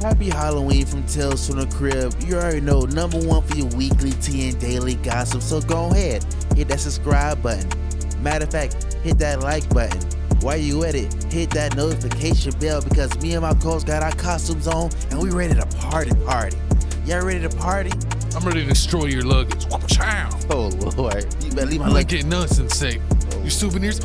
Happy Halloween from Tales from the Crib. You already know, #1 for your weekly tea and daily gossip. So go ahead, hit that subscribe button. Matter of fact, hit that like button. While you at it, hit that notification bell because me and my co-host got our costumes on and we ready to party. Y'all ready to party? I'm ready to destroy your luggage. Oh Lord, you better leave my I'm luggage. getting nonsense safe. Your souvenirs.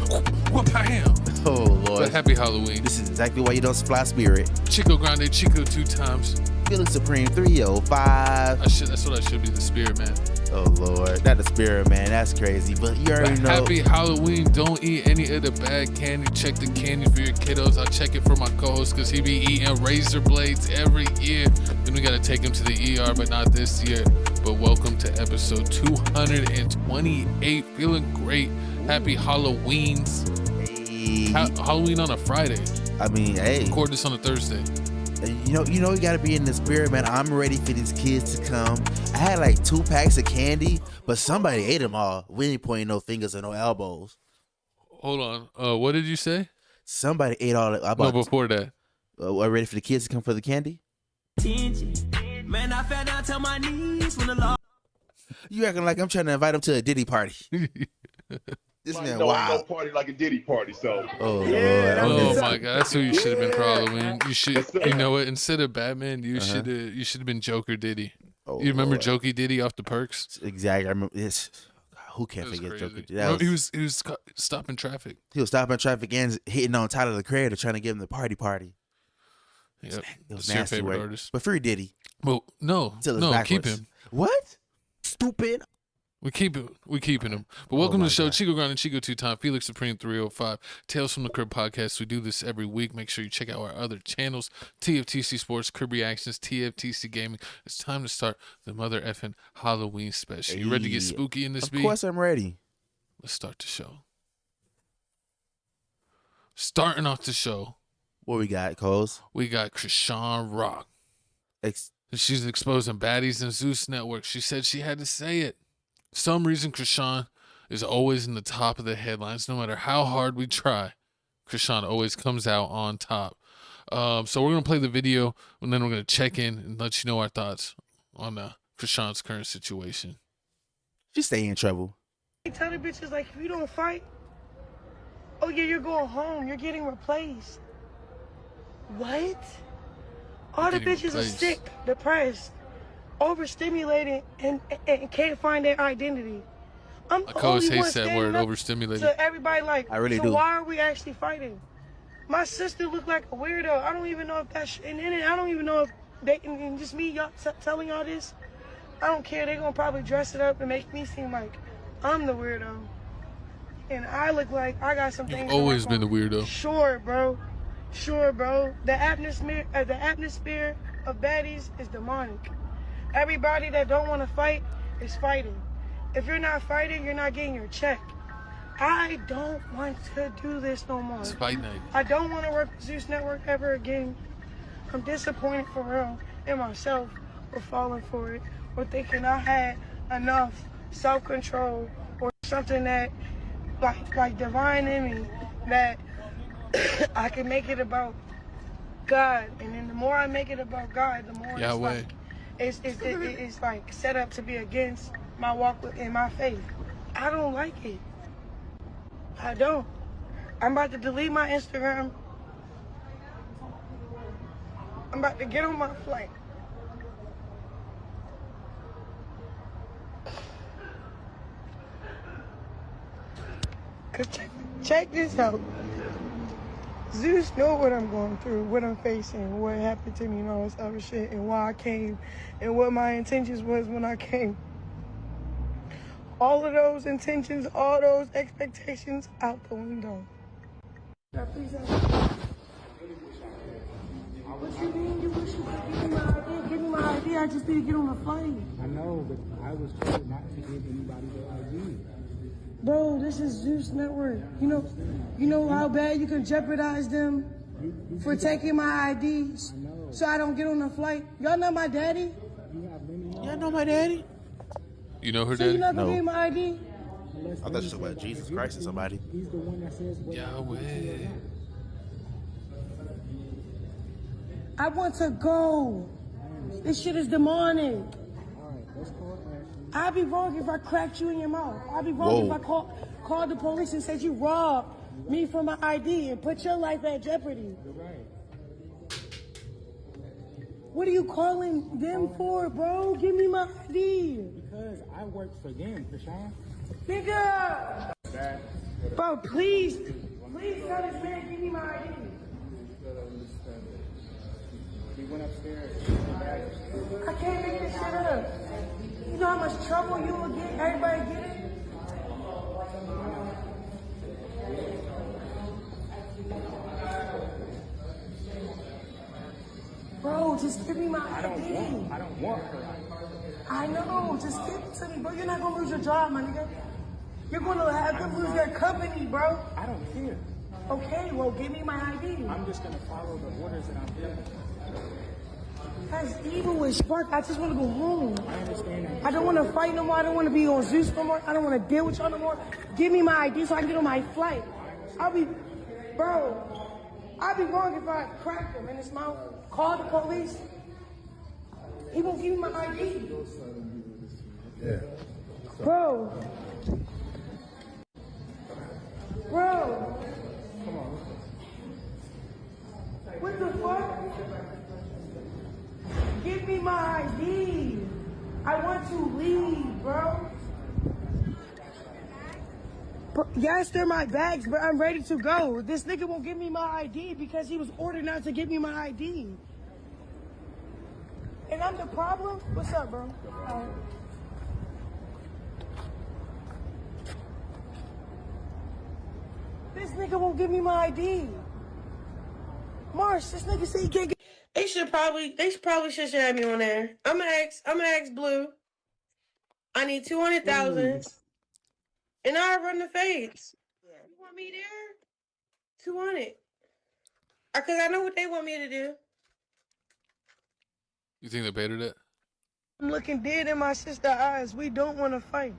Oh Lord. But happy Halloween. This is exactly why you don't supply spirit. Chico Grande, Chico 2 times. Feeling Supreme 305. That's what I should be, the spirit man. Oh Lord, not the spirit man. That's crazy. But you already know. Happy Halloween. Don't eat any of the bad candy. Check the candy for your kiddos. I check it for my co-host because he be eating razor blades every year. Then we got to take him to the ER, but not this year. But welcome to episode 228. Feeling great. Happy Halloweens. Hey. Halloween on a Friday. I mean, hey. Record this on a Thursday. You know, you gotta be in the spirit, man. I'm ready for these kids to come. I had like 2 packs of candy, but somebody ate them all. We ain't pointing no fingers or no elbows. Hold on. What did you say? Somebody ate all that. No, before that. Are ready for the kids to come for the candy? Man, I fell down to my knees when the law. You acting like I'm trying to invite them to a Diddy party. This man, wow. No party like a Diddy party, so. Oh, Yeah, Lord. Oh my God, that's who you should have been for Halloween. You should, you know what? Instead of Batman, you should have been Joker Diddy. Oh, You remember Lord. Jokey Diddy off the Perks? Exactly. I remember this. Who can't That was forget crazy. Joker? That He was, was stopping traffic. he was stopping traffic and hitting on Tyler the Creator trying to give him the party. Yep, It was that's your nasty favorite work. artist. But free Diddy. Well, no, Till it's no, backwards. keep him. What? Stupid. We keeping him. But welcome my to the show, God. Chico Grande, Chico 2 time, Felix Supreme 305, Tales from the Crib podcast. We do this every week. Make sure you check out our other channels: TFTC Sports, Crib Reactions, TFTC Gaming. It's time to start the mother effing Halloween special. You ready to get Hey, spooky in this Of beat? course I'm ready. Let's start the show. Starting off the show, What we got, Coles? we got Chrisean Rock. She's exposing baddies in Zeus Network. She said she had to say it. Some reason Chrisean is always in the top of the headlines. No matter how hard we try, Chrisean always comes out on top. So we're going to play the video, and then we're going to check in and let you know our thoughts on Chrisean's current situation. She stay in trouble. Tell the bitches, like, if you don't fight, oh yeah, you're going home. You're getting replaced. What? All the Getting bitches replaced. are sick, depressed, overstimulated, and can't find their identity. I'm I the always only hate one that standing word, up overstimulated. to everybody, like, I really so do. why are we actually fighting? My sister looked like a weirdo. I don't even know if that's, and then I don't even know if they, and just me y'all telling y'all this, I don't care. They're gonna probably dress it up and make me seem like I'm the weirdo. And I look like I got some things. You've to always work been the on. weirdo. Sure, bro. The atmosphere of baddies is demonic. Everybody that don't want to fight is fighting. If you're not fighting, you're not getting your check. I don't want to do this no more. It's fight night. I don't want to work with Zeus Network ever again. I'm disappointed for real in myself for falling for it or thinking I had enough self-control or something that like divine in me that I can make it about God. And then the more I make it about God, the more Yahweh. it's like set up to be against my walk in my faith. I don't like it. I don't. I'm about to delete my Instagram. I'm about to get on my flight. Cause check this out. Zeus know what I'm going through, what I'm facing, what happened to me and all this other shit, and why I came, and what my intentions was when I came. All of those intentions, all those expectations out the window. Now, please what you mean you wish you could give me my idea? Give me my idea, I just need to get on the flight. I know, but I was told not to give anybody their ID. Bro, this is Zeus Network. You know how bad you can jeopardize them for taking my IDs so I don't get on the flight? Y'all know my daddy? Y'all know my daddy? You know her So you daddy? not gonna No. give me my ID? I thought you were talking about Jesus Christ or somebody. He's the one that says what. Yahweh. I want to go. This shit is demonic. I'd be wrong if I cracked you in your mouth. I'd be wrong if I called the police and said you robbed me for my ID and put your life at jeopardy. What are you calling them for, bro? Give me my ID. Because I work for them, Chrisean. Nigga! Bro, please tell this man, give me my ID. We went upstairs. I can't make this shit up. You know how much trouble you will get, everybody get it? Bro, just give me my ID. I don't want her. I know, just give it to me, bro. You're not gonna lose your job, my nigga. You're gonna have them lose their company, bro. I don't care. Okay, well, give me my ID. I'm just gonna follow the orders that I'm given. That's evil as fuck. I just want to go home. I understand that. I don't want to fight no more. I don't want to be on Zeus no more. I don't want to deal with y'all no more. Give me my ID so I can get on my flight. I'll be wrong if I crack him in his mouth. Call the police. He won't give me my ID. Yeah. Bro. What the fuck? Give me my ID. I want to leave, bro. Yes, they're my bags, but I'm ready to go. This nigga won't give me my ID because he was ordered not to give me my ID. And I'm the problem? What's up, bro? This nigga won't give me my ID. Marsh, this nigga said he can't get. They probably should have me on there. I'm gonna ask Blue. I need 200,000, and I run the fades. You want me there? 200. Cause I know what they want me to do. You think they paid her that? I'm looking dead in my sister's eyes. We don't want to fight.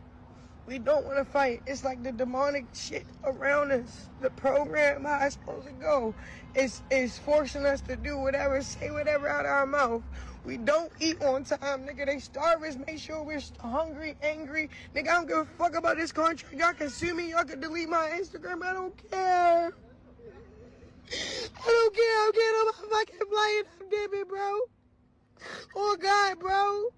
We don't want to fight. It's like the demonic shit around us. The program, how it's supposed to go, is forcing us to do whatever, say whatever out of our mouth. We don't eat on time, nigga. They starve us, make sure we're hungry, angry. Nigga, I don't give a fuck about this contract. Y'all can sue me. Y'all can delete my Instagram. I don't care. I don't care. I'm getting on my fucking flight and I'm dipping, bro. Oh, God, bro.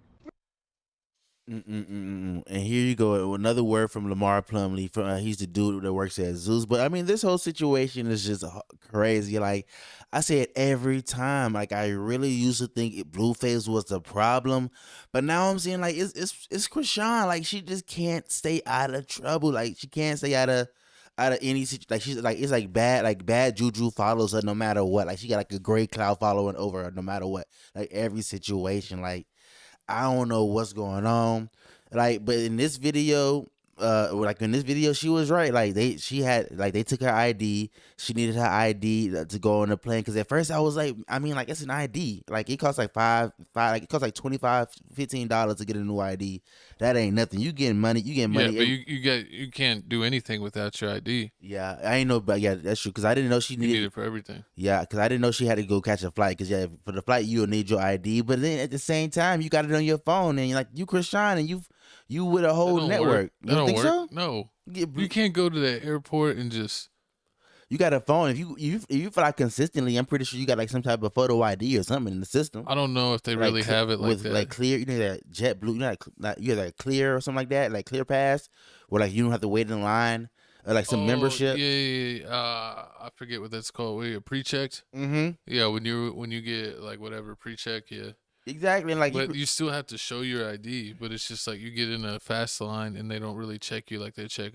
And here you go, another word from Lamar Plumlee. He's the dude that works at Zeus. But I mean, this whole situation is just crazy. Like I said, every time, like I really used to think Blueface was the problem, but now I'm seeing like it's Chrisean. Like she just can't stay out of trouble. Like she can't stay out of any situation. Like she's like it's like bad juju follows her no matter what. Like she got like a great cloud following over her no matter what. Like every situation, like. I don't know what's going on. Like, but in this video, she was right. Like they took her ID. She needed her ID to go on the plane. Cause at first I was like, I mean, like it's an ID. Like it costs like it costs like $25, $15 to get a new ID. That ain't nothing. You getting money. You getting money. Yeah, but you can't do anything without your ID. Yeah, I ain't know, but yeah, that's true. Cause I didn't know she needed it for everything. Yeah, cause I didn't know she had to go catch a flight. Cause yeah, for the flight you'll need your ID. But then at the same time, you got it on your phone, and you're like you Chrisean, and you with a whole network. That don't think work. So? No, you can't go to the airport and just. You got a phone. If you fly consistently, I'm pretty sure you got like some type of photo ID or something in the system. I don't know if they really have it like with that. Like clear, you know that JetBlue, you have that clear or something like that, like Clear Pass, where like you don't have to wait in line or like some membership. Yeah. I forget what that's called. Where you're pre-checked. Mm-hmm. Yeah, when you get like whatever pre-check, yeah. Exactly, and like but you still have to show your ID. But it's just like you get in a fast line and they don't really check you like they check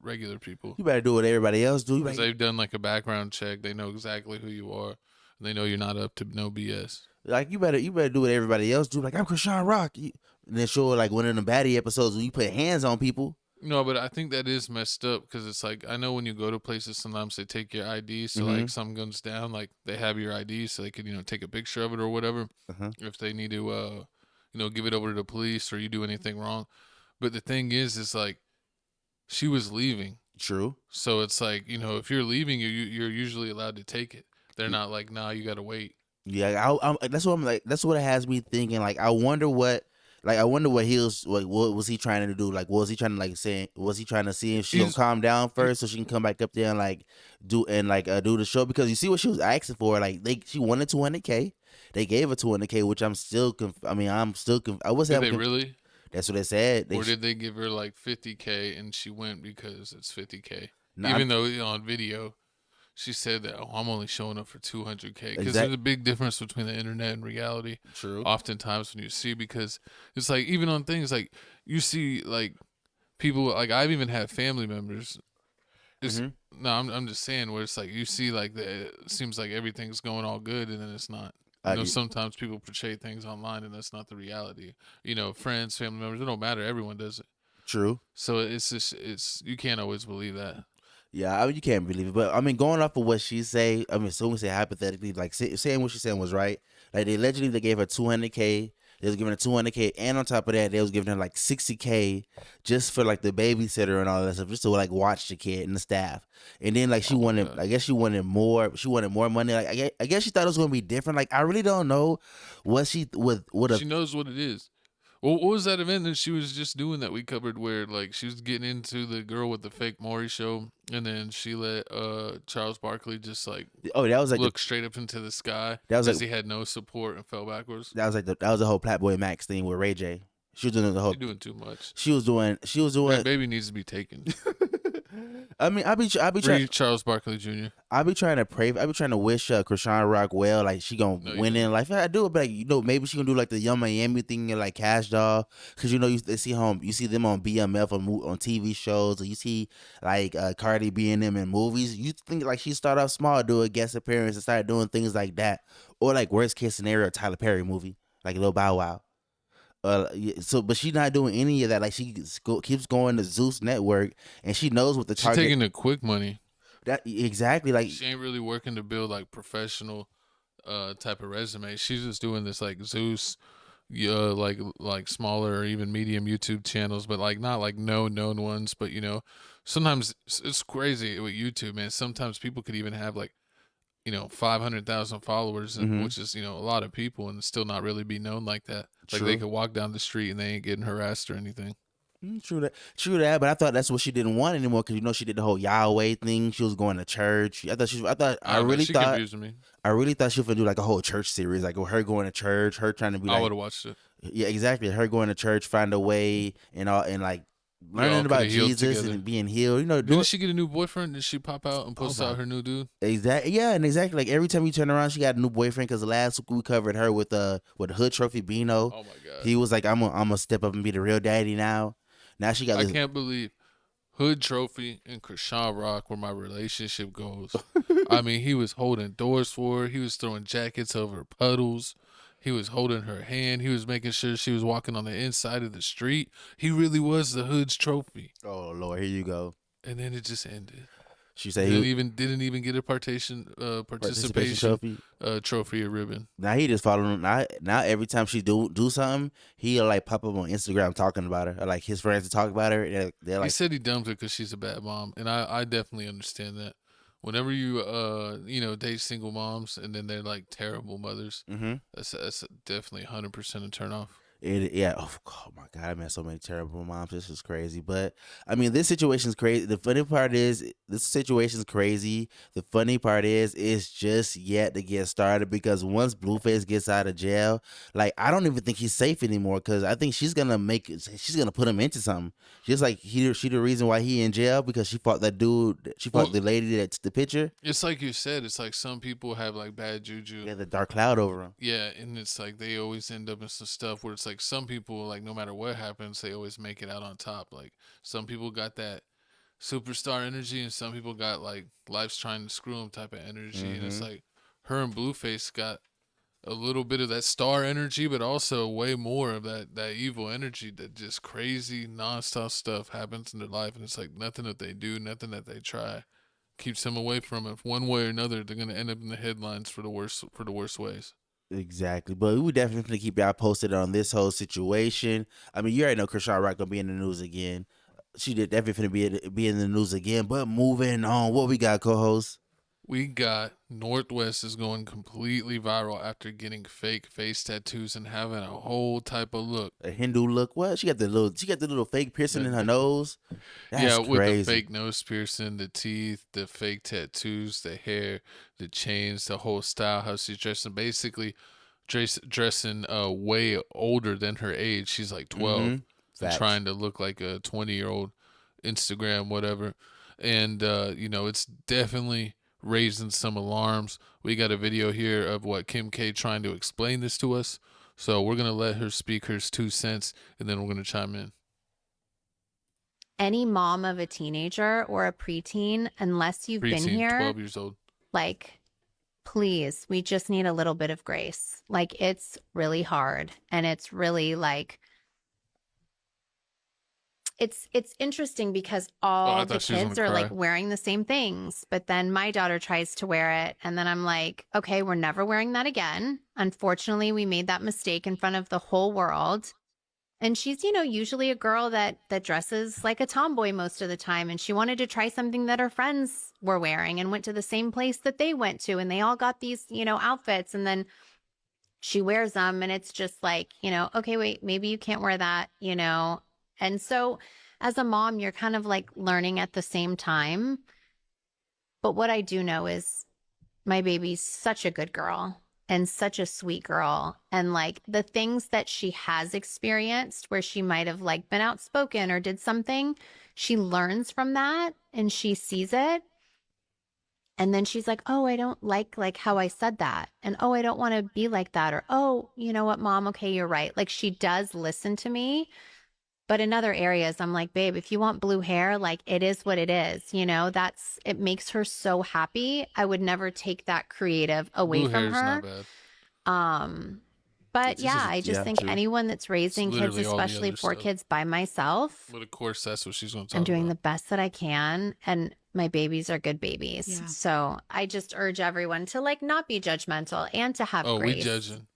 regular people. You better do what everybody else do. Because they've done like a background check. They know exactly who you are. And they know you're not up to no BS. Like you better do what everybody else do. Like I'm Chrisean Rock, and then show like one of the baddie episodes when you put hands on people. No, but I think that is messed up because it's like I know when you go to places sometimes they take your ID, so like something goes down, like they have your ID, so they can take a picture of it or whatever if they need to give it over to the police or you do anything wrong. But the thing is like she was leaving. True. So it's like if you're leaving, you're usually allowed to take it. They're not like, nah, you got to wait. Yeah, that's what I'm like. That's what it has me thinking. Like, I wonder what he was like. What was he trying to do? Like, what was he trying to like say? Was he trying to see if she gonna He's calm down first so she can come back up there and like do the show? Because you see what she was asking for. Like, she wanted 200K. They gave her 200K, which I'm still. I was. did they really, That's what they said. or did they give her like 50K and she went because it's 50K? Nah, Even though on video she said that, oh, I'm only showing up for 200K, because Exact- there's a big difference between the internet and reality. True. Oftentimes when you see, because it's like even on things like you see like people like I've even had family members. It's, No, I'm just saying where it's like you see like it seems like everything's going all good and then it's not. Sometimes people portray things online and that's not the reality. Friends, family members, it don't matter. Everyone does it. True. So it's you can't always believe that. Yeah, I mean, you can't believe it, but I mean, going off of what she say, I mean, so we say hypothetically, like saying what she said was right. Like, they gave her 200K. They was giving her 200K, and on top of that, they was giving her like 60K just for like the babysitter and all that stuff, just to like watch the kid and the staff. And then like she wanted, God. I guess she wanted more. She wanted more money. Like I guess she thought it was gonna be different. Like, I really don't know what she would. She knows what it is. What was that event that she was just doing that we covered where like she was getting into the girl with the fake Maury show and then she let Charles Barkley just like That was like look straight up into the sky That was because like- he had no support and fell backwards. that was the whole Platboy Max thing with Ray J. She was doing the whole. You're doing too much. She was doing. That baby needs to be taken. I mean, I be Free trying. Charles Barkley Jr. I be trying to pray. I be trying to wish Chrisean Rock well. Like, she gonna No, win you in life. I do it, but like, maybe she gonna do like the Young Miami thing and like Cash Doll, because you see them on BMF on TV shows, or you see like Cardi B and them in movies. You think like she start off small, do a guest appearance, and start doing things like that, or like worst case scenario, a Tyler Perry movie, like Lil Bow Wow. But she's not doing any of that. Like, she keeps going to Zeus Network, and she knows what the She's target. taking the quick money. That exactly, like, She ain't really working to build like professional type of resume. She's just doing this like Zeus, like smaller or even medium YouTube channels, but like not like known ones. But sometimes it's crazy with YouTube, man. Sometimes people could even have like 500,000 followers, which is a lot of people, and still not really be known like that. Like True. they could walk down the street and they ain't getting harassed or anything. True that. But I thought that's what she didn't want anymore, because she did the whole Yahweh thing. She was going to church. I really thought confusing me. she was gonna do like a whole church series, like her going to church, her trying to be I like, would have watched it. yeah, exactly, her going to church, find a way and all, and like learning all about coulda healed Jesus together. and being healed. Didn't she get a new boyfriend? Did she pop out and post out her new dude? Exactly. Yeah, and exactly. Like, every time you turn around, she got a new boyfriend. Because last week we covered her with Hood Trophy Bino. Oh my god. He was like, I'm gonna step up and be the real daddy now. Now she got. I can't believe Hood Trophy and Chrisean Rock where my relationship goes. I mean, he was holding doors for her. He was throwing jackets over puddles. He was holding her hand. He was making sure she was walking on the inside of the street. He really was the Hood's trophy. Oh Lord, here you go. And then it just ended. She said Didn't even get a participation trophy. Trophy or ribbon. Now he just following him. Now every time she do something, he'll like pop up on Instagram talking about her. Or like his friends to talk about her. They're like, He said he dumped her because she's a bad mom, and I definitely understand that. Whenever you date single moms and then they're like terrible mothers, that's definitely 100% a turn off. Oh my God, I met so many terrible moms. This is crazy. But I mean, this situation is crazy. The funny part is, this situation is crazy. The funny part is, it's just yet to get started, because once Blueface gets out of jail, like, I don't even think he's safe anymore, because I think she's gonna put him into something. Just like she the reason why he in jail, because she fought that dude. She fought the lady that's the picture. It's like you said. It's like some people have like bad juju. Yeah, the dark cloud over him. Yeah, and it's like they always end up in some stuff where it's like some people, like, no matter what happens, they always make it out on top. Like, some people got that superstar energy, and some people got like life's trying to screw them type of energy. And it's like her and Blueface got a little bit of that star energy, but also way more of that evil energy, that just crazy nonstop stuff happens in their life. And it's like nothing that they do, nothing that they try keeps them away from it. One way or another, they're gonna end up in the headlines for the worst ways. Exactly, but we would definitely keep y'all posted on this whole situation. I mean, you already know Chrisean Rock gonna be in the news again. She did definitely be in the news again. But moving on, what we got, co-host? We got Northwest is going completely viral after getting fake face tattoos and having a whole type of look. A Hindu look. What? She got the little fake piercing in her nose. That's With the crazy. fake nose piercing, the teeth, the fake tattoos, the hair, the chains, the whole style, how she's dressing. Basically, dressing way older than her age. She's like 12 and Facts. trying to look like a 20-year-old Instagram, whatever. And, it's definitely raising some alarms. We got a video here of what Kim K trying to explain this to us. So we're going to let her speak her 2 cents, and then we're going to chime in. Any mom of a teenager or a preteen, unless you've been here, 12 years old. like, please, we just need a little bit of grace. Like, it's really hard, and it's really like, it's interesting because all the kids are like wearing the same things, but then my daughter tries to wear it, and then I'm like, okay, we're never wearing that again. Unfortunately, we made that mistake in front of the whole world. And she's, usually a girl that dresses like a tomboy most of the time. And she wanted to try something that her friends were wearing and went to the same place that they went to. And they all got these, outfits. And then she wears them. And it's just like, okay, wait, maybe you can't wear that, And so as a mom, you're kind of like learning at the same time. But what I do know is my baby's such a good girl. And such a sweet girl. And like the things that she has experienced where she might have like been outspoken or did something, she learns from that and she sees it. And then she's like, oh, I don't like how I said that. And oh, I don't want to be like that. Or, oh, you know what, mom? Okay, you're right. Like she does listen to me. But in other areas, I'm like, babe, if you want blue hair, like it is what it is. It makes her so happy. I would never take that creative away Blue from hair's her. not bad. But I just think true. anyone that's raising kids, especially four stuff. kids by myself, But of course, that's what she's going to talk I'm doing the about. best that I can. And my babies are good babies. Yeah. So I just urge everyone to like not be judgmental and to have grace. We judging.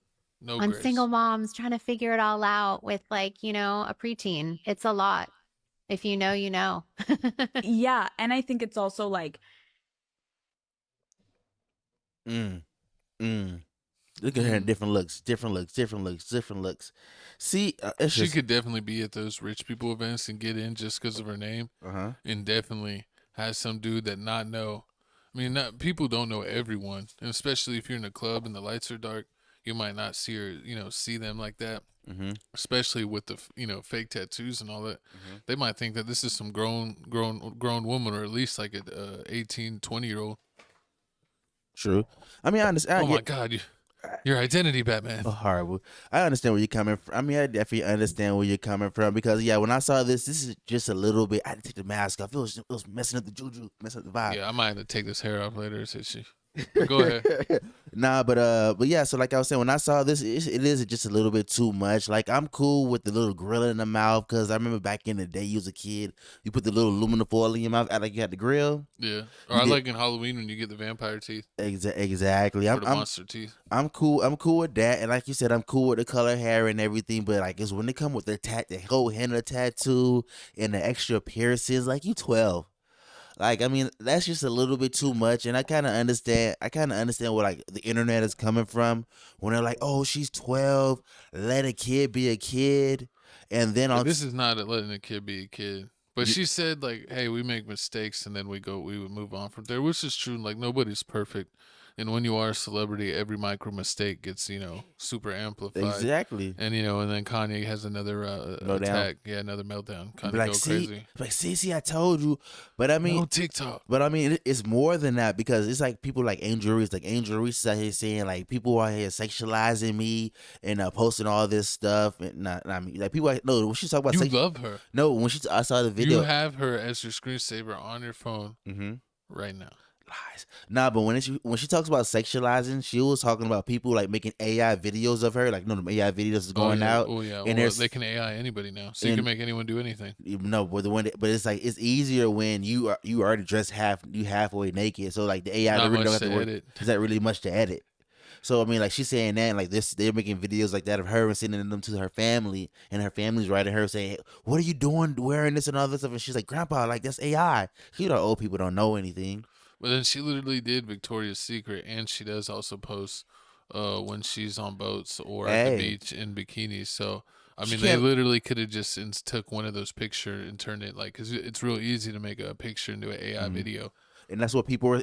No On grace. single moms trying to figure it all out with like, a preteen. It's a lot. If you know, you know. Yeah. And I think it's also like, Look at her in different looks. See, She could definitely be at those rich people events and get in just because of her name. And definitely has some dude that not know. I mean, people don't know everyone. And especially if you're in a club and the lights are dark, you might not see her, see them like that. Especially with the, fake tattoos and all that. They might think that this is some grown woman, or at least like a 18, 20-year-old. True. I mean, I understand. Oh my God, your identity, Batman. Oh, horrible. I understand where you're coming from. I mean, I definitely understand where you're coming from because, when I saw this is just a little bit. I had to take the mask off. It was messing up the juju, messing up the vibe. Yeah, I might have to take this hair off later, said she. Go ahead. Nah, but yeah. So like I was saying, when I saw this, it is just a little bit too much. Like I'm cool with the little grill in the mouth because I remember back in the day, you was a kid, you put the little aluminum foil in your mouth, act like you had the grill. Yeah, or I like in Halloween when you get the vampire teeth. Exactly. Or the monster teeth. I'm cool. I'm cool with that, and like you said, I'm cool with the color hair and everything. But like, it's when they come with the whole henna tattoo and the extra piercings. Like you 12. Like, I mean, that's just a little bit too much, and I kind of understand where like the internet is coming from when they're like, "Oh, she's 12, let a kid be a kid," and then this is not letting a kid be a kid. But she said like, "Hey, we make mistakes, and then we would move on from there," which is true. Like nobody's perfect. And when you are a celebrity, every micro mistake gets, super amplified. Exactly. And, and then Kanye has another attack. Yeah, another meltdown. Kind of go crazy. See, I told you. But I mean, no TikTok. But I mean, it's more than that because it's like people like Angel Reese. Like Angel Reese is out here saying like people out here sexualizing me and posting all this stuff. And I mean, like people when she's talking about love her. No, when I saw the video. You have her as your screensaver on your phone right now. Lies. Nah, but when she talks about sexualizing, she was talking about people like making AI videos of her, like the AI videos is going out. Oh yeah, and they can AI anybody now, so you can make anyone do anything. No, but it's like it's easier when you already dressed halfway naked, so like the AI really don't have to work. Is that really much to edit? So I mean, like she's saying that, like they're making videos like that of her and sending them to her family, and her family's writing her saying, "What are you doing wearing this and all this stuff?" And she's like, "Grandpa, like that's AI." Old people don't know anything. But then she literally did Victoria's Secret, and she does also post when she's on boats or at the beach in bikinis. So I mean, they literally could have just took one of those pictures and turned it like, because it's real easy to make a picture into an AI video. And that's what people were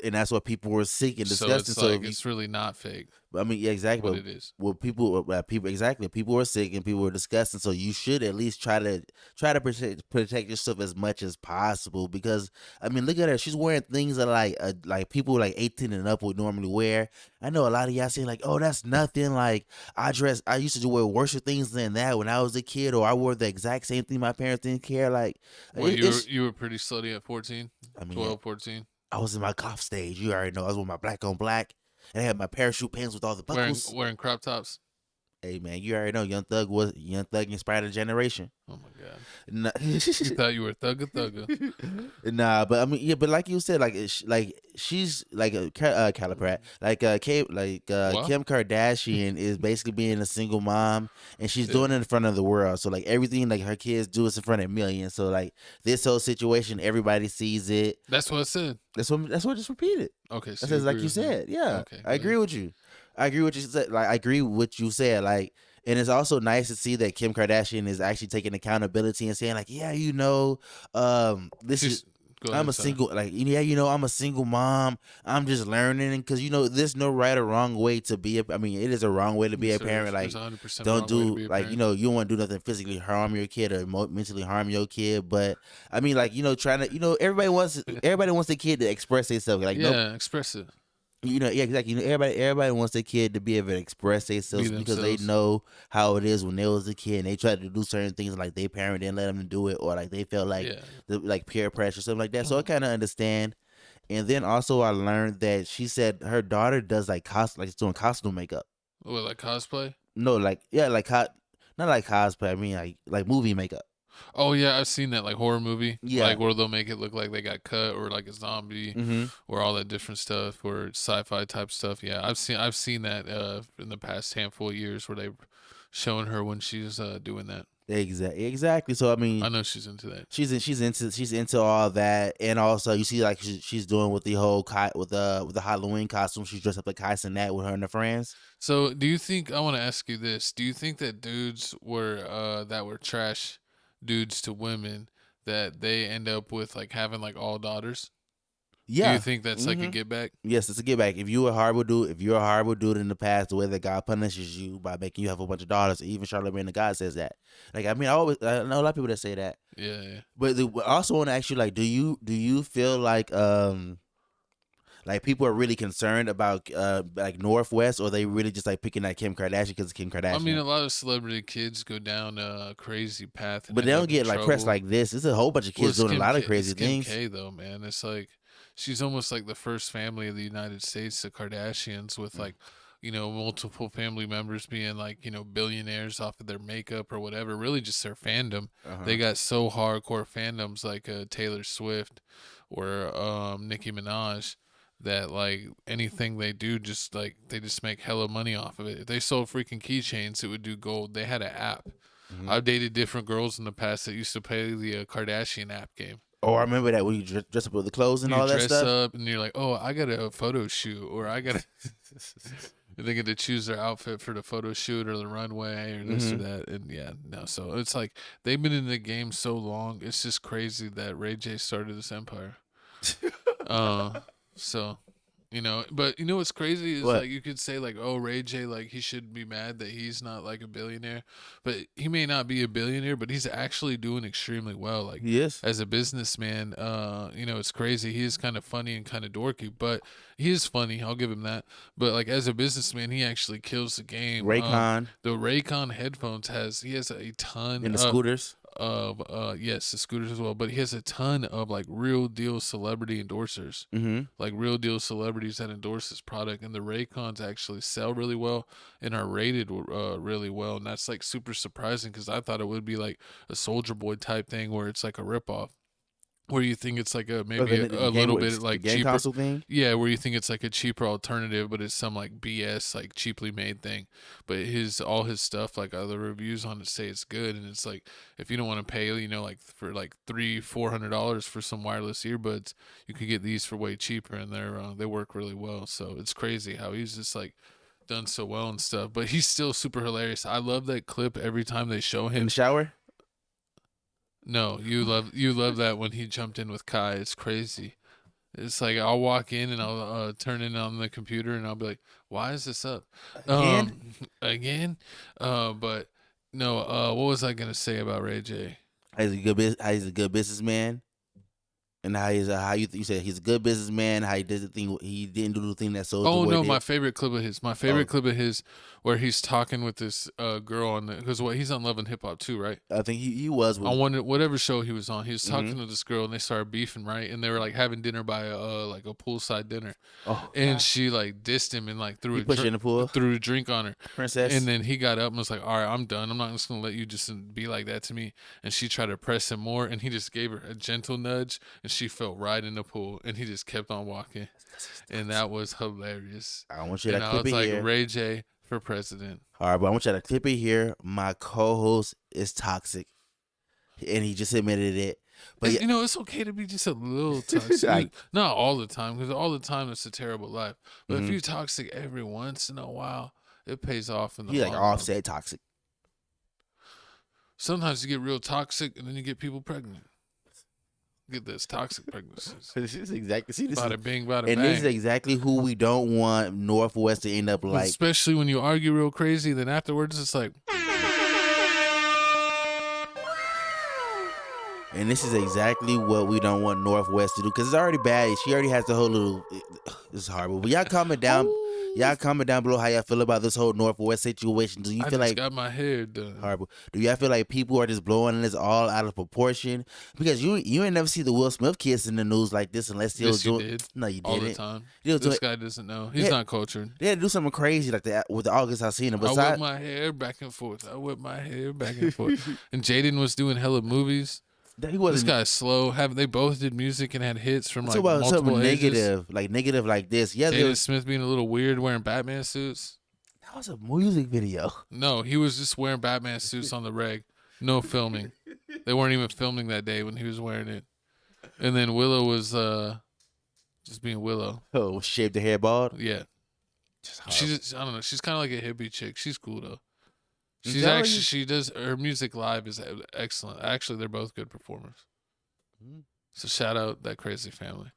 seeking, discussing. So it's like it's really not fake. I mean, yeah, exactly. What it is. Well, people exactly. People were sick and people were discussing. So you should at least try to protect yourself as much as possible. Because I mean, look at her. She's wearing things that like people like 18 and up would normally wear. I know a lot of y'all say like, oh, that's nothing. Like I used to wear worse things than that when I was a kid, or I wore the exact same thing. My parents didn't care. Like, well, you were pretty slutty at 14, I mean, 12, 14. I was in my cough stage. You already know. I was with my black on black. And I had my parachute pants with all the buckles. Wearing crop tops. Hey man, you already know Young Thug inspired a generation. Oh my god! Nah. You thought you were thugga. Nah, but I mean, yeah, but like you said, she's like a Caliprat, Kim Kardashian is basically being a single mom, and she's doing it in front of the world. So like everything like her kids do is in front of millions. So like this whole situation, everybody sees it. That's what I said. That's what I just repeated. Okay, so that says like you said. Yeah, okay, I agree with you. I agree with you said. Like I agree with what you said. Like, and it's also nice to see that Kim Kardashian is actually taking accountability and saying like, yeah, I'm a single, like, yeah, I'm a single mom. I'm just learning, because there's no right or wrong way to be. I mean, it is a wrong way to be a parent. Like, don't do like you don't want to do nothing physically harm your kid or mentally harm your kid. But I mean, like trying to everybody wants the kid to express themselves. Like, express it. Yeah, exactly. Everybody wants their kid to be able to express themselves because they know how it is when they was a kid and they tried to do certain things like their parent didn't let them do it, or like they felt like like peer pressure, something like that. So I kind of understand. And then also I learned that she said her daughter does like doing costume makeup. What, like cosplay? No, like not like cosplay. I mean like movie makeup. Oh yeah, I've seen that like horror movie, like where they'll make it look like they got cut, or like a zombie, or all that different stuff, or sci-fi type stuff. Yeah, I've seen that in the past handful of years where they've shown her when she's doing that. Exactly. So I mean, I know she's into that. She's into all that, and also you see like she's doing with the whole with the Halloween costume. She's dressed up like Kai and that with her and her friends. So do you think? I want to ask you this: do you think that dudes that were trash dudes to women, that they end up with like having like all daughters? Yeah. Do you think that's like a get back? Yes, it's a get back. If you're a horrible dude in the past, the way that God punishes you by making you have a bunch of daughters, even Charlamagne the God says that. Like, I mean, I know a lot of people that say that. Yeah. But I also want to ask you, like, do you feel like people are really concerned about like Northwest, or they really just like picking at Kim Kardashian because Kim Kardashian? I mean, a lot of celebrity kids go down a crazy path, but they don't get like press like this. There's a whole bunch of kids doing a lot of crazy things. Kim K though, man, it's like she's almost like the first family of the United States, the Kardashians, with like multiple family members being like billionaires off of their makeup or whatever. Really, just their fandom. They got so hardcore fandoms like Taylor Swift or Nicki Minaj, that like anything they do, just like they just make hella money off of it. If they sold freaking keychains, it would do gold. They had an app. I've dated different girls in the past that used to play the Kardashian app game. Oh, I remember that, when you dress up with the clothes and all that stuff. Dress up and you're like, oh, I got a photo shoot, or I got they get to choose their outfit for the photo shoot or the runway or this or that. And so it's like they've been in the game so long. It's just crazy that Ray J started this empire. So, but what's crazy is like you could say like, oh, Ray J, like he should be mad that he's not like a billionaire, but he may not be a billionaire, but he's actually doing extremely well. Like he is as a businessman. It's crazy. He is kind of funny and kind of dorky, but he is funny. I'll give him that. But like as a businessman, he actually kills the game. Raycon, the Raycon headphones he has a ton in the scooters. Yes, the scooters as well, but he has a ton of like real deal celebrity endorsers, like real deal celebrities that endorse his product, and the Raycons actually sell really well and are rated really well, and that's like super surprising because I thought it would be like a Soldier Boy type thing where it's like a ripoff. where you think it's like a little bit like game cheaper console thing. Yeah, where you think it's like a cheaper alternative, but it's some like BS, like cheaply made thing. But all his stuff, like other reviews on it say it's good, and it's like if you don't want to pay, like for like $300-$400 for some wireless earbuds, you could get these for way cheaper, and they work really well. So it's crazy how he's just like done so well and stuff, but he's still super hilarious. I love that clip every time they show him in the shower. No, you love that when he jumped in with Kai. It's crazy. It's like I'll walk in and I'll turn it on the computer and I'll be like, "Why is this up again?" But no. What was I gonna say about Ray J? He's a good businessman. And how you said he's a good businessman. How he did the thing, he didn't do the thing that Soulja Boy did. My favorite clip of his, where he's talking with this girl on because he's on Love and Hip Hop too, right? I think he was on whatever show he was on. He was talking to this girl and they started beefing, right? And they were like having dinner by a poolside dinner, and she like dissed him and like threw a drink on her, princess. And then he got up and was like, "All right, I'm done. I'm not just gonna let you just be like that to me." And she tried to press him more, and he just gave her a gentle nudge. And she fell right in the pool, and he just kept on walking, and that was hilarious. I want you to clip I was like, here. Ray J for president. All right, but I want you to clip it here. My co-host is toxic, and he just admitted it. But it's okay to be just a little toxic. Not all the time, because all the time it's a terrible life. But if you're toxic every once in a while, it pays off in the long run. Offset toxic. Sometimes you get real toxic, and then you get people pregnant. Get this toxic pregnancies. This is exactly bada bing, bada bang. And this is exactly who we don't want Northwest to end up like. Especially when you argue real crazy, then afterwards it's like. And this is exactly what we don't want Northwest to do because it's already bad. She already has the whole little. It's horrible. But y'all comment down. Y'all comment down below how y'all feel about this whole Northwest situation. Do you feel like got my hair done? Horrible. Do y'all feel like people are just blowing this all out of proportion? Because you ain't never see the Will Smith kiss in the news like this unless he was doing. Did. No, you didn't. All the time. This guy doesn't know. He's not cultured. They had to do something crazy like that with the August Alsina. I whip my hair back and forth. And Jaden was doing hella movies. This guy's slow. They both did music and had hits from like multiple ages. Negative like this. Yeah, Jaden Smith being a little weird wearing Batman suits. That was a music video. No, he was just wearing Batman suits on the reg. No filming. They weren't even filming that day when he was wearing it. And then Willow was just being Willow. Oh, shaved the hair bald? Yeah. I don't know. She's kind of like a hippie chick. She's cool though. She does her music live is excellent. Actually, they're both good performers. So shout out that crazy family.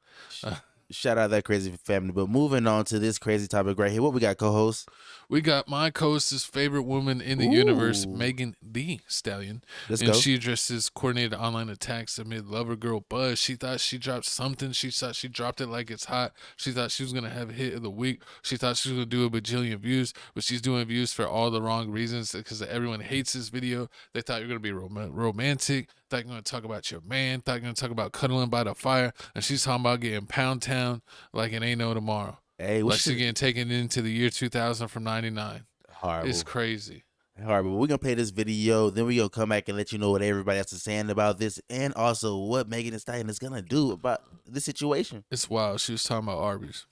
Shout out that crazy family. But moving on to this crazy topic right here. What we got, co-host? We got my co-host's favorite woman in the universe, Megan Thee Stallion. Let's go. She addresses coordinated online attacks amid lover girl buzz. She thought she dropped something. She thought she dropped it like it's hot. She thought she was going to have a hit of the week. She thought she was going to do a bajillion views, but she's doing views for all the wrong reasons because everyone hates this video. They thought you're going to be romantic. Thought you're going to talk about your man. Thought you're going to talk about cuddling by the fire. And she's talking about getting Pound Town like it ain't no tomorrow. Hey, like she's getting taken into the year 2000 from 99. Horrible. It's crazy. Horrible. We're going to play this video. Then we're going to come back and let you know what everybody else is saying about this. And also what Megan Thee Stallion is going to do about this situation. It's wild. She was talking about Arby's.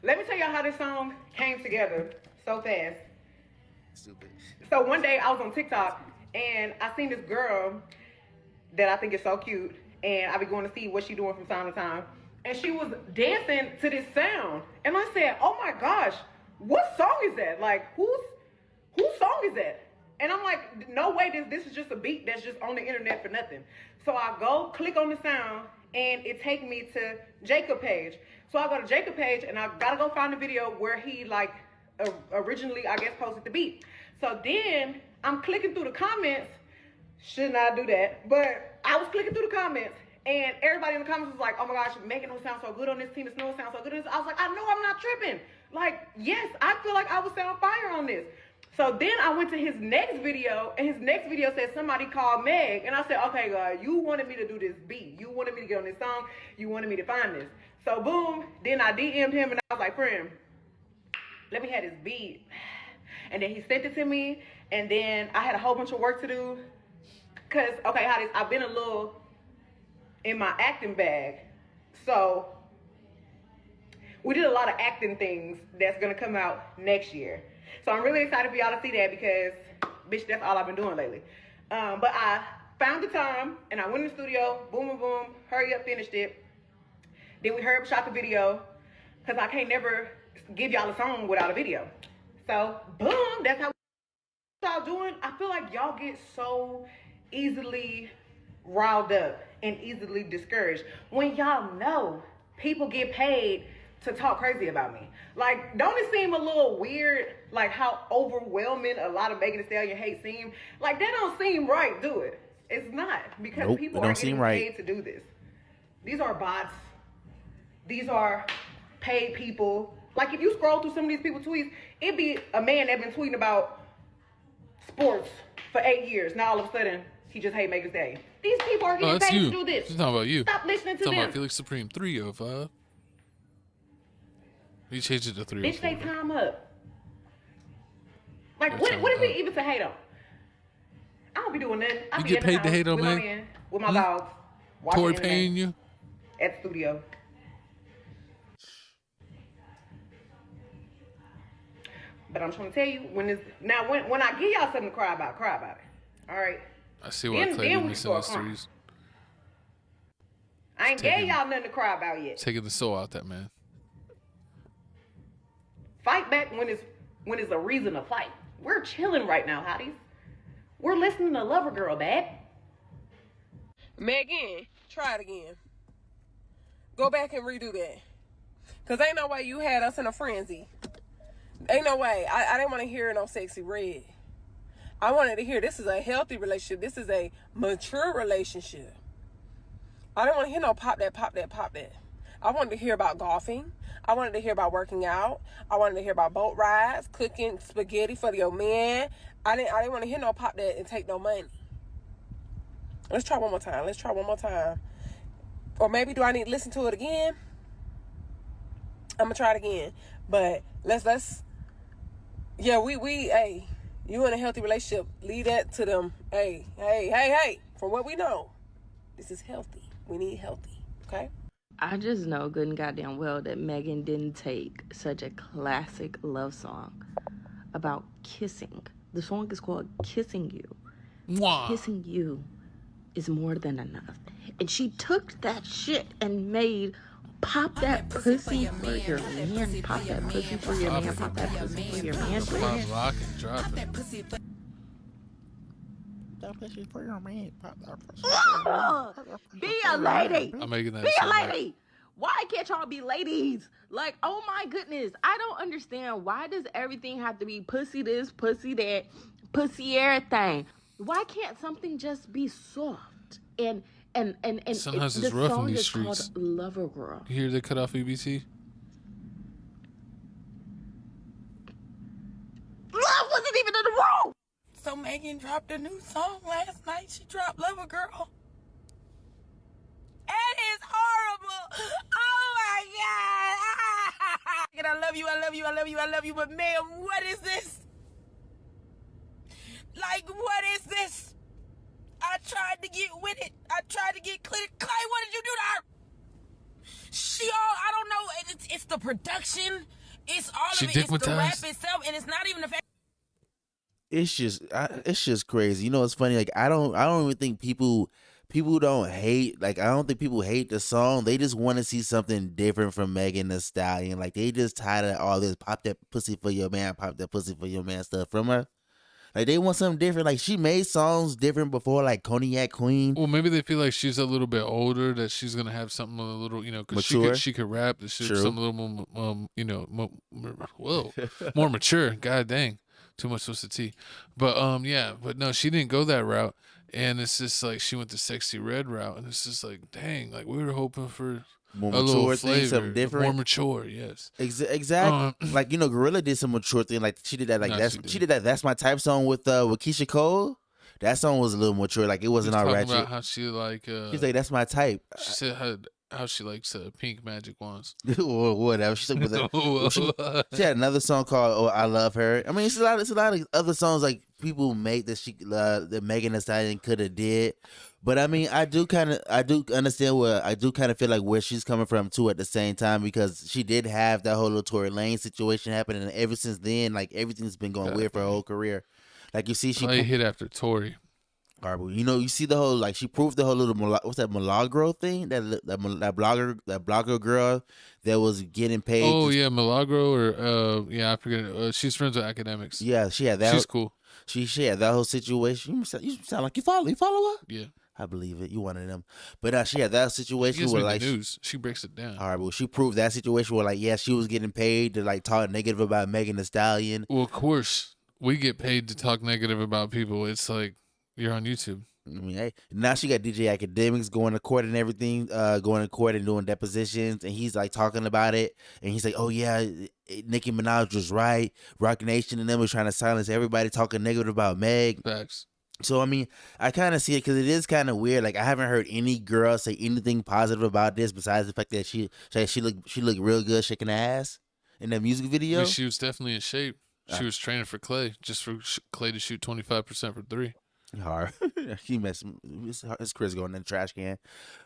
Let me tell y'all how this song came together so fast. Stupid. So one day I was on TikTok and I seen this girl that I think is so cute, and I be going to see what she doing from time to time, and she was dancing to this sound, and I said, oh my gosh, what song is that? Like, whose song is that? And I'm like, no way, this is just a beat that's just on the internet for nothing. So I go click on the sound, and it take me to Jacob page. So I go to Jacob page, and I gotta go find the video where he like originally, I guess, posted the beat. So then I'm clicking through the comments. Should not do that, but I was clicking through the comments, and everybody in the comments was like, oh my gosh, Megan don't sound so good on this, Tina Snow sounds so good on this. I was like, I know I'm not tripping. Like, yes, I feel like I would sound fire on this. So then I went to his next video, and his next video said somebody called Meg, and I said, okay, God, you wanted me to do this beat. You wanted me to get on this song. You wanted me to find this. So boom, then I DM'd him, and I was like, friend, let me have this beat. And then he sent it to me, and then I had a whole bunch of work to do. Cause, okay, I've been a little in my acting bag. So we did a lot of acting things that's gonna come out next year. So I'm really excited for y'all to see that because, bitch, that's all I've been doing lately. But I found the time and I went in the studio, boom, boom, boom, hurry up, finished it. Then we hurry up, shot the video because I can't never give y'all a song without a video. So boom, that's how y'all doing. I feel like y'all get so easily riled up and easily discouraged when y'all know people get paid to talk crazy about me. Like, don't it seem a little weird, like how overwhelming a lot of Megan Thee Stallion hate seem? Like, that don't seem right, do it? It's not, because people are getting paid to do this. These are bots. These are paid people. Like, if you scroll through some of these people's tweets, it'd be a man that been tweeting about sports for 8 years. Now all of a sudden, he just hate Megan Thee Stallion. These people are getting paid to do this. She's talking about you. Stop listening to them. Talking about Felix Supreme 305. You changed it to 304. Bitch, they time up. Like, what is it even to hate on? I don't be doing nothing. I you be get paid to hate on me? me? With my dogs. Tori paying you? At the studio. But I'm trying to tell you, when I give y'all something to cry about it. All right? I see why Clay was missing the streets. I ain't gave y'all nothing to cry about yet. Taking the soul out that man. Fight back when it's a reason to fight. We're chilling right now, hotties. We're listening to Lover Girl, back. Megan, try it again. Go back and redo that. Because ain't no way you had us in a frenzy. Ain't no way. I didn't want to hear no sexy red. I wanted to hear this is a healthy relationship. This is a mature relationship. I didn't want to hear no pop that, pop that, pop that. I wanted to hear about golfing. I wanted to hear about working out. I wanted to hear about boat rides, cooking spaghetti for your man. I didn't want to hear no pop that and take no money. Let's try one more time. Or maybe do I need to listen to it again? I'm gonna try it again. But let's yeah, we hey, you in a healthy relationship, leave that to them. Hey. From what we know, this is healthy. We need healthy, okay? I just know good and goddamn well that Megan didn't take such a classic love song about kissing. The song is called Kissing You. Wow. Kissing You is more than enough. And she took that shit and made pop that pussy for your man, pop that pussy for your man, pop that pussy for your man. Pop, lock, and drop it. Be a lady. I'm making that. Be a lady. Why can't y'all be ladies? Like, oh my goodness. I don't understand. Why does everything have to be pussy this, pussy that, pussy everything? Why can't something just be soft? And sometimes it's rough in these streets. Called Lover Girl. You hear they cut off EBT? Love wasn't even in the room. So Megan dropped a new song last night. She dropped Lover Girl. It is horrible. Oh my God. And I love you. But man, what is this? Like, what is this? I tried to get with it. I tried to get clear. Clay, what did you do to her? I don't know. It's the production. It's all of it. It's the rap itself. And it's not even the fact. It's just crazy. You know, it's funny. Like, I don't even think people don't hate. Like, I don't think people hate the song. They just want to see something different from Megan Thee Stallion. Like, they just tired of all this pop that pussy for your man, pop that pussy for your man stuff from her. Like, they want something different. Like, she made songs different before, like Cognac Queen. Well, maybe they feel like she's a little bit older, that she's gonna have something a little, you know, because she could rap. That shit, something a little more, you know, more mature. God dang, too much Twisted Tea. But yeah, but no, she didn't go that route, and it's just like she went the sexy red route, and it's just like, dang, like we were hoping for more a mature flavor, thing, something different. More mature, yes. Exactly. Like, you know, Gorilla did some mature thing. Like, she did that. Like, she did that. That's My Type song with Keisha Cole. That song was a little mature. Like, it wasn't all ratchet. About how she like. She's like, that's my type. She said how how she likes pink magic wands. Or whatever. She had another song called "Oh I Love Her." I mean, it's a lot of other songs like people make that that Megan Thee Stallion could have did. But I mean, I do understand I do kind of feel like where she's coming from too at the same time, because she did have that whole little Tory Lane situation happening, and ever since then, like everything's been going weird for her whole career. Like you see, she hit after Tory. Horrible. You know, you see the whole, like, she proved the whole little what's that Milagro thing, that blogger girl that was getting paid. Oh yeah, Milagro, or I forget. She's friends with academics. Yeah, she had that. She's cool. She had that whole situation. You sound like you follow her. Yeah, I believe it. You one of them. But she had that situation where, like, news. She breaks it down. Horrible. She proved that situation where, like, yeah, she was getting paid to, like, talk negative about Megan Thee Stallion. Well, of course, we get paid to talk negative about people. It's like, you're on YouTube. I mean, hey, now she got DJ Academics going to court and everything, going to court and doing depositions, and he's like talking about it, and he's like, "Oh yeah, Nicki Minaj was right. Rock Nation and them was trying to silence everybody talking negative about Meg." Facts. So I mean, I kind of see it because it is kind of weird. Like I haven't heard any girl say anything positive about this besides the fact that she looked real good shaking her ass in that music video. I mean, she was definitely in shape. She was training for Clay, just for Clay to shoot 25% for 3. Hard. He messed his Chris going in the trash can.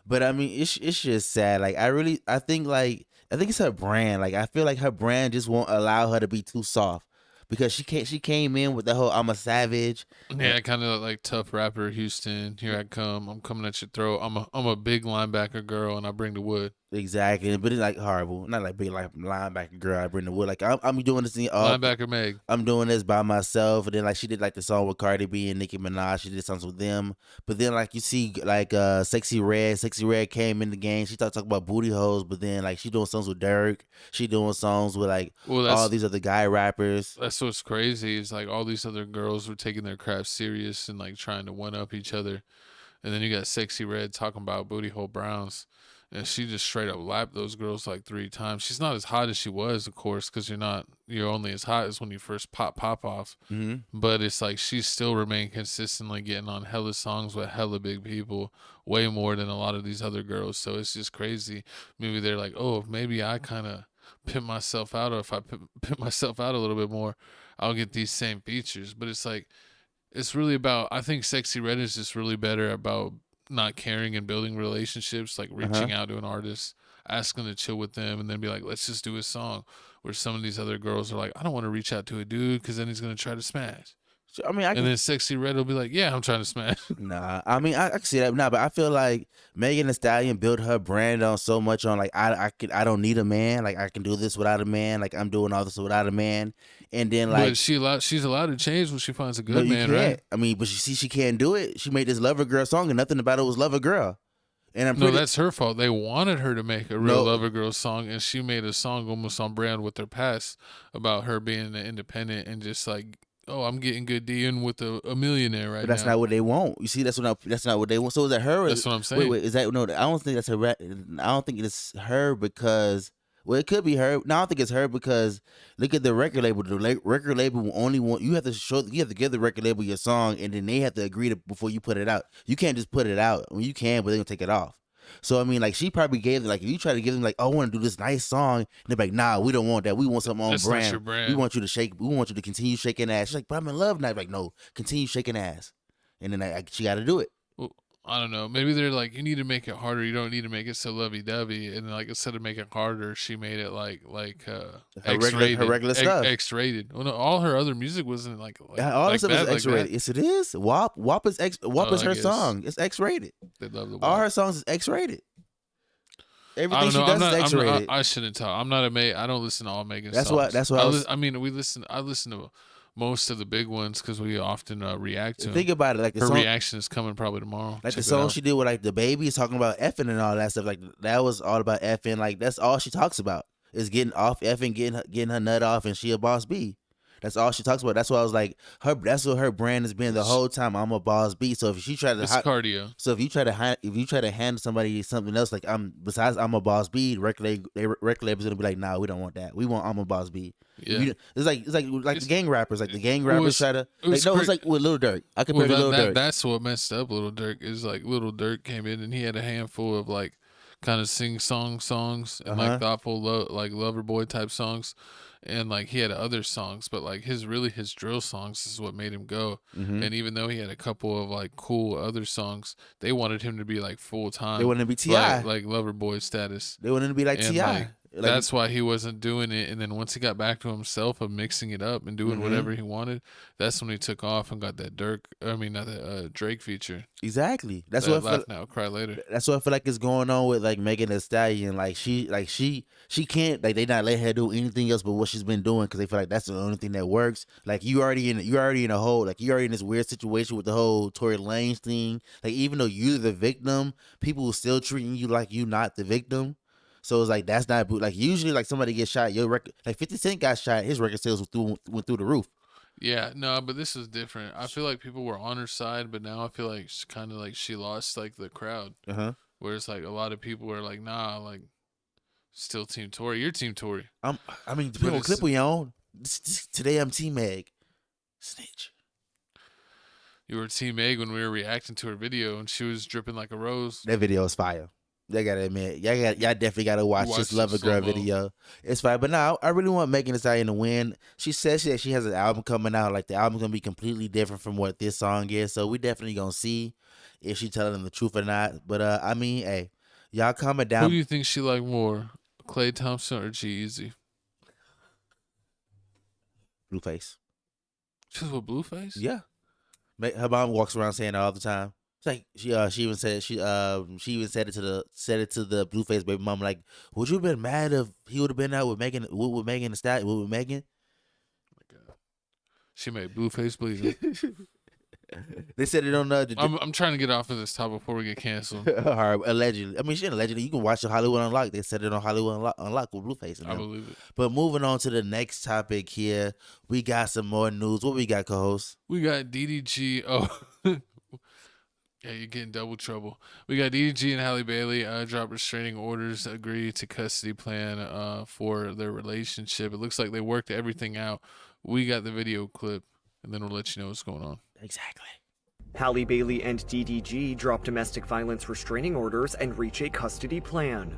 But I mean, it's just sad. Like I think it's her brand. Like I feel like her brand just won't allow her to be too soft, because she came in with the whole "I'm a savage." Yeah, kind of like tough rapper Houston. Here I come. I'm coming at your throat. I'm a big linebacker girl, and I bring the wood. Exactly, but it's like horrible. Not like big like linebacker girl. I bring the wood. Like I'm doing this thing. Linebacker Meg. I'm doing this by myself, and then like she did like the song with Cardi B and Nicki Minaj. She did songs with them, but then like you see like Sexy Red came in the game. She started talking about booty holes, but then like she doing songs with Dirk. She doing songs with like all these other guy rappers. That's what's crazy is like all these other girls were taking their craft serious and like trying to one up each other, and then you got Sexy Red talking about booty hole Browns. And she just straight up lapped those girls like 3 times. She's not as hot as she was, of course, because you're only as hot as when you first pop off. Mm-hmm. But it's like she still remained consistently getting on hella songs with hella big people, way more than a lot of these other girls. So it's just crazy. Maybe they're like, oh, maybe I kind of pimp myself out, or if I pimp myself out a little bit more, I'll get these same features. But it's like, it's really about, I think Sexy Red is just really better about not caring and building relationships, like reaching out to an artist, asking to chill with them, and then be like, let's just do a song. Where some of these other girls are like, I don't want to reach out to a dude because then he's going to try to smash. So, I mean, and then Sexy Red will be like, yeah, I'm trying to smash. Nah, I mean, I can see that. Nah, but I feel like Megan Thee Stallion built her brand on so much on like, I don't need a man. Like I can do this without a man. Like I'm doing all this without a man. And then like, but she's allowed to change when she finds a good man, right? I mean, but she can't do it. She made this Lover Girl song and nothing about it was Lover Girl. And no, that's her fault. They wanted her to make a real Lover Girl song, and she made a song almost on brand with her past about her being an independent and just like, oh, I'm getting good D'ing with a millionaire right now. But that's not what they want. You see, that's not what they want. So is that her? That's what I'm saying. Wait, is that no? I don't think that's her. I don't think it's her because. Well, it could be her. No, I don't think it's her because look at the record label. The record label will only want you have to give the record label your song, and then they have to agree to before you put it out. You can't just put it out. I mean, you can, but they're gonna take it off. So I mean, like she probably gave like if you try to give them like, oh, I want to do this nice song, and they're like, nah, we don't want that. We want something on That's brand. not your brand. We want you to shake. We want you to continue shaking ass. She's like, but I'm in love now. Like, no, continue shaking ass, and then she got to do it. I don't know. Maybe they're like, you need to make it harder. You don't need to make it so lovey-dovey. And like instead of making it harder, she made it like X-rated. Her regular stuff. X-rated. Well, no, all her other music wasn't like all like stuff is X-rated. Yes, it is. WAP is WAP is her guess. song. It's X-rated. They love the WAP. All her songs is X-rated. Everything she does is X-rated. I shouldn't talk. I'm not I don't listen to all Megan's songs. That's what I listen to most of the big ones because we often react to them. Think about it, like her reaction is coming probably tomorrow. Like the song she did with like the babies talking about effing and all that stuff. Like that was all about effing. Like that's all she talks about is getting off effing, getting her nut off, and she a boss B. That's all she talks about. That's why I was like, that's what her brand has been the whole time. I'm a boss B. So if she try to cardio. So if you try to hand somebody something else like I'm a boss B, record label's gonna be like, nah, we don't want that. We want I'm a boss B. Yeah. It's like the gang rappers. Like the gang rappers try to it's like with Lil Durk. I compare to Lil Durk. That's what messed up Lil Durk is like Lil Durk came in and he had a handful of like kind of sing songs and like thoughtful like lover boy type songs, and like he had other songs, but like his drill songs is what made him go. And even though he had a couple of like cool other songs, they wanted him to be like full time. They wanted to be T.I. like lover boy status. They wanted to be like T.I. Like, that's why he wasn't doing it. And then once he got back to himself of mixing it up and doing whatever he wanted, that's when he took off and got that Drake feature. Exactly. That's what I feel. Laugh Now, Cry Later. That's what I feel like is going on with like Megan Thee Stallion. Like she can't, like, they not let her do anything else but what she's been doing because they feel like that's the only thing that works. Like you already in a whole, like you already in this weird situation with the whole Tory Lanez thing. Like even though you're the victim, people will still treating you like you not the victim. So it's like that's not like usually like somebody gets shot, your record, like 50 Cent got shot, his record sales went through the roof. Yeah, no, but this is different. I feel like people were on her side, but now I feel like it's kind of like she lost like the crowd. Whereas like a lot of people are like, nah, like still Team Tory. You're Team Tory. I mean, depending on clip we on. Today I'm Team Meg. Snitch. You were Team Meg when we were reacting to her video and she was dripping like a rose. That video is fire. Y'all gotta admit, y'all definitely gotta watch this Lover Girl video. It's fine, but now I really want Megan Thee Stallion to win. She says that she has an album coming out. Like the album's gonna be completely different from what this song is. So we definitely gonna see if she telling them the truth or not. But I mean, hey, y'all comment down. Who do you think she like more, Klay Thompson or G-Eazy? Blueface. She's with Blueface? Yeah. Her mom walks around saying that all the time. It's like she even said said it to the Blueface baby mom, like, would you have been mad if he would have been out with Megan Thee Stallion with Megan? Oh my God. She made Blueface bleed. They said it on the. I'm trying to get off of this topic before we get canceled. All right, allegedly. I mean, she allegedly. You can watch the Hollywood Unlocked. They said it on Hollywood Unlocked with Blueface. I believe it. But moving on to the next topic here, we got some more news. What we got, co-host? We got DDG. Oh. Yeah, you're getting double trouble. We got DDG and Halle Bailey drop restraining orders, agree to custody plan for their relationship. It looks like they worked everything out. We got the video clip, and then we'll let you know what's going on. Exactly. Halle Bailey and DDG drop domestic violence restraining orders and reach a custody plan.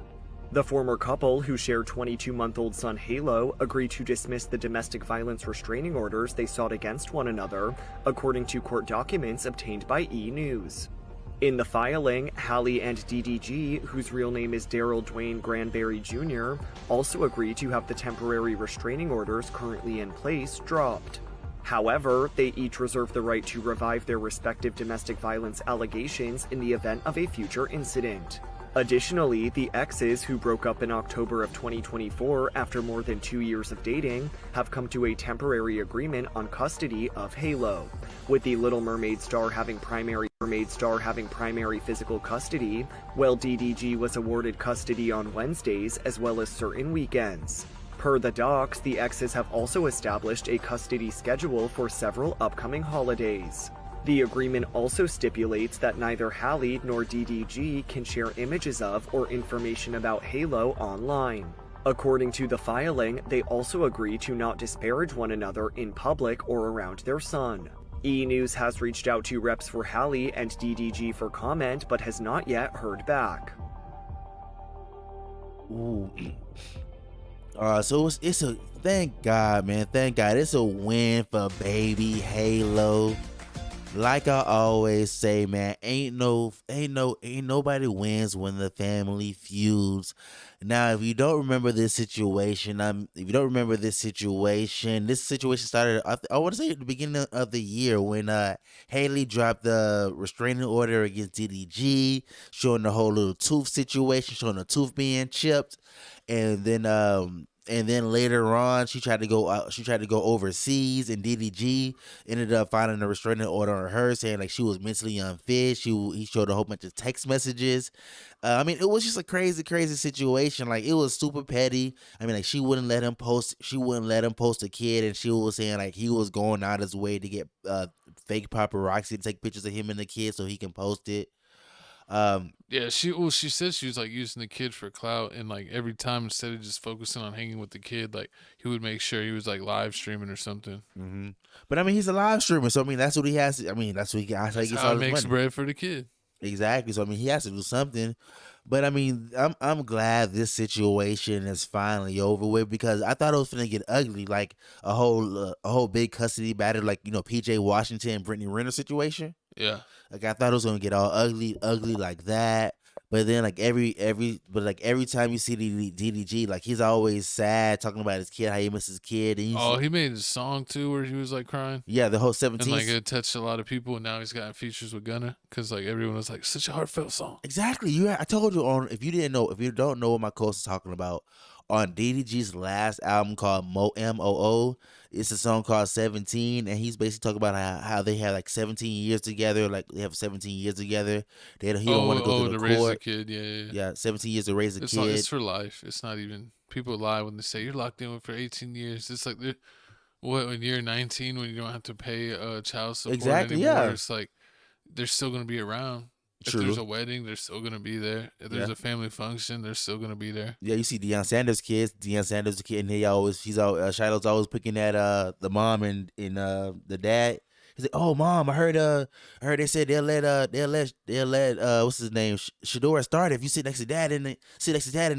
The former couple, who shared 22-month-old son Halo, agreed to dismiss the domestic violence restraining orders they sought against one another, according to court documents obtained by E! News. In the filing, Halle and DDG, whose real name is Daryl Dwayne Granberry Jr., also agreed to have the temporary restraining orders currently in place dropped. However, they each reserve the right to revive their respective domestic violence allegations in the event of a future incident. Additionally, the exes, who broke up in October of 2024 after more than 2 years of dating, have come to a temporary agreement on custody of Halo, with the Little Mermaid star having primary physical custody, while DDG was awarded custody on Wednesdays as well as certain weekends. Per the docs, the exes have also established a custody schedule for several upcoming holidays. The agreement also stipulates that neither Halle nor DDG can share images of or information about Halo online. According to the filing, they also agree to not disparage one another in public or around their son. E! News has reached out to reps for Halle and DDG for comment, but has not yet heard back. Ooh. So it's a thank God, man. Thank God. It's a win for baby Halo. Like I always say, man, ain't nobody wins when the family feuds. Now, if you don't remember this situation, this situation started, I want to say at the beginning of the year when Haley dropped the restraining order against DDG, showing the whole little tooth situation, showing the tooth being chipped, and then later on, she tried to go overseas, and DDG ended up finding a restraining order on her, saying like she was mentally unfit. He showed a whole bunch of text messages. I mean, it was just a crazy situation. Like, it was super petty. I mean, like, she wouldn't let him post a kid, and she was saying like he was going out his way to get fake paparazzi to take pictures of him and the kid so he can post it. Yeah, she said she was like using the kid for clout, and like every time, instead of just focusing on hanging with the kid, like he would make sure he was like live streaming or something. But I mean, he's a live streamer, so I mean that's what he has. I mean, that's what he got. That's how he makes bread for the kid. Exactly. So I mean, he has to do something. But I mean, I'm glad this situation is finally over with because I thought it was gonna get ugly, like a whole big custody battle, like PJ Washington and Brittany Renner situation. Yeah. Like I thought it was gonna get all ugly like that. But then every time you see DDG, like he's always sad, talking about his kid, how he misses his kid. And he made a song too where he was like crying. Yeah, the whole 17. And like it touched a lot of people, and now he's got features with Gunna because like everyone was like such a heartfelt song. Exactly. I told you if you don't know what my co-host is talking about, on DDG's last album called MOO, it's a song called 17, and he's basically talking about how they had like 17 years together, like they have 17 years together. He don't want to go to the court. Raise a kid, yeah. 17 years to raise a kid. It's for life. It's not even, people lie when they say you're locked in for 18 years. It's like when you're 19, when you don't have to pay child support anymore, it's like they're still gonna be around. True. If there's a wedding, they're still gonna be there. If there's a family function, they're still gonna be there. Yeah, you see Deion Sanders' kids. Deion Sanders' kid, and Shiloh's always picking at the mom and the dad. He's like, "Oh, mom, I heard they said they'll let what's his name, Shador start if you sit next to dad in the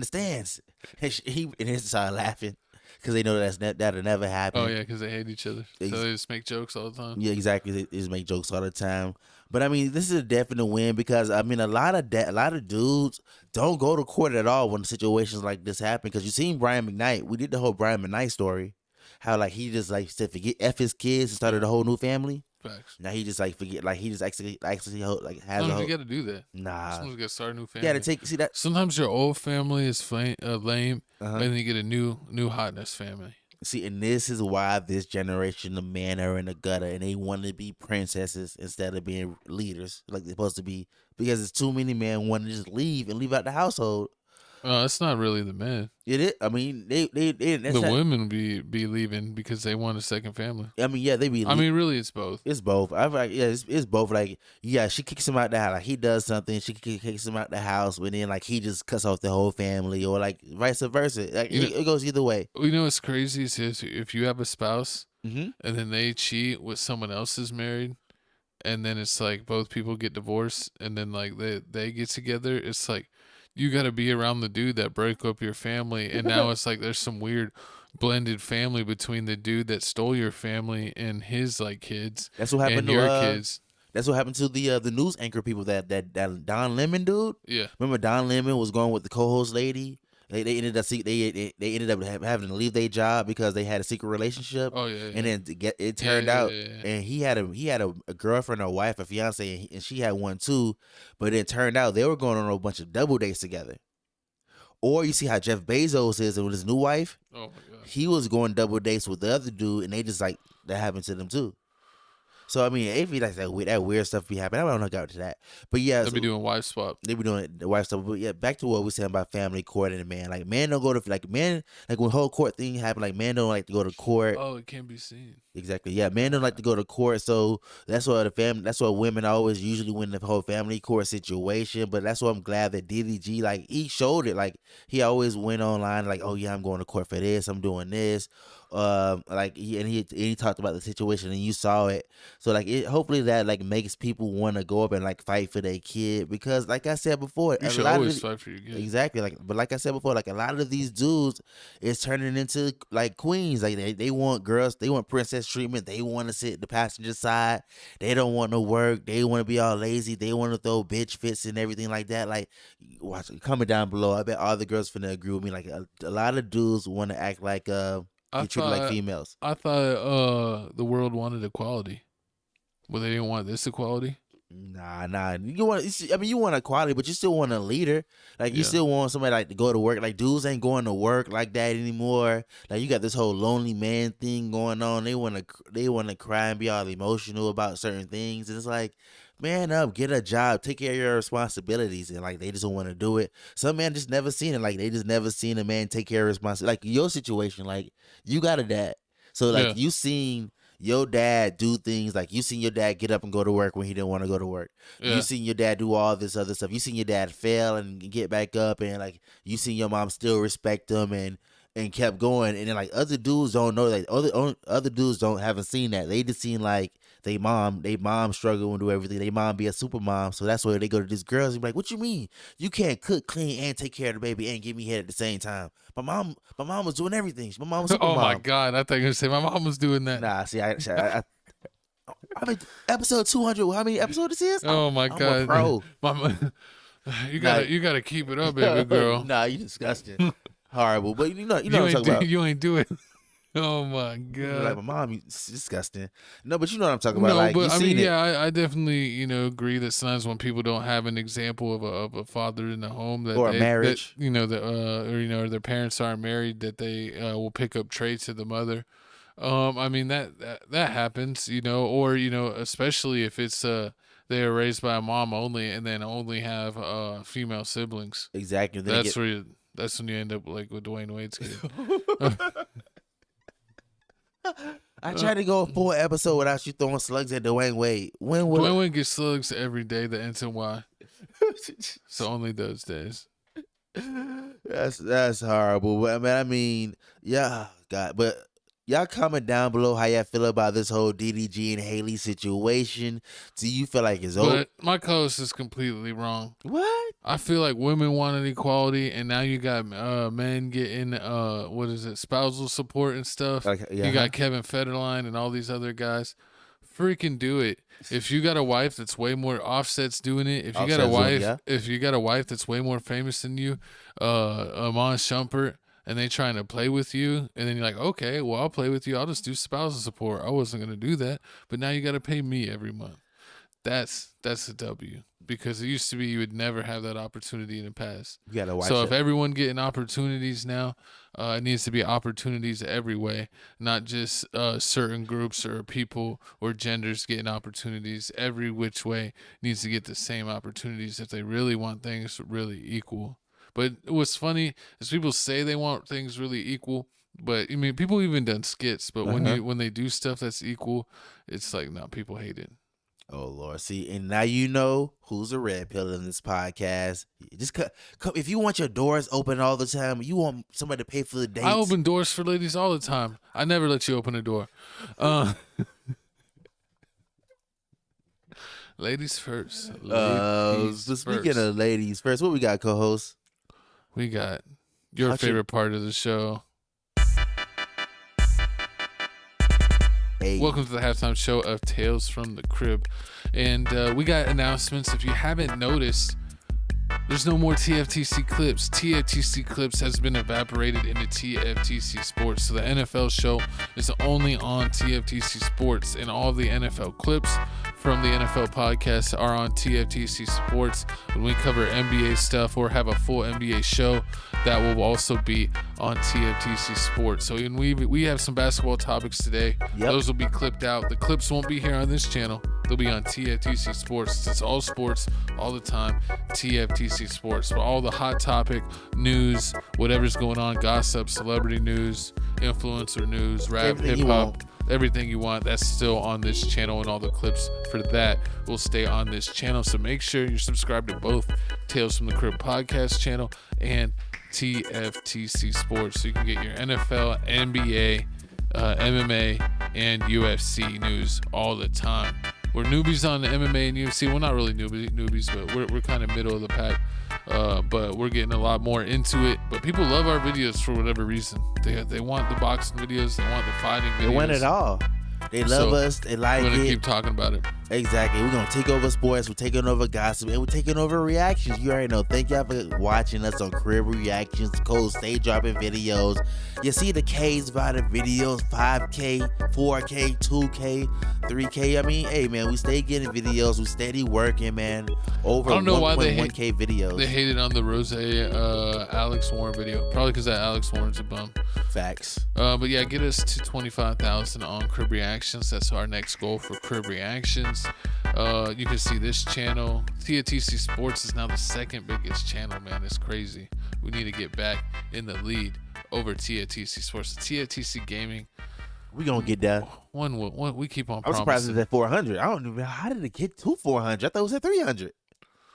stands." And he started laughing because they know that'll never happen. Oh yeah, because they hate each other, so they just make jokes all the time. Yeah, exactly. They just make jokes all the time. But I mean, this is a definite win because I mean, a lot of dudes don't go to court at all when situations like this happen. Because you seen Brian McKnight. We did the whole Brian McKnight story, how like he just like said forget F his kids and started a whole new family. Facts. Now he just like forget, like he just actually like has. You got to do that. Nah, sometimes you got to start a new family. You got to see that. Sometimes your old family is lame, and then you get a new hotness family. See, and this is why this generation of men are in the gutter and they want to be princesses instead of being leaders like they're supposed to be, because it's too many men want to just leave out the household. It's not really the men. It is. I mean, they women be leaving because they want a second family. I mean, yeah, they be. I mean, really, it's both. It's both. It's both. Like, yeah, she kicks him out the house. Like, he does something, she kicks him out the house, but then like he just cuts off the whole family, or like vice versa. Like it goes either way. You know what's crazy is if you have a spouse and then they cheat with someone else is married, and then it's like both people get divorced, and then like they get together. It's like, you got to be around the dude that broke up your family, and now it's like there's some weird blended family between the dude that stole your family and his like kids. That's what happened and to your kids. That's what happened to the news anchor people that Don Lemon dude. Yeah, remember Don Lemon was going with the co-host lady. They ended up having to leave their job because they had a secret relationship. Oh yeah. And then it turned out, and he had a girlfriend or wife, a fiance, and she had one too. But it turned out they were going on a bunch of double dates together. Or you see how Jeff Bezos is with his new wife. Oh my god. He was going double dates with the other dude, and they just like that happened to them too. So I mean, if you like that weird stuff be happening, I don't know got to that. But yeah, they be doing wife swap. They be doing the wife swap. But yeah, back to what we saying about family court and man. Like men don't go to when whole court thing happened. Like men don't like to go to court. Oh, it can't be seen. Exactly. Yeah, men don't like to go to court. So that's why that's why women always usually win the whole family court situation. But that's why I'm glad that DDG like he showed it. Like he always went online like, oh yeah, I'm going to court for this. I'm doing this. He talked about the situation and you saw it. So like hopefully that like makes people want to go up and like fight for their kid, because like I said before, you should always fight for your kid. Exactly. But like I said before, like a lot of these dudes is turning into like queens. Like they want girls, they want princess treatment. They want to sit the passenger side. They don't want no work. They want to be all lazy. They want to throw bitch fits and everything like that. Like watch comment down below. I bet all the girls finna agree with me. Like a lot of dudes want to act like get treated like females. I thought the world wanted equality. Well, they didn't want this equality. Nah. You want equality, but you still want a leader. Like you still want somebody like to go to work. Like dudes ain't going to work like that anymore. Like you got this whole lonely man thing going on. They want to cry and be all emotional about certain things. And it's like, man up, get a job, take care of your responsibilities, and like they just don't want to do it. Some men just never seen it. Like they just never seen a man take care of responsibility. Like your situation, like you got a dad, so like you seen your dad do things. Like you seen your dad get up and go to work when he didn't want to go to work. You seen your dad do all this other stuff. You seen your dad fail and get back up, and like you seen your mom still respect him and kept going. And then like other dudes don't know, like other dudes haven't seen that. They just seen like they mom struggle and do everything. They mom be a super mom, so that's why they go to these girls and be like, "What you mean? You can't cook, clean, and take care of the baby and give me head at the same time?" My mom was doing everything. My mom was super Oh mom. my God! I thought you were gonna say my mom was doing that. Nah, see, I mean, episode 200. How many episodes this is? Oh my I'm God! a pro. Mama, you gotta keep it up, baby girl. Nah, you disgusting, horrible. But you know what I'm talking about. You ain't do it. Oh my God! Like my mom, it's disgusting. No, but you know what I'm talking about. No, Like, but you I mean, seen it. I definitely agree that sometimes when people don't have an example of a father in the home that Or a marriage, or their parents aren't married, that they will pick up traits of the mother. I mean that happens, or especially if it's they are raised by a mom only and then only have female siblings. Exactly. That's when you end up like with Dwayne Wade's kid. I tried to go a full episode without you throwing slugs at Dwayne Wade. Dwayne Wade gets slugs every day that ends in Y. So only those days. That's horrible. But man, I mean, yeah, God. But y'all comment down below how y'all feel about this whole DDG and Halle situation. Do you feel like it's over? But my co-host is completely wrong. What? I feel like women wanted equality, and now you got men getting spousal support and stuff. You got Kevin Federline and all these other guys. Freaking do it! If you got a wife that's way more Offset's doing it. If you got a wife that's way more famous than you, Amon Shumpert, and they trying to play with you, and then you're like, okay, well, I'll play with you. I'll just do spousal support. I wasn't gonna do that, but now you got to pay me every month. That's a W, because it used to be you would never have that opportunity in the past. You gotta watch so it. If everyone getting opportunities now, it needs to be opportunities every way, not just certain groups or people or genders getting opportunities. Every which way needs to get the same opportunities if they really want things really equal. But what's funny is people say they want things really equal, but I mean, people even done skits. But when they do stuff that's equal, it's like, no, people hate it. Oh Lord, see, and now you know who's a red pill in this podcast. Just come if you want your doors open all the time. You want somebody to pay for the dates. I open doors for ladies all the time. I never let you open a door. Ladies first. Speaking of ladies first, what we got, co-host? We got your favorite part of the show. Hey. Welcome to the halftime show of Tales from the Crib. And we got announcements. If you haven't noticed, there's no more TFTC clips. TFTC clips has been evaporated into TFTC Sports. So the NFL show is only on TFTC Sports, and all the NFL clips from the NFL podcast are on TFTC Sports. When we cover NBA stuff or have a full NBA show, that will also be on TFTC Sports. So we have some basketball topics today. Yep. Those will be clipped out. The clips won't be here on this channel. They'll be on TFTC Sports. It's all sports all the time. TFTC Sports. For all the hot topic news, whatever's going on, gossip, celebrity news, influencer news, rap, hip hop, everything you want, that's still on this channel, and all the clips for that will stay on this channel. So make sure you're subscribed to both Tales from the Crib podcast channel and TFTC Sports, so you can get your NFL, NBA, MMA, and UFC news all the time. We're newbies on the MMA and UFC. Well, not really newbies, but we're kind of middle of the pack. But we're getting a lot more into it. But people love our videos for whatever reason. They want the boxing videos. They want the fighting videos. They want it all. They love us. They like we're it. We're going to keep talking about it. Exactly. We're going to take over sports. We're taking over gossip. And we're taking over reactions. You already know. Thank y'all for watching us on Crib Reactions. Cole, stay dropping videos. You see the K's by the videos. 5K, 4K, 2K, 3K. I mean, hey, man, we stay getting videos. We steady working, man. Over 1.1K videos. They hated on the Rose Alex Warren video. Probably because that Alex Warren's a bum. Facts. But yeah, get us to 25,000 on Crib Reactions. That's our next goal for Crib Reactions. You can see this channel. TFTC Sports is now the second biggest channel, man. It's crazy. We need to get back in the lead over TFTC Sports. TFTC Gaming. We gonna get that. One we keep on. I'm surprised it's at 400. I don't even. How did it get to 400? I thought it was at 300.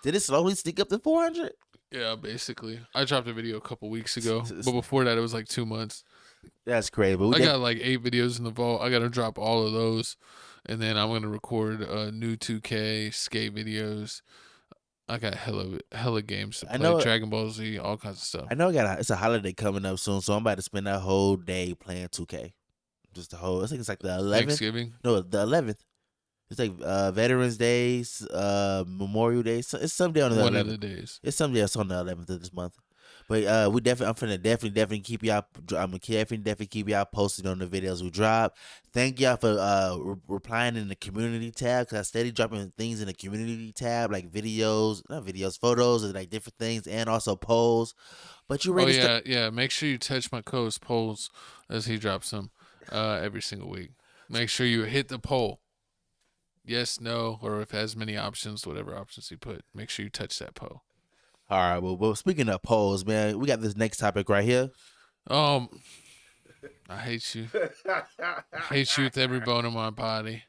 Did it slowly sneak up to 400? Yeah, basically. I dropped a video a couple weeks ago, but before that, it was like 2 months. That's crazy. But I got like 8 videos in the vault. I got to drop all of those, And then I'm going to record new 2K skate videos. I got hella games to play. Dragon Ball Z, all kinds of stuff. I know it's a holiday coming up soon, so I'm about to spend that whole day playing 2K. Just the whole. I think it's like the 11th. Thanksgiving? No, the 11th. It's like Veterans Day, Memorial Day. It's someday on the 11th. One of the days. It's someday else on the 11th of this month. But I'm finna definitely keep y'all. I'm definitely keep y'all posted on the videos we drop. Thank y'all for replying in the community tab, because I steady dropping things in the community tab, like photos, and like different things, and also polls. But you ready? Yeah. Make sure you touch my co-host's polls as he drops them every single week. Make sure you hit the poll. Yes, no, or if it has many options, whatever options he put. Make sure you touch that poll. All right, well, speaking of polls, man, we got this next topic right here. I hate you. I hate you with every bone in my body.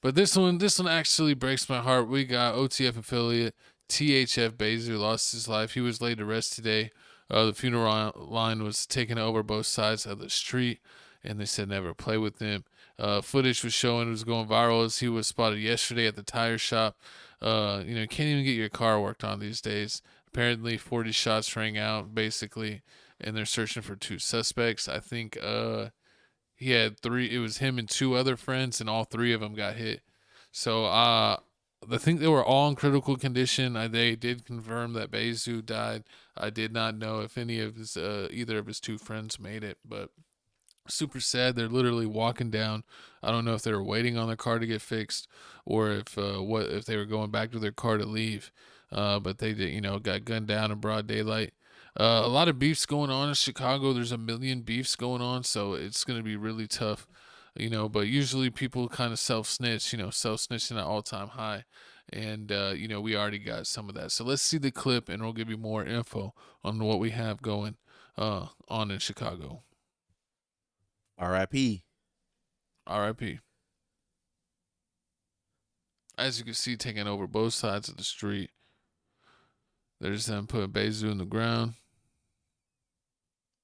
But this one actually breaks my heart. We got OTF affiliate THF Bezu lost his life. He was laid to rest today. The funeral line was taken over both sides of the street, and they said never play with him. Footage was showing it was going viral as he was spotted yesterday at the tire shop. Can't even get your car worked on these days. Apparently 40 shots rang out basically, and they're searching for 2 suspects. I think he had 3. It was him and 2 other friends, and all 3 of them got hit. So I think they were all in critical condition. They did confirm that Bezu died. I did not know if any of his either of his 2 friends made it, but super sad. They're literally walking down. I don't know if they were waiting on their car to get fixed, or if they were going back to their car to leave. But they did, got gunned down in broad daylight. A lot of beefs going on in Chicago. There's a million beefs going on, so it's going to be really tough. But usually people kind of self-snitch, self-snitching at all-time high. And, we already got some of that. So let's see the clip, and we'll give you more info on what we have going on in Chicago. R.I.P. R.I.P. As you can see, taking over both sides of the street. There's them putting Bezu in the ground.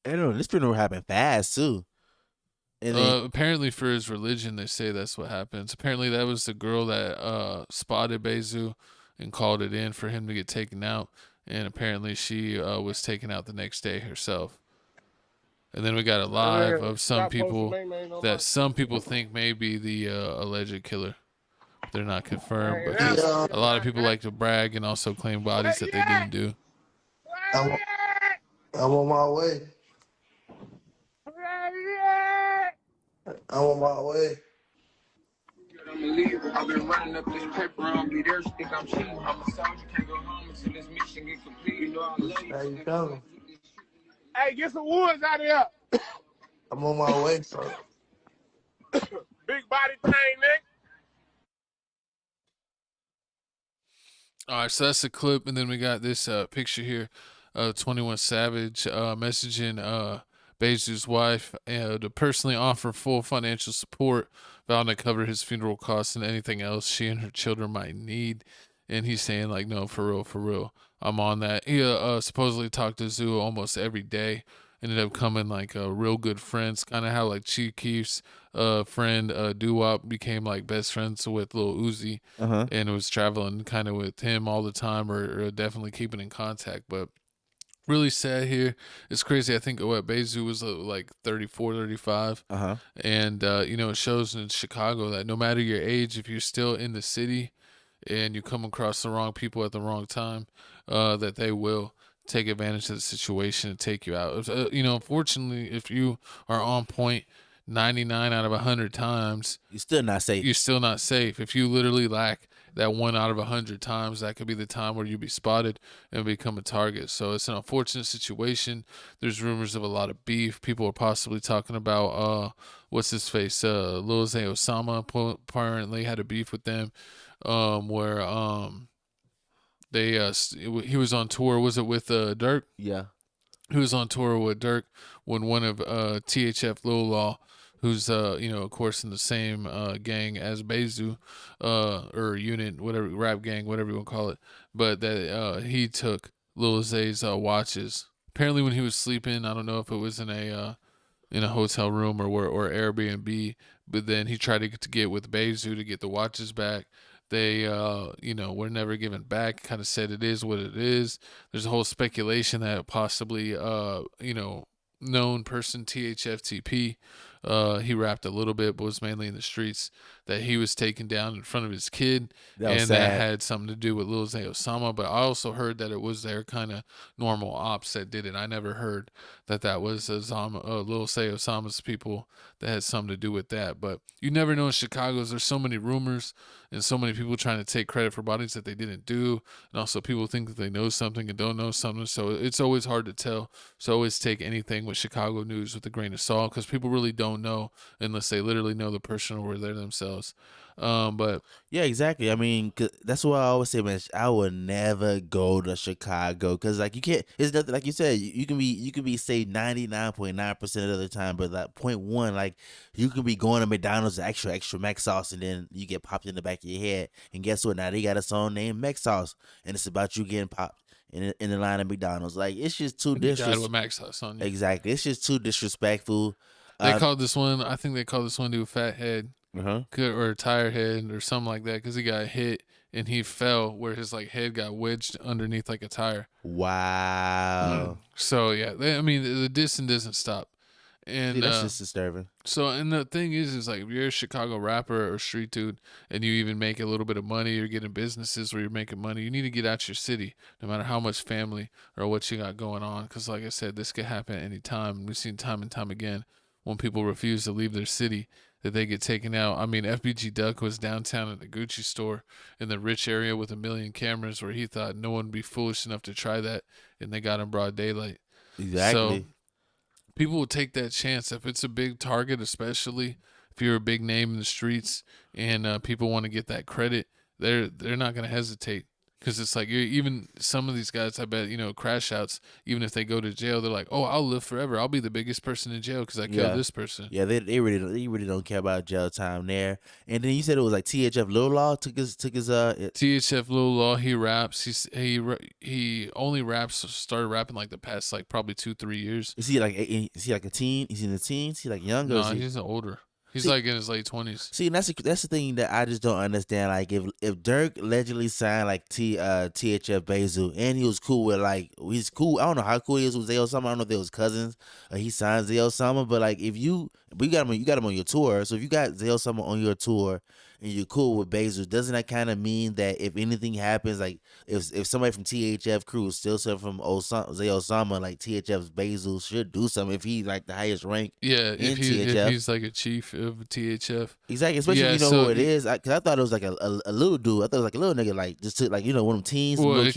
I don't know, this funeral happened fast, too. And apparently for his religion, they say that's what happens. Apparently that was the girl that spotted Bezu and called it in for him to get taken out. And apparently she was taken out the next day herself. And then we got a live of some people that some people think may be the alleged killer. They're not confirmed, but a lot of people like to brag and also claim bodies that they didn't do. I'm on my way. I'm on my way. I'm a leader. I've been running up this paper. I don't be there. Think I'm cheating. I'm a soldier. Can't go home until this mission get complete. You know I love you. How you coming? Hey, get some woods out of here. I'm on my way, sir. Big body thing, Nick. All right, so that's the clip, and then we got this picture here of 21 Savage messaging Bezu's wife to personally offer full financial support, vowing to cover his funeral costs and anything else she and her children might need. And he's saying, like, no, for real, I'm on that. He supposedly talked to Zoo almost every day. Ended up coming like real good friends, kind of how like Chief Keef's friend Doo-Wop became like best friends with Lil Uzi, and was traveling kind of with him all the time, or definitely keeping in contact. But really sad here. It's crazy. I think Bezu was like 34, 35. And it shows in Chicago that no matter your age, if you're still in the city and you come across the wrong people at the wrong time, that they will take advantage of the situation and take you out. Unfortunately, if you are on point 99 out of 100 times, you're still not safe. You're still not safe. If you literally lack that 1 out of 100 times, that could be the time where you be spotted and become a target. So it's an unfortunate situation. There's rumors of a lot of beef. People are possibly talking about what's his face, Lil Zay Osama apparently had a beef with them, where he was on tour. Was it with Dirk? Yeah. He was on tour with Dirk when one of THF Lil Law, who's of course in the same gang as Bezu, or unit, whatever, rap gang, whatever you want to call it, but that he took Lil Zay's watches. Apparently when he was sleeping, I don't know if it was in a hotel room or Airbnb, but then he tried to get with Bezu to get the watches back. They, were never given back. Kind of said it is what it is. There's a whole speculation that possibly, known person THFTP, he rapped a little bit, but was mainly in the streets, that he was taken down in front of his kid, and that had something to do with Lil Zay Osama. But I also heard that it was their kind of normal ops that did it. I never heard that was Lil Zay Osama's people that had something to do with that. But you never know in Chicago. There's so many rumors and so many people trying to take credit for bodies that they didn't do, and also people think that they know something and don't know something. So it's always hard to tell. So always take anything with Chicago news with a grain of salt, because people really don't know unless they literally know the person or were there themselves. But yeah, exactly. I mean, that's why I always say, man, I would never go to Chicago, because like you can't. It's nothing like you said. You can be say 99.9% of the time, but like 0.1, like you can be going to McDonald's extra mac sauce, and then you get popped in the back of your head. And guess what? Now they got a song named Mac Sauce, and it's about you getting popped in the line of McDonald's. Like, it's just too disrespectful. with Mac Sauce on you. Exactly. It's just too disrespectful. They called this one. I think they called this one dude Fat Head. Or a tire head or something like that, because he got hit and he fell where his like head got wedged underneath like a tire. Wow. So yeah, the dissing doesn't stop, and that's just disturbing. So, and the thing is like, if you're a Chicago rapper or street dude and you even make a little bit of money, you're getting businesses where you're making money, you need to get out your city, no matter how much family or what you got going on, because like I said, this could happen anytime. We've seen time and time again when people refuse to leave their city, that they get taken out. I mean, FBG Duck was downtown at the Gucci store in the rich area with 1 million cameras, where he thought no one would be foolish enough to try that, and they got him broad daylight. Exactly. So people will take that chance if it's a big target, especially if you're a big name in the streets and people want to get that credit. They're not going to hesitate. Because it's like, even some of these guys, I bet, crash outs, even if they go to jail, they're like, oh, I'll live forever. I'll be the biggest person in jail because I killed this person. Yeah, they really don't care about jail time there. And then you said it was like THF Lil Law took his THF Lil Law, he raps. He only started rapping like the past like probably 2-3 years. Is he like a teen? Is he in the teens? Is he like younger? No, he's older. He's like in his late 20s. See, and that's the thing that I just don't understand. Like, if Dirk allegedly signed like THF Bezu, and he was cool with he's cool. I don't know how cool he is with Zay Osama. I don't know if they was cousins or he signed Zay Osama. But like, you got him on your tour. So if you got Zay Osama on your tour and you're cool with Bezu, doesn't that kind of mean that if anything happens, like if somebody from THF crew steals something from Zay Osama, like THF's Bezu should do something if he's like the highest rank? Yeah, if he's like a chief of THF. Exactly, especially if you know who it is. Because I thought it was like a little dude. I thought it was like a little nigga, like just took like one of them teens. Well, it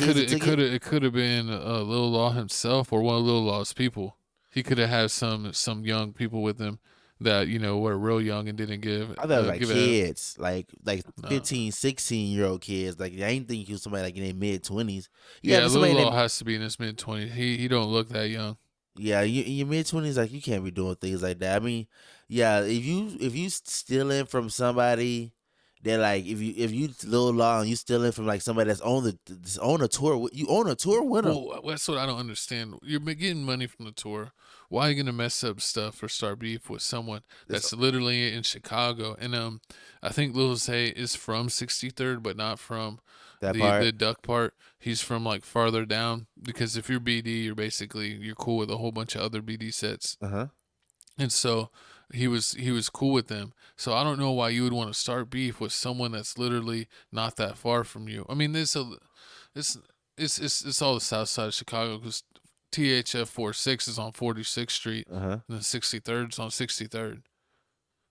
could have been Lil Law himself or one of Lil Law's people. He could have had some young people with him that were real young and didn't give. I thought it was like kids, like 15, 16-year-old kids. Like, I ain't think he was somebody like in their mid-20s. Yeah, Lil Law has to be in his mid-20s. He don't look that young. Yeah, in your mid-20s, like, you can't be doing things like that. I mean, yeah, if you stealing from somebody that, like, if you Lil Law and you stealing from like somebody that's on a tour, you own a tour with them. Well, that's what I don't understand. You're getting money from the tour. Why are you gonna mess up stuff or start beef with someone that's literally in Chicago? And I think Lil Zay is from 63rd, but not from the Duck part. He's from like farther down, because if you're BD, you're cool with a whole bunch of other BD sets. And so he was cool with them. So I don't know why you would want to start beef with someone that's literally not that far from you. I mean, it's all the south side of Chicago, because THF 46 is on 46th Street, and then 63rd is on 63rd.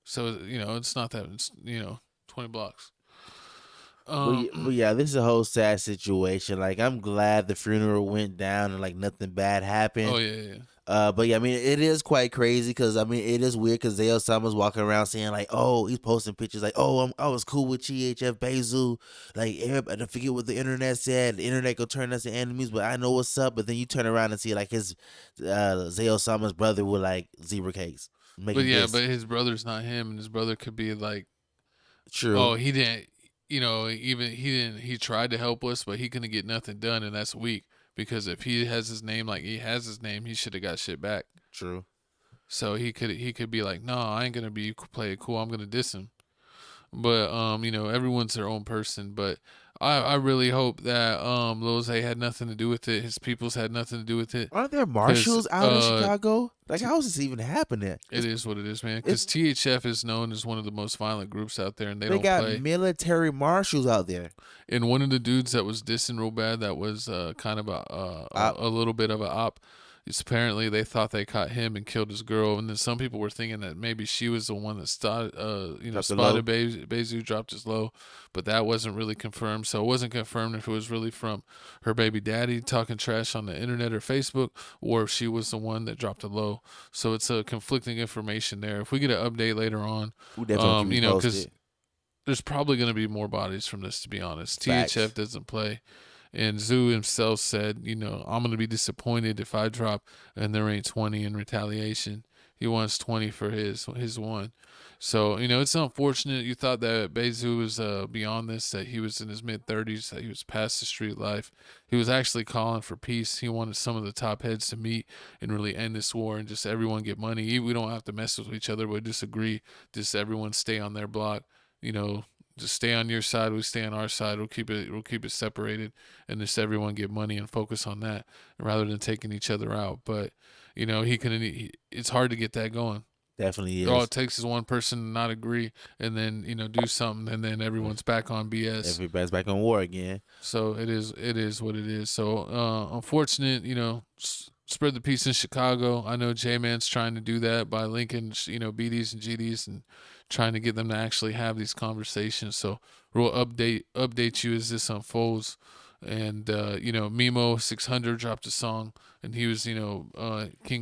So it's not that. It's 20 blocks. But yeah, this is a whole sad situation. Like, I'm glad the funeral went down and like nothing bad happened. Oh yeah. But yeah, I mean, it is quite crazy, because I mean, it is weird, because Zay Osama's walking around saying like, oh, he's posting pictures like, oh, I was cool with THF Bezu. Like, everybody, I forget what the internet said. The internet gonna turn us to enemies, but I know what's up. But then you turn around and see like his Zay Osama's brother with like zebra cakes. But his brother's not him, and his brother could be like, true. Oh, he didn't. He tried to help us, but he couldn't get nothing done, and that's weak. Because if he has his name like he has his name, he should have got shit back. True. So he could be like, no, I ain't gonna play it cool. I'm gonna diss him. But everyone's their own person. But I really hope that Lil Zay had nothing to do with it. His peoples had nothing to do with it. Aren't there marshals out in Chicago? Like, how is this even happening? It is what it is, man. Because THF is known as one of the most violent groups out there, and they don't got play. Military marshals out there. And one of the dudes that was dissing real bad, that was kind of a little bit of a op. Apparently they thought they caught him and killed his girl, and then some people were thinking that maybe she was the one that spotted Bezu, dropped his low, but that wasn't really confirmed. So it wasn't confirmed if it was really from her baby daddy talking trash on the internet or Facebook, or if she was the one that dropped the low. So it's a conflicting information there. If we get an update later on, because there's probably going to be more bodies from this, to be honest. Facts. THF doesn't play. And Zeus himself said, I'm going to be disappointed if I drop and there ain't 20 in retaliation. He wants 20 for his one. So, it's unfortunate. You thought that Bezu was beyond this, that he was in his mid-30s, that he was past the street life. He was actually calling for peace. He wanted some of the top heads to meet and really end this war and just everyone get money. We don't have to mess with each other, but just agree. Just everyone stay on their block, just stay on your side. We stay on our side. We'll keep it separated, and just everyone get money and focus on that rather than taking each other out. But it's hard to get that going. Definitely is. All it takes is one person to not agree, and then do something, and then everyone's back on BS. Everybody's back on war again. So it is what it is. So unfortunate. Spread the peace in Chicago. I know J-Man's trying to do that by linking BDs and GDs and trying to get them to actually have these conversations. So we'll update you as this unfolds. And Mimo 600 dropped a song, and he was King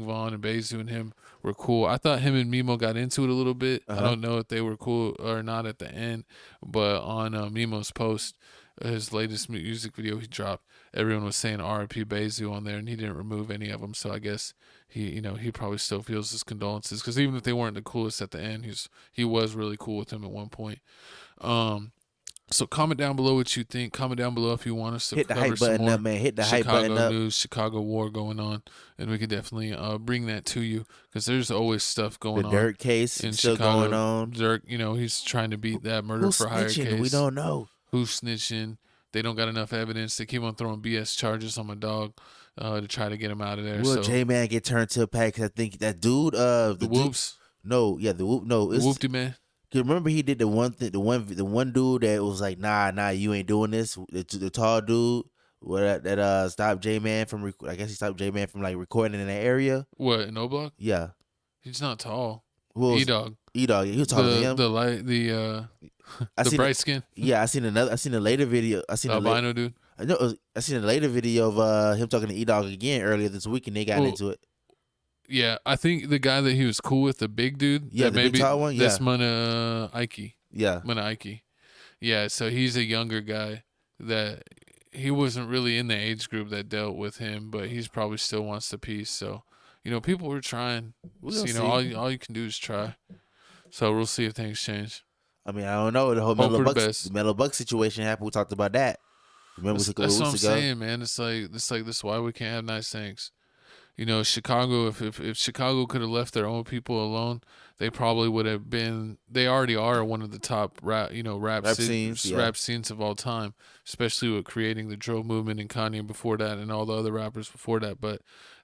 Von and Bezu and him were cool. I thought him and Mimo got into it a little bit. I don't know if they were cool or not at the end, but on Mimo's post, his latest music video he dropped, everyone was saying R.I.P. Bezu on there, and he didn't remove any of them. So I guess he probably still feels his condolences, because even if they weren't the coolest at the end, he was really cool with him at one point. So comment down below what you think. Comment down below if you want us to hit the cover hype some button more up, man. Hit the Chicago hype button up. news, Chicago war going on, and we can definitely bring that to you, because there's always stuff going on. The Dirk case in still Chicago. going on. Dirk, he's trying to beat that murder Who's for hire snitching? case. We don't know. Who's snitching? They don't got enough evidence. They keep on throwing BS charges on my dog to try to get him out of there. Will J-Man get turned to a pack? I think that dude, the Whoops. No, yeah, the Whoop. No, it's Whoopty man. Remember he did the one thing, the one dude that was like, nah, you ain't doing this. The tall dude that stopped J-Man from. I guess he stopped J-Man from like recording in that area. What, in O-Block? Yeah, he's not tall. E-Dog. E-Dog. He was taller than him. The bright skin. Yeah, I seen a later video. I seen albino dude. I seen a later video of him talking to E-Dog again earlier this week, and they got into it. Yeah, I think the guy that he was cool with, the big dude. Yeah, the big tall one. Yeah, that's Mana Ike. Yeah, Mana Ike. Yeah, so he's a younger guy that he wasn't really in the age group that dealt with him, but he's probably still wants the peace. So, people were trying. So, all you can do is try. So we'll see if things change. I mean, I don't know. The whole Mellow Buck situation happened. We talked about that. Remember, that's what I'm saying, man. It's like this. Why we can't have nice things? Chicago. If Chicago could have left their own people alone, they probably would have been. They already are one of the top rap scenes of all time, especially with creating the drill movement and Kanye before that, and all the other rappers before that. But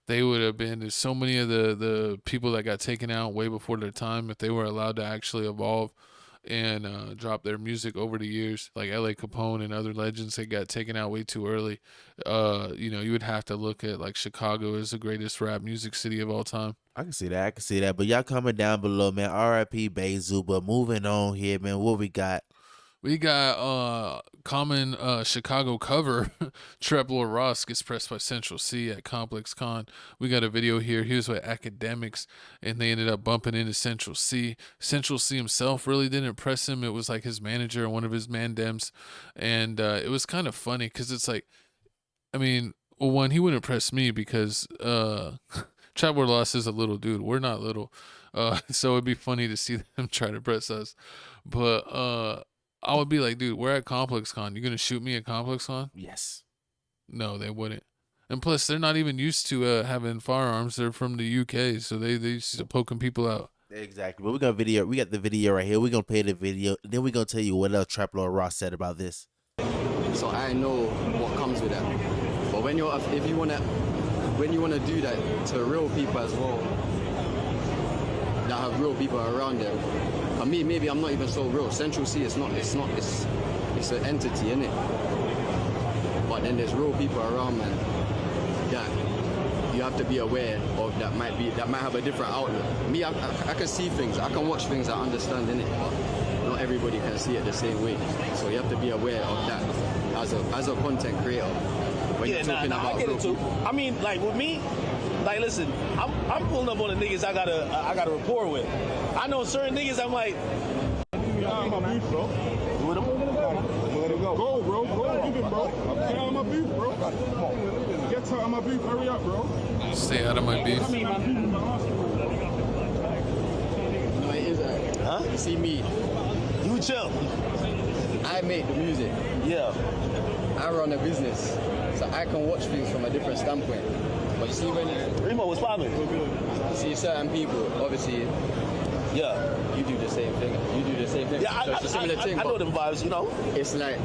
they would have been. There's so many of the people that got taken out way before their time. If they were allowed to actually evolve and drop their music over the years, like L.A. Capone and other legends that got taken out way too early, you would have to look at like Chicago as the greatest rap music city of all time. I can see that. But y'all comment down below, man. R.I.P. Bezu. But moving on here, man. What we got? We got common Chicago cover. Trap Lord Ross gets pressed by Central Cee at Complex Con. We got a video here. He was with Academics, and they ended up bumping into Central Cee. Central Cee himself really didn't press him. It was like his manager, one of his mandems, and it was kind of funny because it's like, I mean, well, one, he wouldn't press me because Trap Lord Ross is a little dude. We're not little, so it'd be funny to see them try to press us, but I would be like, dude, we're at Complex Con. You gonna shoot me at Complex Con? Yes. No, they wouldn't. And plus, they're not even used to having firearms. They're from the UK, so they used to poking people out. Exactly. But we got the video right here. We're gonna play the video. Then we're gonna tell you what else Trap Lord Ross said about this. So I know what comes with that. But when you wanna do that to real people as well, that have real people around them. For me, maybe I'm not even so real. Central Cee, it's an entity, innit? But then there's real people around, man, that you have to be aware of that might have a different outlook. Me, I can see things, I can watch things, I understand, innit? But not everybody can see it the same way. So you have to be aware of that as a content creator. When you're talking about I get it too. I mean, like with me, like listen, I'm pulling up on the niggas I got a rapport with. I know certain niggas I'm like, my beef, bro. with them. Let it go. Go, bro. Go. Leave it, bro. Get out of my beef, bro. Get out of my beef. Hurry up, bro. Stay out of my beef. No, it is Huh? You see me. You chill. I make the music. Yeah. I run a business. So I can watch things from a different standpoint. But you see when Remo was popping. You see certain people, obviously, yeah, you do the same thing. Yeah, so it's a similar thing. I know them vibes, you know. It's like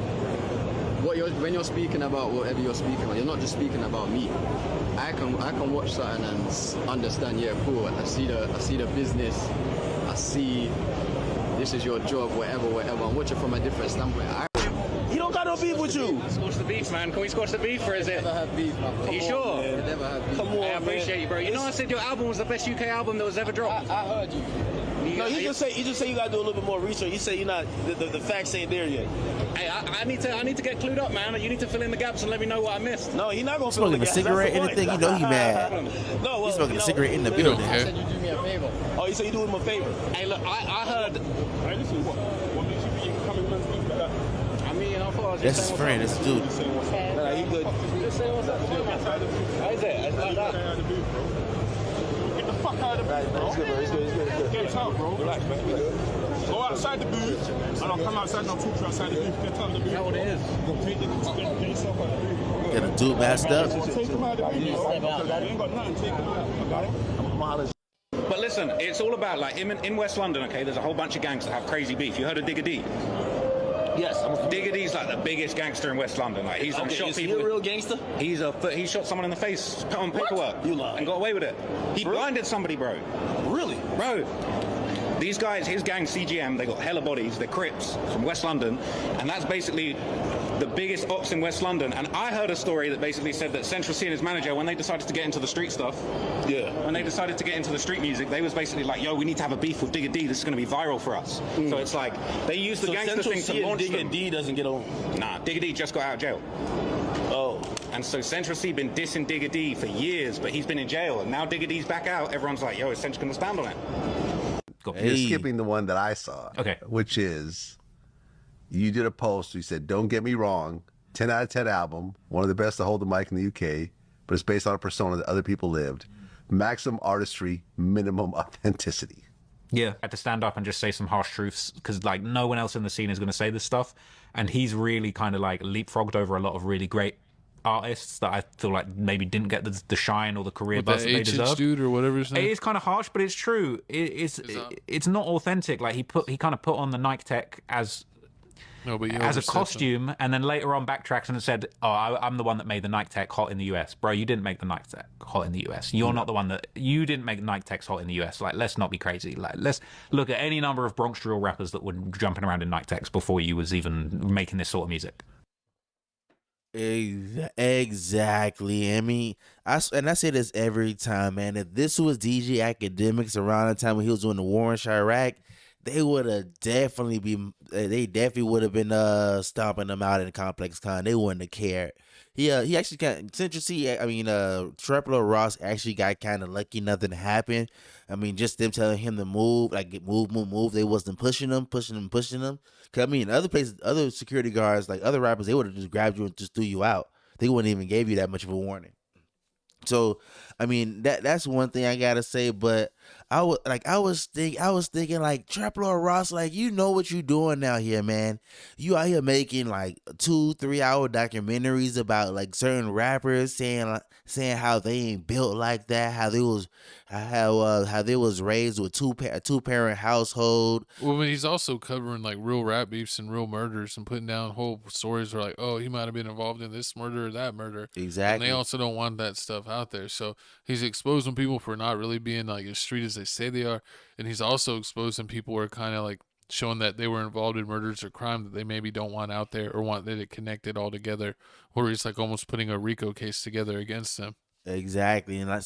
when you're speaking about whatever you're speaking about, you're not just speaking about me. I can watch something and understand. Yeah, cool. I see the business. I see this is your job, whatever. I'm watching from a different standpoint. He don't got no beef with you. Squash the beef, man. Can we squash the beef, or is it? Never have beef, man. Are you sure? Never have beef. Come on, I appreciate you, bro. You know I said your album was the best UK album that was ever dropped. I heard you. No, you just say you gotta do a little bit more research. You say you're not the facts ain't there yet. Hey, I need to get clued up, man. You need to fill in the gaps and let me know what I missed. No, he's not gonna fill in the Smoking a gaps. cigarette in the thing, you know he mad. No, He's smoking a cigarette in the You don't building. care. I said you do me a favor. Oh, you say you do him a favor? Hey, look, I heard. Hey, listen, what makes you think you can come in man's beef like that? I mean, I thought I was That's just his saying friend. what's That's the dude. Nah, he good. up. Just say what's up. How is it? It's like that. Stay out of the beef, bro. Get the fuck out of the beef, bro. He's good, bro. He's good. Get out, bro. Relax, man. Go outside the booth. I don't come outside and I'll talk to you outside the booth. Get out of the booth. Is that what it is? Go take get yourself out of the booth. Get a dude masked up. Take him out of the booth, bro. You ain't got nothing. Take him out. Okay? But listen, it's all about, like, in West London, okay, there's a whole bunch of gangs that have crazy beef. You heard of Digga D? Yes. Digga D's like the biggest gangster in West London. Like, he's shot Is he people. a real gangster? He shot someone in the face, put on paperwork, You lie. and got away with it. He blinded somebody, bro. Really? Bro. These guys, his gang, CGM, they got hella bodies. They're Crips from West London, and that's basically the biggest ops in West London. And I heard a story that basically said that Central Cee and his manager, when they decided to get into the street stuff, when they decided to get into the street music, they was basically like, yo, we need to have a beef with Digga D. This is going to be viral for us. So it's like, they used the gangster thing to launch Digga them. D doesn't get on. Nah, Digga D just got out of jail. Oh. And so Central Cee been dissing Digga D for years, but he's been in jail. And now Digga D's back out. Everyone's like, yo, is Central going to stand on it? You're skipping the one that I saw. Okay. Which is, you did a post, you said, don't get me wrong, 10 out of 10 album, one of the best to hold the mic in the UK, but it's based on a persona that other people lived. Maximum artistry, minimum authenticity. Yeah, I had to stand up and just say some harsh truths because, like, no one else in the scene is going to say this stuff. And he's really kind of, like, leapfrogged over a lot of really great artists that I feel like maybe didn't get the shine or the career buzz that they deserve. Dude or whatever his name. It is kind of harsh, but it's true. It's not authentic. Like, he kind of put on the Nike Tech as a costume, and then later on backtracked and said, "Oh, I'm the one that made the Nike Tech hot in the US." Bro, you didn't make the Nike Tech hot in the US. You're not the one you didn't make Nike Techs hot in the US. Like, let's not be crazy. Like, let's look at any number of Bronx drill rappers that were jumping around in Nike Techs before you was even making this sort of music. Exactly. I mean, I say this every time, man. If this was DJ Academics around the time when he was doing the war in Chirac, they would have definitely been stomping them out in Complex Con. They wouldn't have cared. He actually Central Cee, Trap Lord Ross actually got kind of lucky. Nothing happened. I mean, just them telling him to move, like move. They wasn't pushing him. Cause I mean, other places, other security guards, like other rappers, they would have just grabbed you and just threw you out. They wouldn't even gave you that much of a warning. So I mean, that's one thing I gotta say, but I was thinking like Trap Lord Ross, like you know what you doing out here, man. You out here making like 2-3 hour documentaries about like certain rappers saying how they ain't built like that, how they was raised with a two parent household. Well, but he's also covering like real rap beefs and real murders and putting down whole stories where like, oh, he might have been involved in this murder or that murder. Exactly. And they also don't want that stuff out there. So he's exposing people for not really being like as street as they say they are. And he's also exposing people who are kind of like showing that they were involved in murders or crime that they maybe don't want out there or want it connected all together. Where he's like almost putting a RICO case together against them. Exactly, and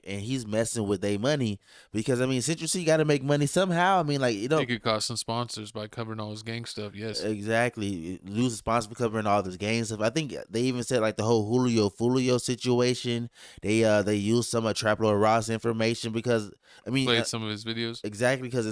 he's messing with their money because I mean, Central Cee got to make money somehow. I mean, like He could cost some sponsors by covering all his gang stuff. Yes, exactly. Lose a sponsor for covering all this gang stuff. I think they even said like the whole Julio Fulio situation. They used some of Trap Lord Ross information because I mean played some of his videos. Exactly, because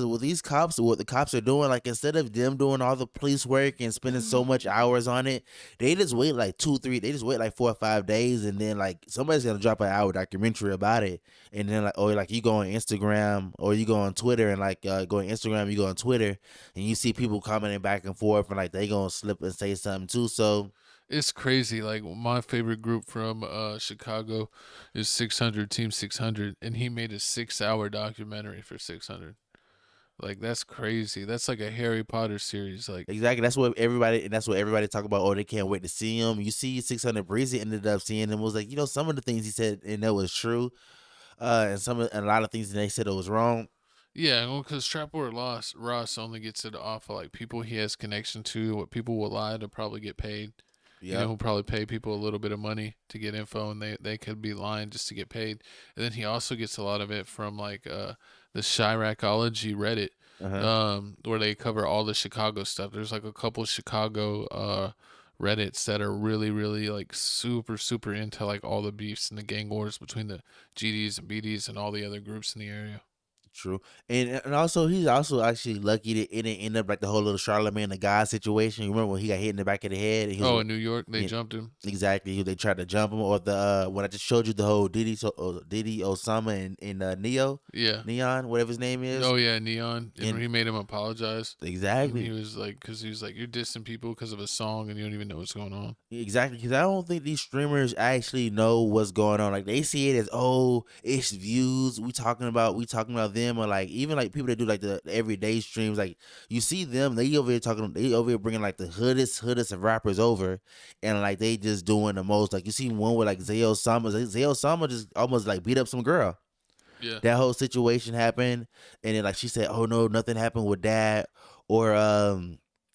with these cops, what the cops are doing, like instead of them doing all the police work and spending so much hours on it, they just wait like 2-3. They just wait like 4 or 5 days, and then like somebody's gonna drop an hour documentary about it, and then like you go on Instagram or you go on Twitter and like go on Instagram, you go on Twitter, and you see people commenting back and forth, and like they gonna slip and say something too. So it's crazy. Like my favorite group from Chicago is 600 Team 600, and he made a 6-hour documentary for 600. Like that's crazy. That's like a Harry Potter series. Like exactly, that's what everybody talk about. Oh, they can't wait to see him. You see, 600 Breezy ended up seeing him. Was like, some of the things he said and that was true, and a lot of things they said it was wrong. Yeah, well, because Trap Lord Ross only gets it off of like people he has connection to. What people will lie to probably get paid. Yeah, he'll probably pay people a little bit of money to get info, and they could be lying just to get paid. And then he also gets a lot of it from like the Chiracology Reddit, where they cover all the Chicago stuff. There's like a couple Chicago Reddits that are really, really like super, super into like all the beefs and the gang wars between the GDs and BDs and all the other groups in the area. True, and also he's also actually lucky that it didn't end up like the whole little Charlamagne the God situation. You remember when he got hit in the back of the head? And in New York, they jumped him. Exactly, they tried to jump him, or the when I just showed you the whole Diddy Osama and Neo, Neon, whatever his name is. Oh yeah, Neon, and he made him apologize. Exactly, and he was like, because he was like, you're dissing people because of a song, and you don't even know what's going on. Exactly, because I don't think these streamers actually know what's going on. Like they see it as it's views. We talking about them. Or like even like people that do like the everyday streams, like you see them, they over here bringing like the hoodest of rappers over, and like they just doing the most. Like you see one with like Zeus Sama just almost like beat up some girl. Yeah, that whole situation happened, and then like she said, "Oh no, nothing happened with that,"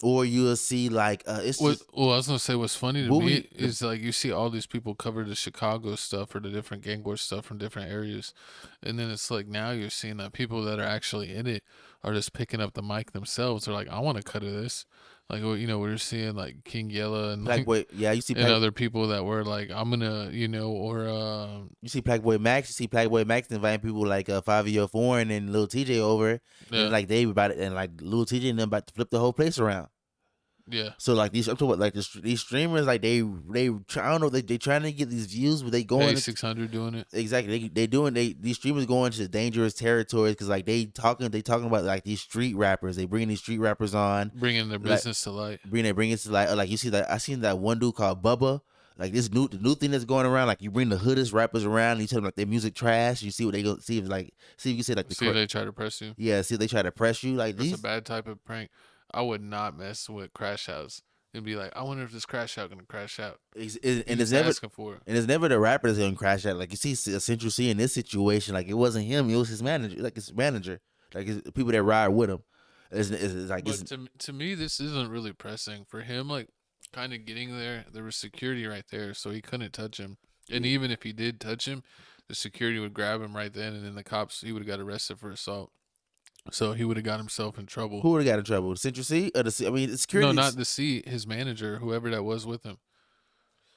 or you'll see like it's just, well, I was gonna say what's funny to me is like you see all these people cover the Chicago stuff or the different gang war stuff from different areas, and then it's like now you're seeing that people that are actually in it are just picking up the mic themselves. They're like, I want to cut of this. Like we're seeing like King Yella and Blackboy, you see, and other people that were like, I'm gonna, or you see Blackboy Max, inviting people like Fabio Foreign and Lil TJ over, and like they about it, and like Lil TJ and them about to flip the whole place around. Yeah. So like I'm talking about like these streamers, like they I don't know, they trying to get these views, but they going 600 doing it. Exactly, these streamers going to dangerous territories because like they talking about like these street rappers. They bringing these street rappers on, bringing their business to light. Bring it to light. Like you see that I seen that one dude called Bubba. Like the new thing that's going around. Like you bring the hoodest rappers around, and you tell them like their music trash. You see what they go see if you can say like see if they try to press you. Yeah, see if they try to press you. Like that's a bad type of prank. I would not mess with Crash House. It'd be like, I wonder if this crash out gonna crash out. And it's never asking for it. And it's never the rapper that's gonna crash out. Like you see Central Cee in this situation, like it wasn't him, it was his manager. Like his manager, like his people that ride with him. It's like to me, this isn't really pressing for him. Like kind of getting there was security right there, so he couldn't touch him. And even if he did touch him, the security would grab him right then, and then the cops he would have got arrested for assault. So he would have got himself in trouble. Who would have got in trouble? Central Cee or the C? I mean, security. No, not the C. His manager, whoever that was with him.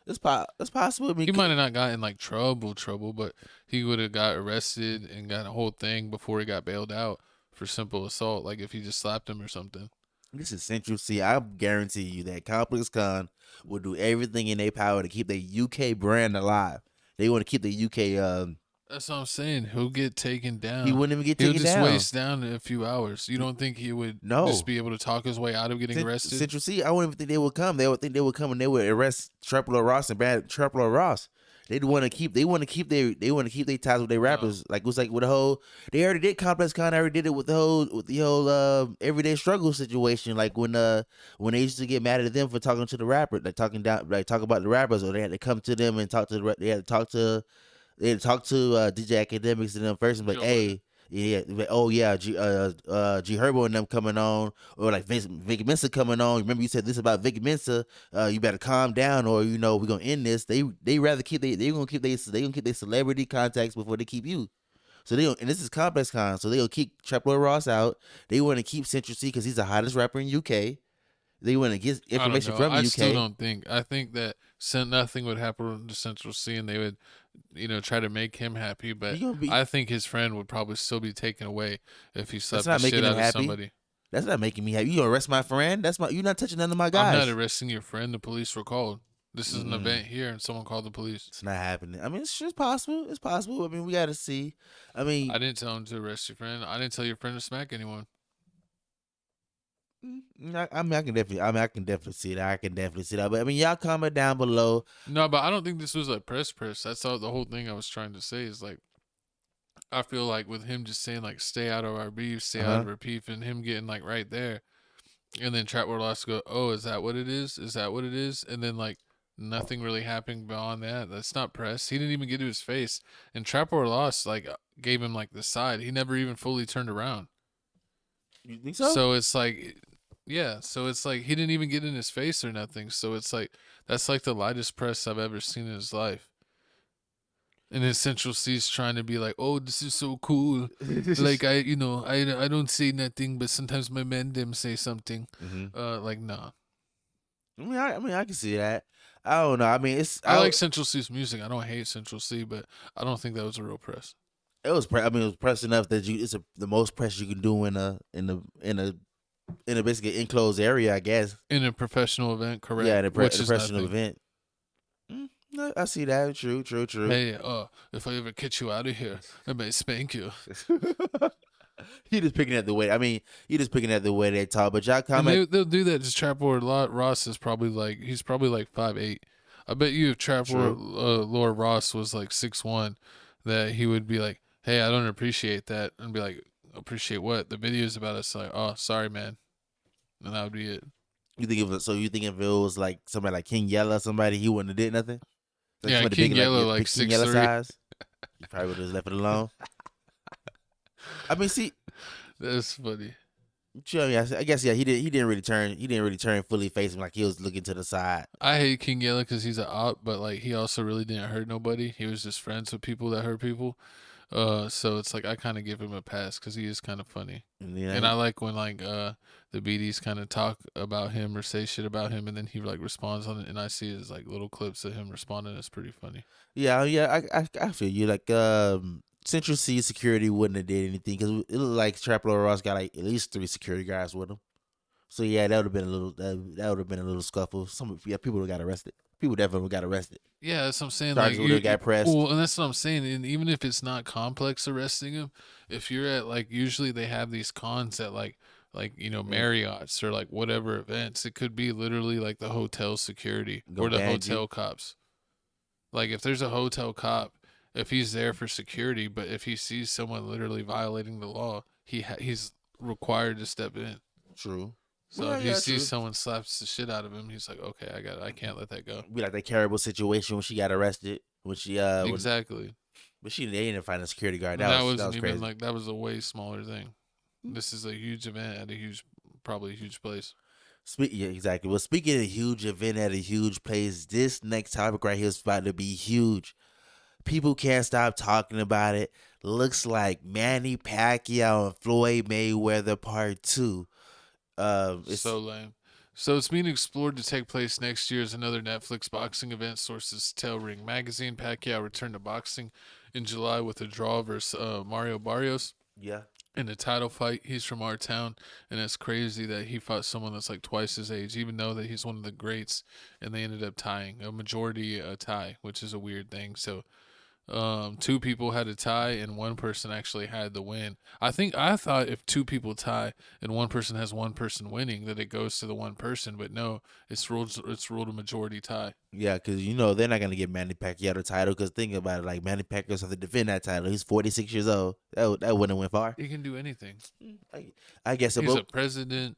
It's possible. I mean, he might have not gotten like trouble, but he would have got arrested and got a whole thing before he got bailed out for simple assault. Like if he just slapped him or something. This is Central Cee. I guarantee you that Complex Con will do everything in their power to keep their UK brand alive. They want to keep the UK. That's what I'm saying. He'll get taken down. He wouldn't even get He'll taken just down. waste down in a few hours. You don't think he would just be able to talk his way out of getting arrested? Central Cee, I wouldn't even think they would come. They would think they would come and they would arrest Triple Ross and Triple Ross. They'd want to keep. They want to keep their ties with their rappers. Like it was like with the whole. They already did Complex Con. Already did it with the whole everyday struggle situation. Like when they used to get mad at them for talking to the rapper, like talking about the rappers, or they had to come to them and talk to they had to talk to DJ Academics and them first and be like, hey. Yeah, oh yeah, G Herbo and them coming on, or like Vicky Mensa coming on. Remember you said this about Vicky Mensa? You better calm down, or we're gonna end this. They rather keep they gonna keep their celebrity contacts before they keep you. So and this is Complex Con, so they gonna keep Triple Ross out. They want to keep Central Cee because he's the hottest rapper in UK. They want to get information from the UK. I still don't think. I think that nothing would happen to Central Cee, and they would, try to make him happy. But I think his friend would probably still be taken away if he slapped the shit out of somebody. That's not making me happy. You gonna arrest my friend? You're not touching none of my guys. I'm not arresting your friend. The police were called. This is an event here, and someone called the police. It's not happening. I mean, it's just possible. It's possible. I mean, we got to see. I mean, I didn't tell him to arrest your friend. I didn't tell your friend to smack anyone. I can definitely see that. I can definitely see that. But I mean, y'all comment down below. No, but I don't think this was like press. That's all. The whole thing I was trying to say is like, I feel like with him just saying like, stay out of our beef, stay out of our beef, and him getting like right there, and then Trap World Lost go, oh, is that what it is? Is that what it is? And then like nothing really happened beyond that. That's not press. He didn't even get to his face, and Trap World Lost like gave him like the side. He never even fully turned around. You think so? So it's like. Yeah, so it's like he didn't even get in his face or nothing. So it's like that's like the lightest press I've ever seen in his life. And then Central Cee's trying to be like, "Oh, this is so cool." Like I don't say nothing, but sometimes my men them say something. Like nah. I mean, I can see that. I don't know. I mean, I like Central Cee's music. I don't hate Central Cee, but I don't think that was a real press. It was. I mean, it was press enough that it's the most press you can do in a basically enclosed area, I guess. In a professional event, correct? Yeah, in a professional event. I see that. True. Hey, if I ever catch you out of here, I may spank you. He just picking at the way. I mean, he just picking at the way they talk. But y'all comment. They'll do that. Just Trap Lord Ross is probably like 5'8". I bet you if Trap Lord Ross was like 6'1", that he would be like, "Hey, I don't appreciate that," and be like, "Appreciate what?" The video's about us. Like, "Oh, sorry, man," and that would be it. You think if it was like somebody like King Yella, somebody, he wouldn't have did nothing? Like yeah, King Yella like 6'3". Size. You probably would have just left it alone. I mean, see, that's funny. I guess he didn't really turn fully face him, like he was looking to the side. I hate King Yella because he's an op, but like he also really didn't hurt nobody. He was just friends with people that hurt people. So it's like I kind of give him a pass because he is kind of funny, and I like when like the BDs kind of talk about him or say shit about him, and then he like responds on it, and I see his like little clips of him responding. It's pretty funny. Yeah, I feel you. Like Central Cee security wouldn't have did anything because it looked like Trap Lord Ross got like at least 3 security guards with him. So yeah, that would have been a little scuffle. People would have got arrested. People definitely got arrested. Yeah, that's what I'm saying. Sergeants would have got pressed. Well, and that's what I'm saying. And even if it's not complex arresting him, if you're at like usually they have these cons at like Marriott's or like whatever events. It could be literally like the hotel security or the hotel cops. Like if there's a hotel cop, if he's there for security, but if he sees someone literally violating the law, he's required to step in. True. So if he sees someone slaps the shit out of him, he's like, okay, I can't let that go. Be like that terrible situation when she got arrested. When she exactly. But they didn't find a security guard. That was even crazy. like that was a way smaller thing. This is a huge event at probably a huge place. Yeah, exactly. Well, speaking of a huge event at a huge place, this next topic right here is about to be huge. People can't stop talking about it. Looks like Manny Pacquiao and Floyd Mayweather Part 2. It's so lame. So it's being explored to take place next year as another Netflix boxing event. Sources tell Ring Magazine. Pacquiao returned to boxing in July with a draw versus Mario Barrios. Yeah. in the title fight. He's from our town, and it's crazy that he fought someone that's like twice his age, even though that he's one of the greats, and they ended up tying a majority tie, which is a weird thing. So two people had a tie and one person actually had the win. I thought if two people tie and one person has one person winning, that it goes to the one person, but no, it's ruled a majority tie. Yeah, because they're not gonna give Manny Pacquiao the title. Because think about it, like Manny Pacquiao has to defend that title. He's 46 years old. That wouldn't went far. He can do anything. I guess he's a president.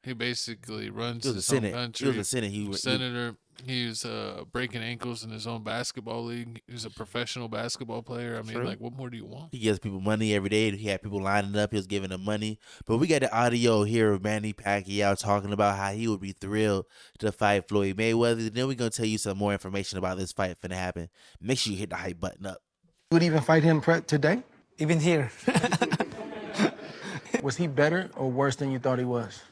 He basically runs his own country. He was a Senate. He was senator. He was breaking ankles in his own basketball league. He was a professional basketball player. I mean, like, what more do you want? He gives people money every day. He had people lining up. He was giving them money. But we got the audio here of Manny Pacquiao talking about how he would be thrilled to fight Floyd Mayweather. Then we're going to tell you some more information about this fight finna happen. Make sure you hit the hype button up. You would even fight him today? Even here. Was he better or worse than you thought he was?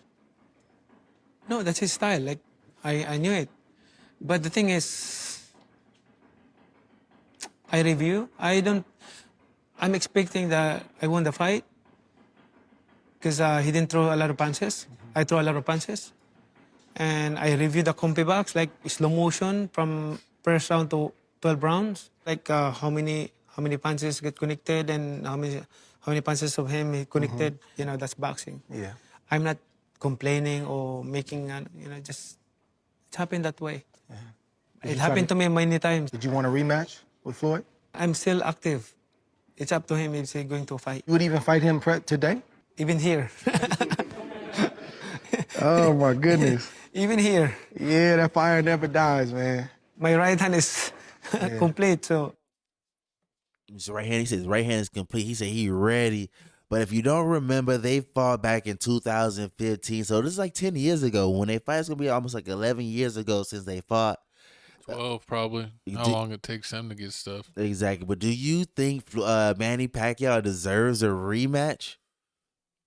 No, that's his style. Like, I knew it. But the thing is, I'm expecting that I won the fight because he didn't throw a lot of punches. I throw a lot of punches. And I reviewed the compy box, like slow motion from first round to 12 rounds. Like how many punches get connected and how many punches of him he connected. That's boxing. Yeah. I'm not complaining or making, just it happened that way. Yeah. It happened to me many times. Did you want a rematch with Floyd? I'm still active. It's up to him if he's going to fight. You would even fight him today? Even here. Oh my goodness. Even here. Yeah, that fire never dies, man. My right hand is complete, so. His right hand, he says right hand is complete. He said he ready. But if you don't remember, they fought back in 2015. So this is like 10 years ago. When they fight, it's going to be almost like 11 years ago since they fought. 12 probably. How long it takes them to get stuff. Exactly. But do you think Manny Pacquiao deserves a rematch?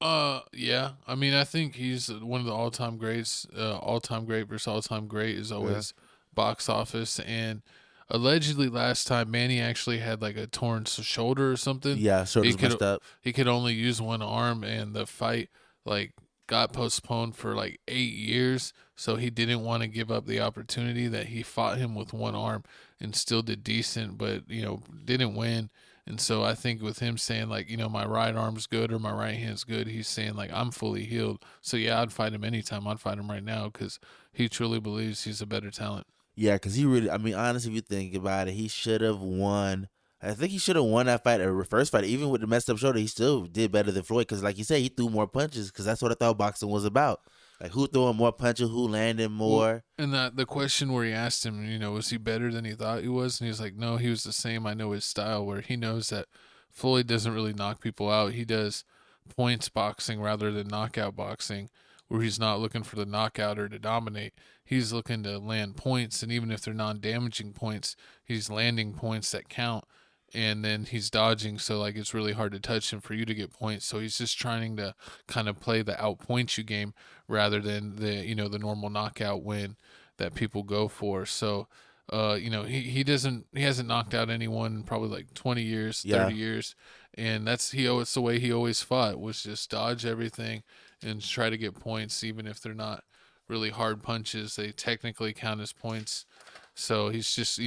Yeah. I mean, I think he's one of the all-time greats. All-time great versus all-time great is always box office. And allegedly last time Manny actually had like a torn shoulder or something. Yeah, shoulder's messed up. He could only use one arm, and the fight like got postponed for like 8 years. So he didn't want to give up the opportunity that he fought him with one arm and still did decent, but didn't win. And so I think with him saying like, my right arm's good or my right hand's good, he's saying like, I'm fully healed. So yeah, I'd fight him anytime. I'd fight him right now because he truly believes he's a better talent. Yeah, because he really, I mean, honestly, if you think about it, he should have won. I think he should have won that fight, or first fight. Even with the messed up shoulder, he still did better than Floyd. Because like you said, he threw more punches because that's what I thought boxing was about. Like who throwing more punches, who landing more. And the question where he asked him, was he better than he thought he was? And he's like, no, he was the same. I know his style, where he knows that Floyd doesn't really knock people out. He does points boxing rather than knockout boxing, where he's not looking for the knockout or to dominate. He's looking to land points, and even if they're non-damaging points, he's landing points that count, and then he's dodging, so like it's really hard to touch him for you to get points. So he's just trying to kind of play the outpoint you game rather than the the normal knockout win that people go for. So he hasn't knocked out anyone in probably like 20 years, 30 years, and it's the way he always fought, was just dodge everything and try to get points, even if they're not really hard punches. They technically count as points. So he's just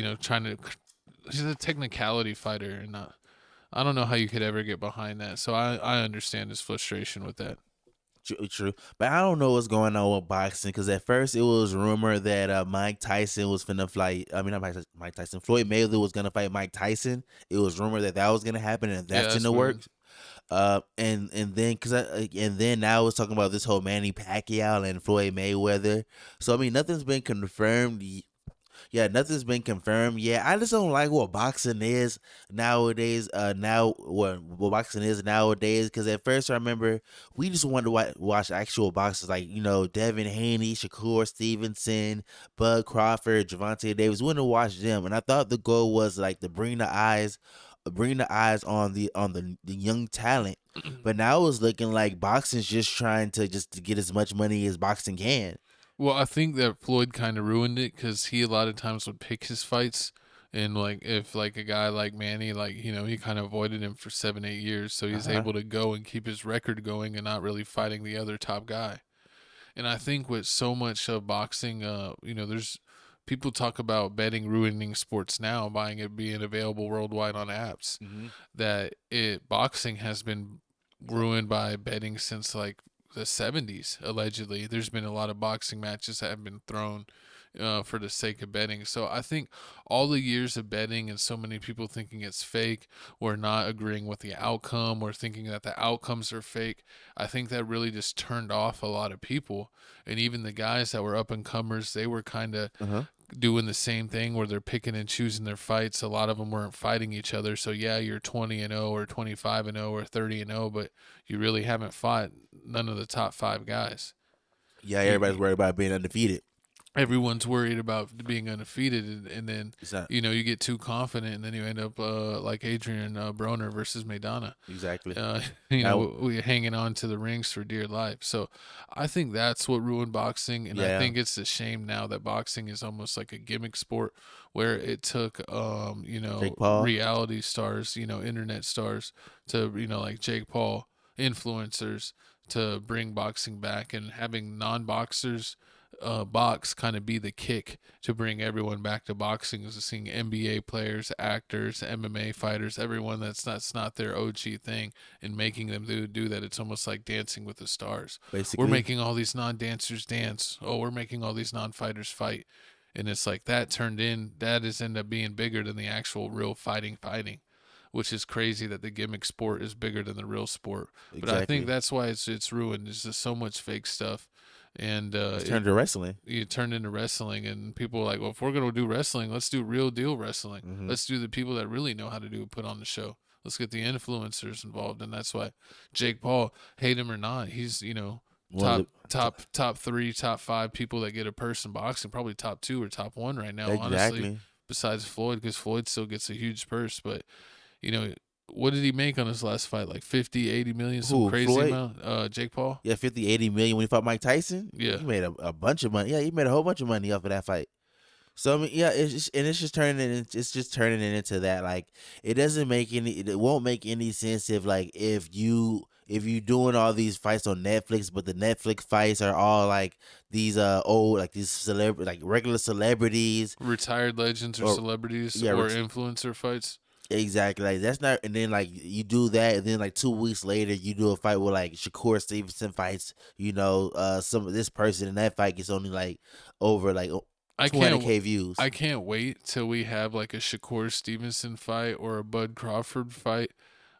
he's a technicality fighter, and I don't know how you could ever get behind that. So I understand his frustration with that. True. But I don't know what's going on with boxing, because at first it was rumored that Mike Tyson was finna fight. I mean, not Mike Tyson. Floyd Mayweather was gonna fight Mike Tyson. It was rumored that was gonna happen, and that's in the works. And then now it's talking about this whole Manny Pacquiao and Floyd Mayweather. So I mean, nothing's been confirmed. Yeah, nothing's been confirmed. Yeah, I just don't like what boxing is nowadays. What boxing is nowadays. Because at first I remember we just wanted to watch actual boxers like Devin Haney, Shakur Stevenson, Bud Crawford, Gervonta Davis. We wanted to watch them, and I thought the goal was like to bring the eyes on the young talent. But now it's looking like boxing's just trying to get as much money as boxing can. Well, I think that Floyd kind of ruined it, because he a lot of times would pick his fights And like if like a guy like Manny, like he kind of avoided him for 7-8 years, so he's able to go and keep his record going and not really fighting the other top guy. And I think with so much of boxing, there's people talk about betting ruining sports now, buying it being available worldwide on apps. That boxing has been ruined by betting since like the 70s. Allegedly, there's been a lot of boxing matches that have been thrown for the sake of betting. So I think all the years of betting and so many people thinking it's fake or not agreeing with the outcome or thinking that the outcomes are fake, I think that really just turned off a lot of people. And even the guys that were up and comers, they were kind of doing the same thing where they're picking and choosing their fights. A lot of them weren't fighting each other. So yeah, you're 20-0 or 25-0 or 30-0, but you really haven't fought none of the top 5 guys. Yeah, everybody's worried about being undefeated. Everyone's worried about being undefeated, and then you get too confident, and then you end up like Adrian Broner versus Maidana. Exactly. We're hanging on to the rings for dear life. So I think that's what ruined boxing, and I think it's a shame now that boxing is almost like a gimmick sport, where it took reality stars, internet stars, to like Jake Paul, influencers, to bring boxing back, and having non-boxers box kind of be the kick to bring everyone back to boxing, is seeing NBA players, actors, MMA fighters, everyone that's not their OG thing, and making them do that. It's almost like Dancing with the Stars. Basically, we're making all these non-dancers dance. Oh, we're making all these non-fighters fight, and it's like that has ended up being bigger than the actual real fighting, which is crazy that the gimmick sport is bigger than the real sport. Exactly. But I think that's why it's ruined. There's just so much fake stuff. And it's turned to wrestling. It turned into wrestling, and people are like, well, if we're gonna do wrestling, let's do real deal wrestling. Let's do the people that really know how to put on the show. Let's get the influencers involved, and that's why Jake Paul, hate him or not, he's top 3, top 5 people that get a purse in boxing, probably top 2 or top 1 right now. Exactly. Honestly, besides Floyd, because Floyd still gets a huge purse, but what did he make on his last fight? Like 50, 80 million, some crazy Floyd? Amount. Jake Paul? Yeah, 50, 80 million when he fought Mike Tyson. Yeah. He made a bunch of money. Yeah, he made a whole bunch of money off of that fight. So I mean, yeah, it's just turning it into that. Like, it won't make any sense if you doing all these fights on Netflix, but the Netflix fights are all like these regular celebrities, retired legends or celebrities, or influencer fights. Exactly, like that's not. And then like you do that, and then like 2 weeks later you do a fight with like Shakur Stevenson fights, some of this person, and that fight gets only like over like 20K views. I can't wait till we have like a Shakur Stevenson fight or a Bud Crawford fight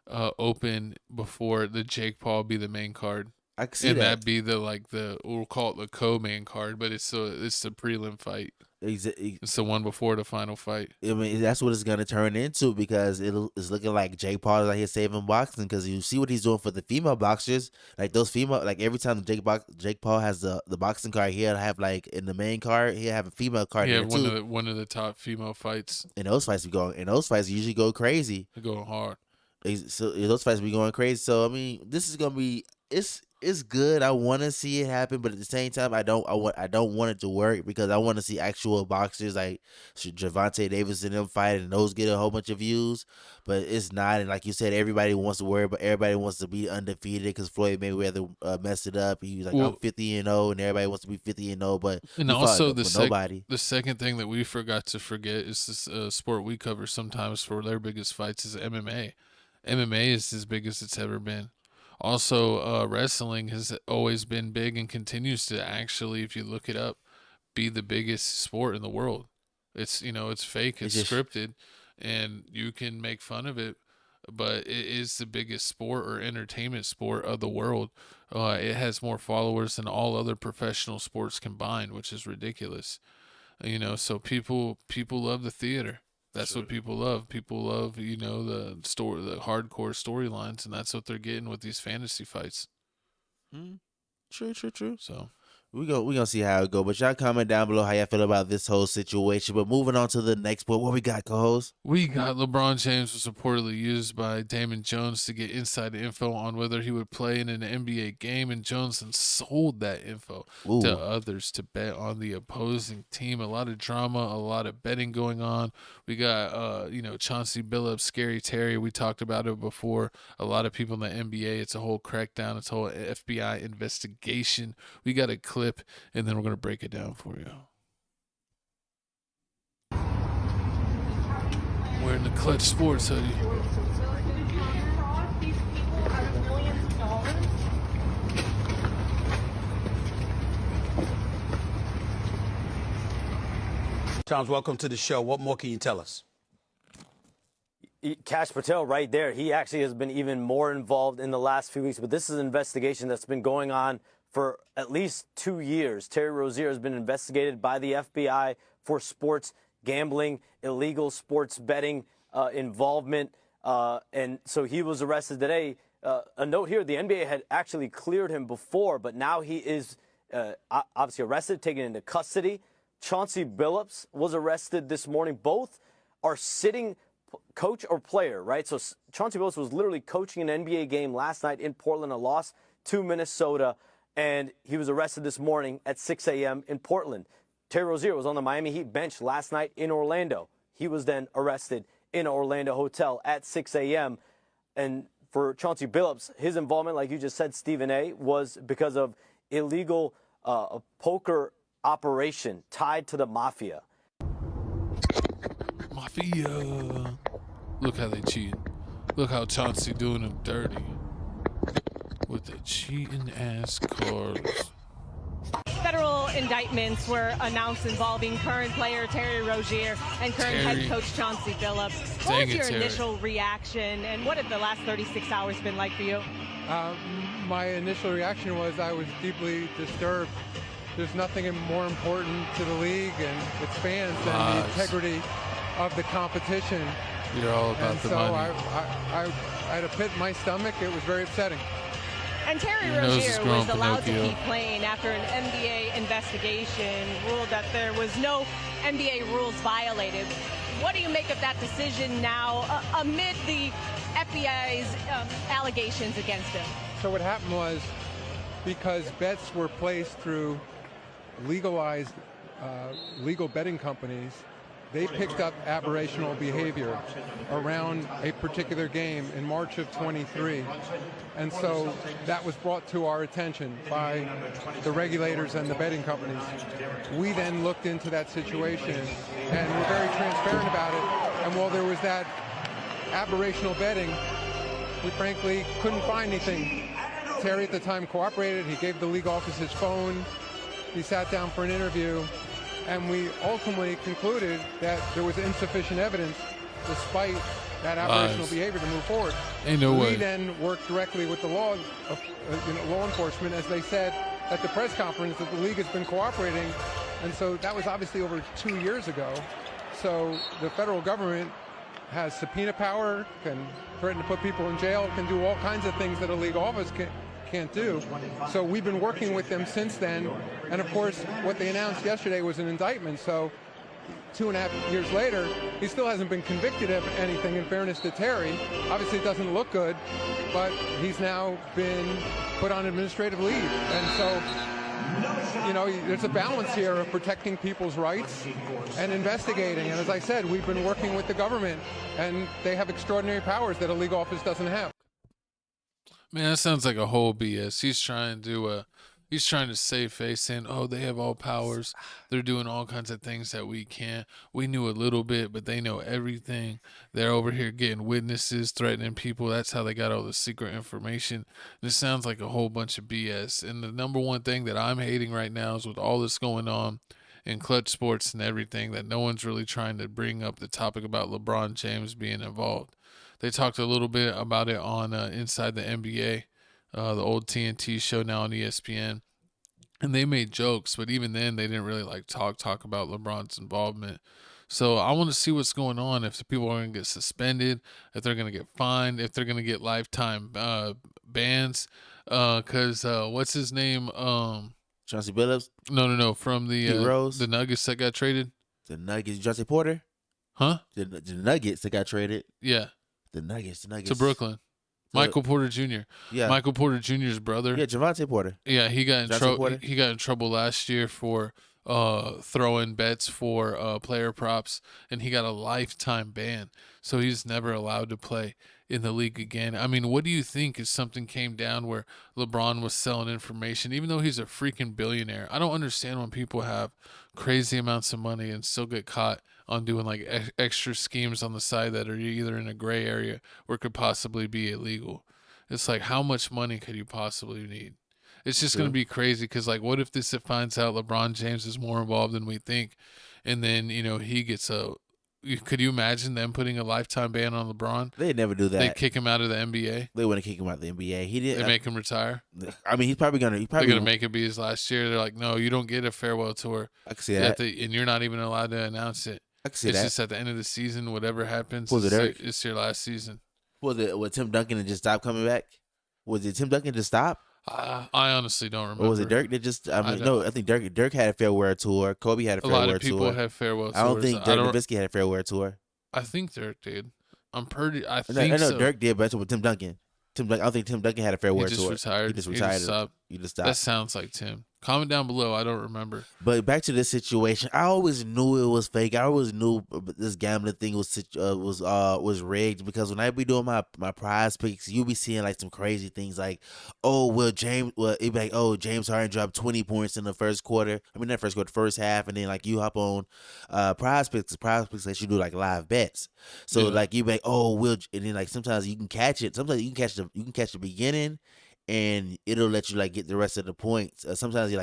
open before the Jake Paul be the main card. I can see that be we'll call it the co-main card, but it's the prelim fight. It's the one before the final fight. I mean, that's what it's gonna turn into, because it's looking like Jake Paul is like he's saving boxing, because you see what he's doing for the female boxers. Like those female, like every time Jake Paul has the boxing card, he'll have like in the main card, he'll have a female card. Yeah, one of the top female fights. And those fights usually go crazy. They're going hard. So those fights be going crazy. So I mean, this is gonna be it's good. I want to see it happen, but at the same time, I don't want it to work, because I want to see actual boxers like Gervonta Davis and them fight, and those get a whole bunch of views. But it's not, and like you said, everybody wants to be undefeated, because Floyd Mayweather messed it up. He was like, I'm 50-0, and everybody wants to be 50-0, but also the second thing that we forgot to forget is this sport we cover sometimes for their biggest fights is MMA. MMA is as big as it's ever been. Also, wrestling has always been big and continues to actually, if you look it up, be the biggest sport in the world. It's it's fake, it's scripted, and you can make fun of it, but it is the biggest sport or entertainment sport of the world. It has more followers than all other professional sports combined, which is ridiculous. So people love the theater. That's what people love. People love, the hardcore storylines, and that's what they're getting with these fantasy fights. True. So, We gonna see how it go. But y'all comment down below how y'all feel about this whole situation. But moving on to the next point, what we got, co-host? We got LeBron James was reportedly used by Damon Jones to get inside info on whether he would play in an NBA game, and Jones then sold that info to others to bet on the opposing team. A lot of drama, a lot of betting going on. We got Chauncey Billups, Scary Terry. We talked about it before. A lot of people in the NBA. It's a whole crackdown. It's a whole FBI investigation. We got a clip, and then we're gonna break it down for you. We're in the Clutch Sports hoodie. Charles, welcome to the show. What more can you tell us? Kash Patel right there. He actually has been even more involved in the last few weeks, but this is an investigation that's been going on for at least 2 years. Terry Rozier has been investigated by the FBI for sports gambling, illegal sports betting involvement, and so he was arrested today. A note here, the NBA had actually cleared him before, but now he is obviously arrested, taken into custody. Chauncey Billups was arrested this morning. Both are sitting coach or player, right? So Chauncey Billups was literally coaching an NBA game last night in Portland, a loss to Minnesota, and he was arrested this morning at 6 a.m. in Portland. Terry Rozier was on the Miami Heat bench last night in Orlando. He was then arrested in an Orlando hotel at 6 a.m. And for Chauncey Billups, his involvement, like you just said, Stephen A., was because of illegal poker operation tied to the mafia. Mafia. Look how they cheat. Look how Chauncey doing them dirty with the cheating ass cards. Federal indictments were announced involving current player Terry Rozier and current head coach Chauncey Billups. What was your initial reaction, and what have the last 36 hours been like for you? My initial reaction was I was deeply disturbed. There's nothing more important to the league and its fans than the integrity of the competition. You're all about the money. I had a pit in my stomach. It was very upsetting. And Terry Rozier was allowed to keep playing after an NBA investigation ruled that there was no NBA rules violated. What do you make of that decision now amid the FBI's allegations against him? So what happened was, because bets were placed through legalized legal betting companies, they picked up aberrational behavior around a particular game in March of 23. And so that was brought to our attention by the regulators and the betting companies. We then looked into that situation and were very transparent about it. And while there was that aberrational betting, we frankly couldn't find anything. Terry at the time cooperated. He gave the league office his phone. He sat down for an interview. And we ultimately concluded that there was insufficient evidence, despite that aberrational behavior, to move forward. Ain't no way. We then worked directly with the law enforcement, as they said at the press conference, that the league has been cooperating. And so that was obviously over 2 years ago. So the federal government has subpoena power, can threaten to put people in jail, can do all kinds of things that a league office can't do. So we've been working with them since then. And of course, what they announced yesterday was an indictment. So 2.5 years later, he still hasn't been convicted of anything, in fairness to Terry. Obviously, it doesn't look good, but he's now been put on administrative leave. And so, there's a balance here of protecting people's rights and investigating. And as I said, we've been working with the government, and they have extraordinary powers that a league office doesn't have. Man, that sounds like a whole BS. He's trying to save face, saying, "Oh, they have all powers. They're doing all kinds of things that we can't. We knew a little bit, but they know everything. They're over here getting witnesses, threatening people. That's how they got all the secret information." This sounds like a whole bunch of BS. And the number one thing that I'm hating right now is with all this going on in Clutch Sports and everything, that no one's really trying to bring up the topic about LeBron James being involved. They talked a little bit about it on Inside the NBA, the old TNT show now on ESPN. And they made jokes, but even then they didn't really talk about LeBron's involvement. So I want to see what's going on, if the people are going to get suspended, if they're going to get fined, if they're going to get lifetime bans. Because what's his name? Chauncey Billups? No. From Pete Rose? the Nuggets that got traded. The Nuggets. Chauncey Porter? Huh? The Nuggets that got traded. Yeah. The Nuggets. To Brooklyn. Michael Porter Jr. Yeah. Michael Porter Jr.'s brother. Yeah, Javante Porter. Yeah, he got in trouble. Porter? He got in trouble last year for throwing bets for player props, and he got a lifetime ban. So he's never allowed to play in the league again. I mean, what do you think if something came down where LeBron was selling information, even though he's a freaking billionaire? I don't understand when people have crazy amounts of money and still get caught on doing like extra schemes on the side that are either in a gray area or could possibly be illegal. It's like, how much money could you possibly need? It's just going to be crazy because, like, what if this finds out LeBron James is more involved than we think, and then, he gets a – could you imagine them putting a lifetime ban on LeBron? They'd never do that. They kick him out of the NBA? They wouldn't kick him out of the NBA. He didn't. They make him retire? I mean, he's probably going to – They're going to make it be his last year. They're like, no, you don't get a farewell tour. I can see that. And you're not even allowed to announce it. I can see it's that. It's just at the end of the season, whatever happens, it's your last season. Was Tim Duncan and just stop coming back? Was it Tim Duncan just stop? I honestly don't remember. Or was it Dirk that just? I think Dirk had a farewell tour. Kobe had a farewell tour. A lot of people had farewell tours. I don't think Dirk Nowitzki had a farewell tour. I think Dirk did. I think I know so. Dirk did, but that's with Tim Duncan. I don't think Tim Duncan had a farewell tour. He just retired. He just retired. He just stopped. That sounds like Tim. Comment down below. I don't remember. But back to this situation, I always knew it was fake. I always knew this gambling thing was rigged because when I be doing my prize picks, you be seeing like some crazy things like, James Harden dropped 20 points in the first quarter. I mean, not first quarter, first half, and then like you hop on prize picks. Prize picks lets you do like live bets. So like you be like, and then like sometimes you can catch it. Sometimes you can catch the beginning. And it'll let you like get the rest of the points. Sometimes you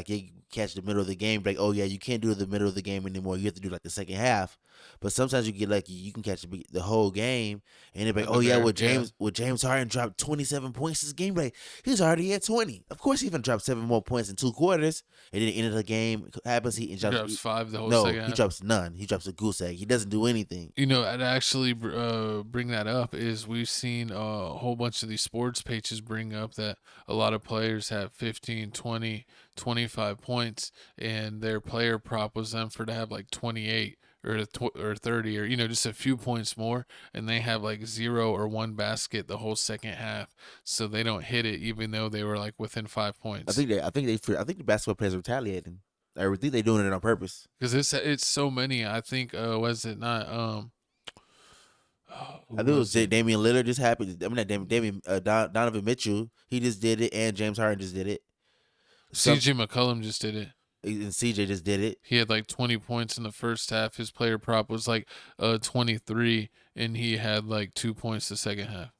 catch the middle of the game, like, you can't do the middle of the game anymore. You have to do like the second half. But sometimes you get lucky, you can catch the whole game, and it's like, James Harden dropped 27 points this game, like he's already at 20. Of course, he even dropped 7 more points in 2 quarters, and then the end of the game happens. He drops 5 the whole second half. No, he drops none. He drops a goose egg. He doesn't do anything. I'd actually bring that up is we've seen a whole bunch of these sports pages bring up that a lot of players have 15, 20, 25 points, and their player prop was them for to have like 28 or 30 or just a few points more, and they have like 0 or 1 basket the whole second half, so they don't hit it even though they were like within 5 points. I think the basketball players are retaliating. I think they're doing it on purpose because it's so many. I think was it not I think it was Damian Lillard just happened. I mean, not Donovan Mitchell. He just did it, and James Harden just did it. CJ McCollum just did it. And CJ just did it. He had like 20 points in the first half. His player prop was like 23, and he had like 2 points the second half.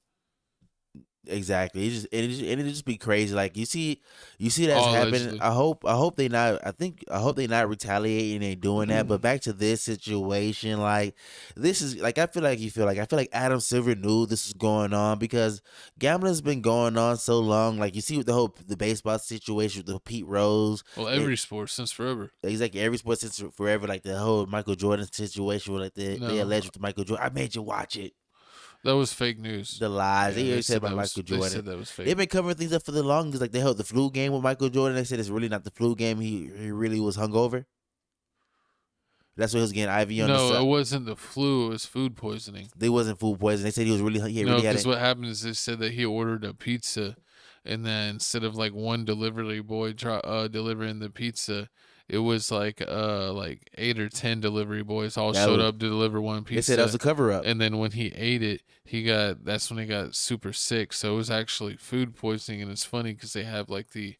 Exactly. It just be crazy. Like you see that's happening. I hope they not retaliating and doing that. But back to this situation, like this is like I feel like Adam Silver knew this was going on because gambling's been going on so long. Like you see with the baseball situation with the Pete Rose. Well, every sport since forever. Exactly, every sport since forever. Like the whole Michael Jordan situation with they alleged with Michael Jordan. I made you watch it. That was fake news. The lies. They said about Michael Jordan. They said that was fake. They've been covering things up for the longest. Like they held the flu game with Michael Jordan. They said it's really not the flu game. He really was hungover. That's what he was getting IV on. No, it wasn't the flu. It was food poisoning. They wasn't food poisoning. They said he was really. Because what happened is they said that he ordered a pizza, and then instead of like one delivery boy delivering the pizza, it was like 8 or 10 delivery boys showed up to deliver one pizza. They said that was a cover up. And then when he ate it, that's when he got super sick. So it was actually food poisoning. And it's funny because they have like the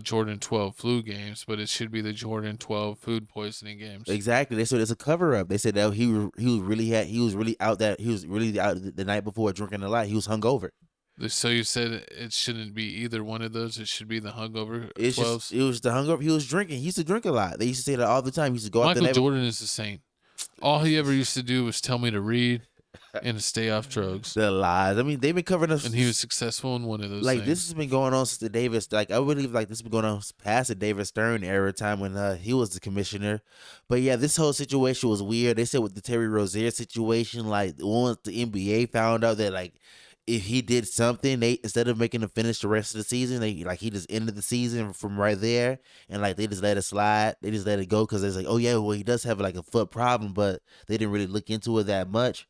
Jordan 12 flu games, but it should be the Jordan 12 food poisoning games. Exactly. They said it's a cover up. They said that he was really out the night before drinking a lot. He was hungover. So you said it shouldn't be either one of those. It should be the hungover. It was the hungover. He was drinking. He used to drink a lot. They used to say that all the time. He used to go out the night. Michael Jordan is the same. All he ever used to do was tell me to read and to stay off drugs. The lies. I mean, they've been covering us. And he was successful in one of those things. This has been going on since the Davis. Like I believe this has been going on past the David Stern era time when he was the commissioner. But yeah, this whole situation was weird. They said with the Terry Rozier situation, like once the NBA found out that like if he did something, they instead of making him finish the rest of the season, he just ended the season from right there, and like they just let it slide. They just let it go because it's like, oh yeah, well he does have like a foot problem, but they didn't really look into it that much.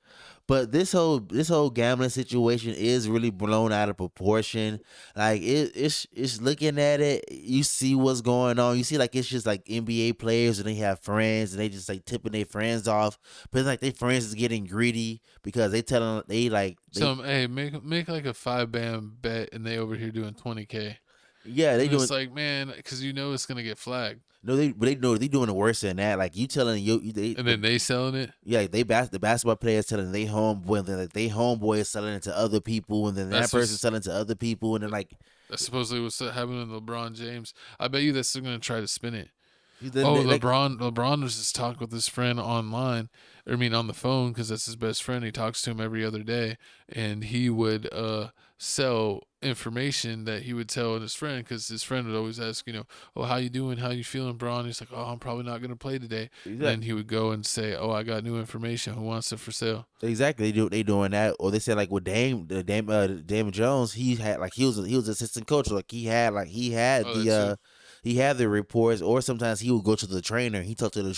But this whole gambling situation is really blown out of proportion. Like it's looking at it, you see what's going on. You see like it's just like NBA players and they have friends and they just like tipping their friends off, but it's like their friends is getting greedy because they telling hey, make like a 5-bam bet and they over here doing 20K. Yeah, they doing. It's like, man, because you know it's gonna get flagged. No, they doing it worse than that. Like you telling and then they selling it. Yeah, the basketball players telling they homeboy, and then like they homeboy is selling it to other people, and then that person selling to other people, and then like that's supposedly what's happening to LeBron James. I bet you they're still gonna try to spin it. LeBron was just talking with his friend online, on the phone because that's his best friend. He talks to him every other day, and he would sell information that he would tell his friend because his friend would always ask, oh, how you doing? How you feeling, Bron? He's like, oh, I'm probably not going to play today. Exactly. And then he would go and say, oh, I got new information. Who wants it for sale? Exactly. They doing that. Or they said like with Dame Jones, he had like he was assistant coach. Like he had he had the reports, or sometimes he would go to the trainer. He talked to the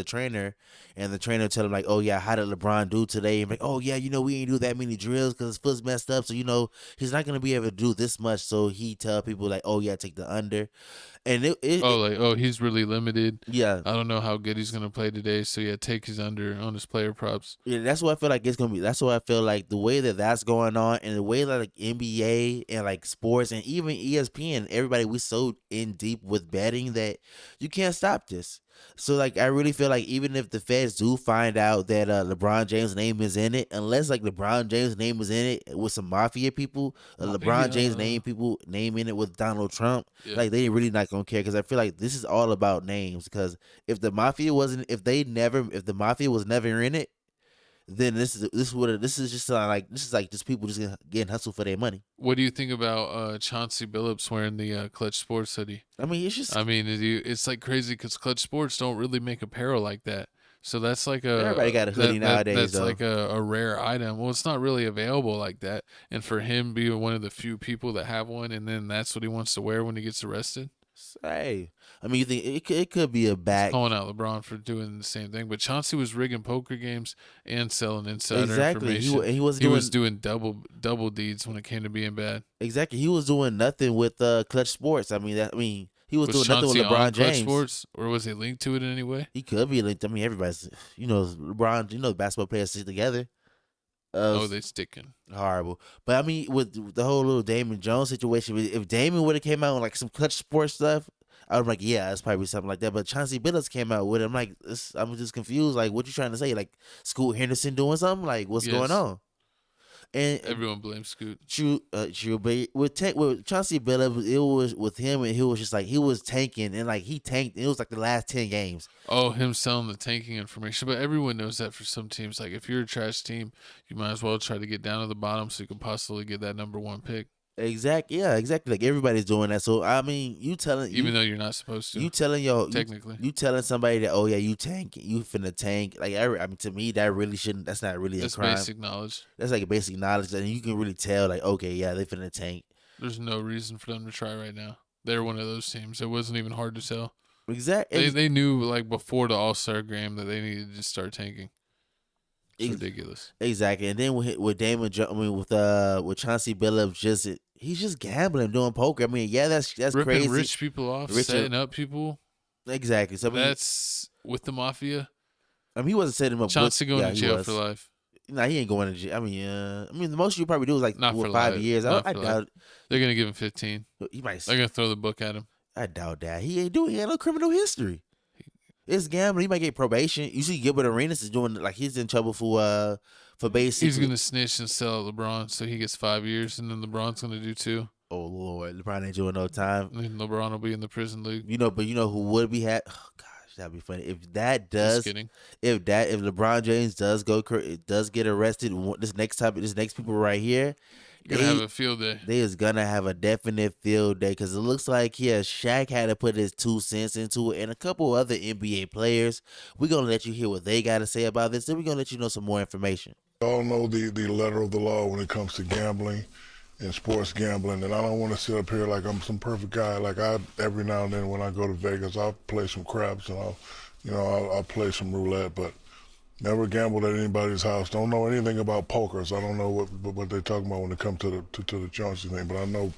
trainer, and the trainer tell him like, "Oh yeah, how did LeBron do today?" And like, "Oh yeah, we ain't do that many drills because his foot's messed up, so he's not gonna be able to do this much." So he tell people like, "Oh yeah, take the under," and he's really limited. Yeah, I don't know how good he's gonna play today, so yeah, take his under on his player props. Yeah, that's what I feel like it's gonna be. That's what I feel like the way that's going on, and the way that like NBA and like sports and even ESPN, everybody, we so in deep with betting that you can't stop this. So like I really feel like even if the feds do find out that LeBron James' name is in it, unless like LeBron James' name is in it with some mafia people, LeBron James name in it with Donald Trump, like they really not gonna care because I feel like this is all about names. Because if the mafia was never in it, then this is just people just getting hustled for their money. What do you think about Chauncey Billups wearing the Clutch Sports hoodie? I mean, it's just. It's like crazy because Clutch Sports don't really make apparel like that. So that's like everybody got a hoodie nowadays. That's though. like a rare item. Well, it's not really available like that. And for him being one of the few people that have one, and then that's what he wants to wear when he gets arrested. Hey, I mean, you think it could be a back calling out LeBron for doing the same thing, but Chauncey was rigging poker games and selling insider information. He was doing double deeds when it came to being bad. Exactly, he was doing nothing with Clutch Sports. He was doing nothing with LeBron James. Clutch Sports, or was he linked to it in any way? He could be linked. I mean, everybody's LeBron. Basketball players stick together. They sticking horrible. But I mean, with the whole little Damon Jones situation, if Damon would have came out with like some Clutch Sports stuff, I was like, yeah, it's probably something like that. But Chauncey Billups came out with it. I'm like, I'm just confused. Like, what you trying to say? Like, Scoot Henderson doing something? Like, what's going on? And everyone blames Scoot. True. But with Chauncey Billups, it was with him, and he was just like he was tanking, and like he tanked. It was like the last 10 games. Oh, him selling the tanking information, but everyone knows that for some teams. Like if you're a trash team, you might as well try to get down to the bottom so you can possibly get that number 1 pick. Exactly. Like everybody's doing that. So I mean, even though you're not supposed to. You telling somebody that, oh yeah, you finna tank. Like to me, that really shouldn't. That's not really a crime. That's basic knowledge. That's like a basic knowledge, and you can really tell. Like, okay, yeah, they finna tank. There's no reason for them to try right now. They're one of those teams. It wasn't even hard to tell. Exactly. They knew like before the All-Star game that they needed to start tanking. It's ridiculous. Exactly. And then with Damon, with Chauncey Billups, he's just gambling, doing poker. I mean, yeah, that's ripping crazy. Rich people off, setting up people. Exactly. So that's with the mafia. I mean, he wasn't setting them up. Chauncey going to jail for life. Nah, he ain't going to jail. I mean, the most you probably do is like not for 5 years. I doubt they're gonna give him 15. He might. They're gonna throw the book at him. I doubt that. He had no criminal history. It's gambling. He might get probation. You see, Gilbert Arenas is doing like he's in trouble for basically. He's gonna snitch and sell LeBron, so he gets 5 years, and then LeBron's gonna do 2. Oh Lord, LeBron ain't doing no time. And LeBron will be in the prison league. But who would be Oh gosh, that'd be funny if that does. If LeBron James does get arrested, this next people right here. Gonna have a field day. They is gonna have a definite field day because it looks like Shaq had to put his 2 cents into it, and a couple other NBA players. We're gonna let you hear what they got to say about this. Then we're gonna let you know some more information. all know the letter of the law when it comes to gambling and sports gambling, and I don't want to sit up here like I'm some perfect guy. Like every now and then when I go to Vegas, I'll play some craps and I'll play some roulette, but never gambled at anybody's house. Don't know anything about poker, so I don't know what they're talking about when it comes to the Chauncey thing. But I know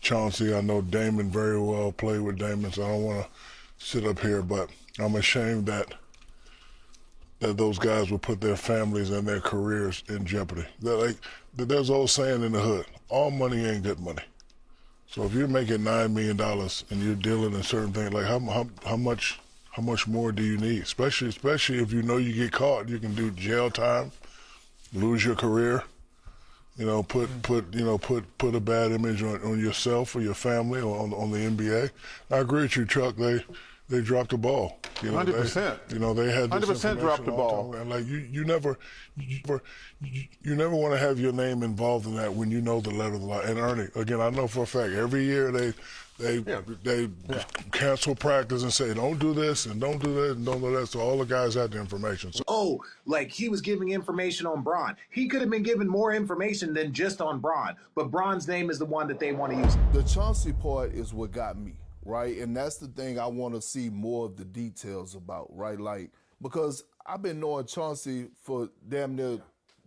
Chauncey, I know Damon very well, played with Damon, so I don't want to sit up here, but I'm ashamed that those guys would put their families and their careers in jeopardy. There's an old saying in the hood, all money ain't good money. So if you're making $9 million and you're dealing in certain things, like how much more do you need? Especially if you know you get caught, you can do jail time, lose your career, put a bad image on yourself or your family or on the NBA. I agree with you, Chuck. They dropped the ball. 100%. They had this 100% dropped the ball. And like you never want to have your name involved in that when you know the letter of the law. And Ernie, again, I know for a fact every year they cancel practice and say don't do this and don't do that and don't do that. So all the guys had the information. So, like he was giving information on Braun. He could have been given more information than just on Braun. But Braun's name is the one that they want to use. The Chauncey part is what got me. Right, and that's the thing I want to see more of the details about, right? Like, because I've been knowing Chauncey for damn near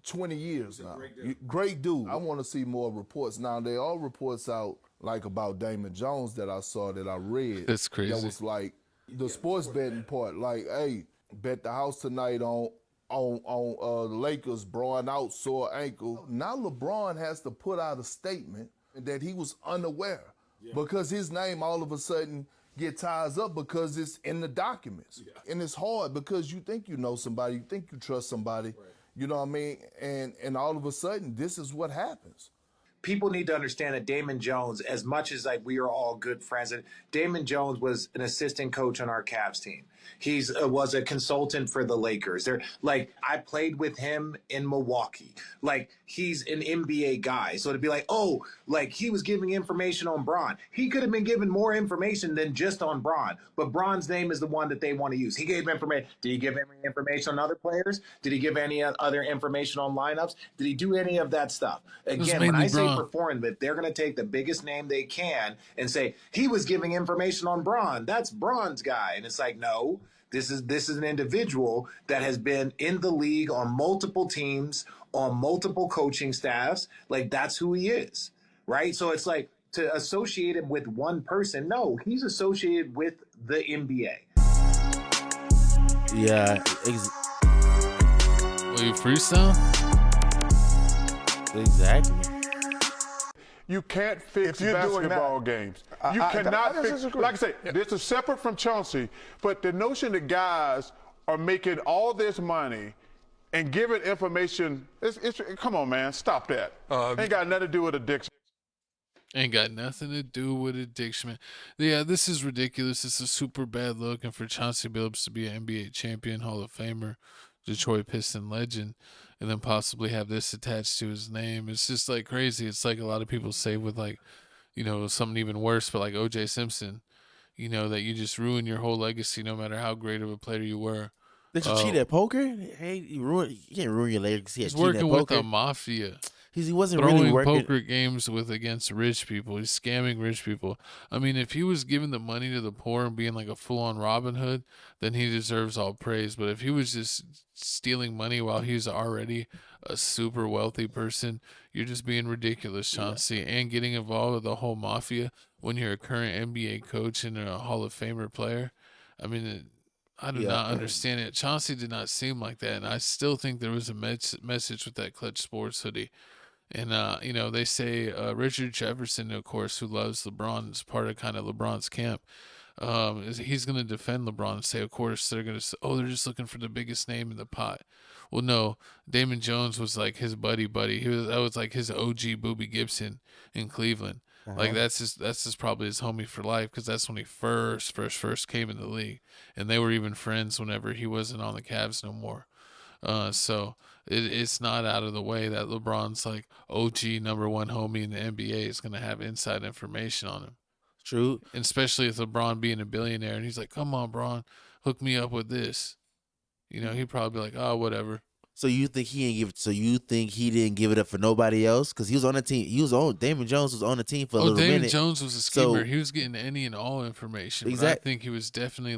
20 years now. Great dude. I want to see more reports. Now, they all reports out, like, about Damon Jones that I saw, that I read. That's crazy. That was, like, the sports betting part. Like, hey, bet the house tonight on the Lakers, Braun out, sore ankle. Now LeBron has to put out a statement that he was unaware. Because his name all of a sudden get ties up because it's in the documents. Yeah. And it's hard because you think you know somebody, you think you trust somebody, right. You know what I mean? And all of a sudden, this is what happens. People need to understand that Damon Jones, as much as like we are all good friends, and Damon Jones was an assistant coach on our Cavs team. He was a consultant for the Lakers. I played with him in Milwaukee. Like, he's an NBA guy. So to be like, he was giving information on Braun. He could have been given more information than just on Braun. But Braun's name is the one that they want to use. He gave information. Did he give any information on other players? Did he give any other information on lineups? Did he do any of that stuff? Again, when I say perform, that they're going to take the biggest name they can and say, he was giving information on Braun. That's Braun's guy. And it's like, no. This is an individual that has been in the league on multiple teams, on multiple coaching staffs. Like, that's who he is, right? So it's like to associate him with one person. No, he's associated with the NBA. Yeah. Will you freestyle? Exactly. You can't fix basketball games. You cannot fix. Like I say, this is separate from Chauncey, but the notion that guys are making all this money and giving information, come on, man, stop that. Ain't got nothing to do with addiction. Ain't got nothing to do with addiction, man. Yeah, this is ridiculous. It's a super bad look, and for Chauncey Billups to be an NBA champion, Hall of Famer, Detroit Piston legend, and then possibly have this attached to his name. It's just like crazy. It's like a lot of people say with like, something even worse, but like O.J. Simpson, that you just ruin your whole legacy no matter how great of a player you were. Did you cheat at poker? Hey, you can't ruin your legacy. He's working with the mafia. He wasn't throwing really working poker games against rich people. He's scamming rich people. I mean, if he was giving the money to the poor and being like a full-on Robin Hood, then he deserves all praise. But if he was just stealing money while he's already a super wealthy person, you're just being ridiculous, Chauncey, and getting involved with the whole mafia when you're a current NBA coach and a Hall of Famer player. I mean, I do not understand it. Chauncey did not seem like that, and I still think there was a message with that Clutch Sports hoodie. And, they say Richard Jefferson, of course, who loves LeBron, is part of kind of LeBron's camp. He's going to defend LeBron and say, of course, they're going to say, they're just looking for the biggest name in the pot. Well, no, Damon Jones was like his buddy. That was like his OG Boobie Gibson in Cleveland. Uh-huh. Like that's just probably his homie for life, because that's when he first came in the league, and they were even friends whenever he wasn't on the Cavs no more. So it's not out of the way that LeBron's like OG number one homie in the NBA is going to have inside information on him. True. And especially with LeBron being a billionaire and he's like, come on, Bron, hook me up with this. He'd probably be like, oh, whatever. So you think he didn't give? So you think he didn't give it up for nobody else? Because he was on the team. Damon Jones was on the team for a little Damon minute. Jones was a schemer. He was getting any and all information. But I think he was definitely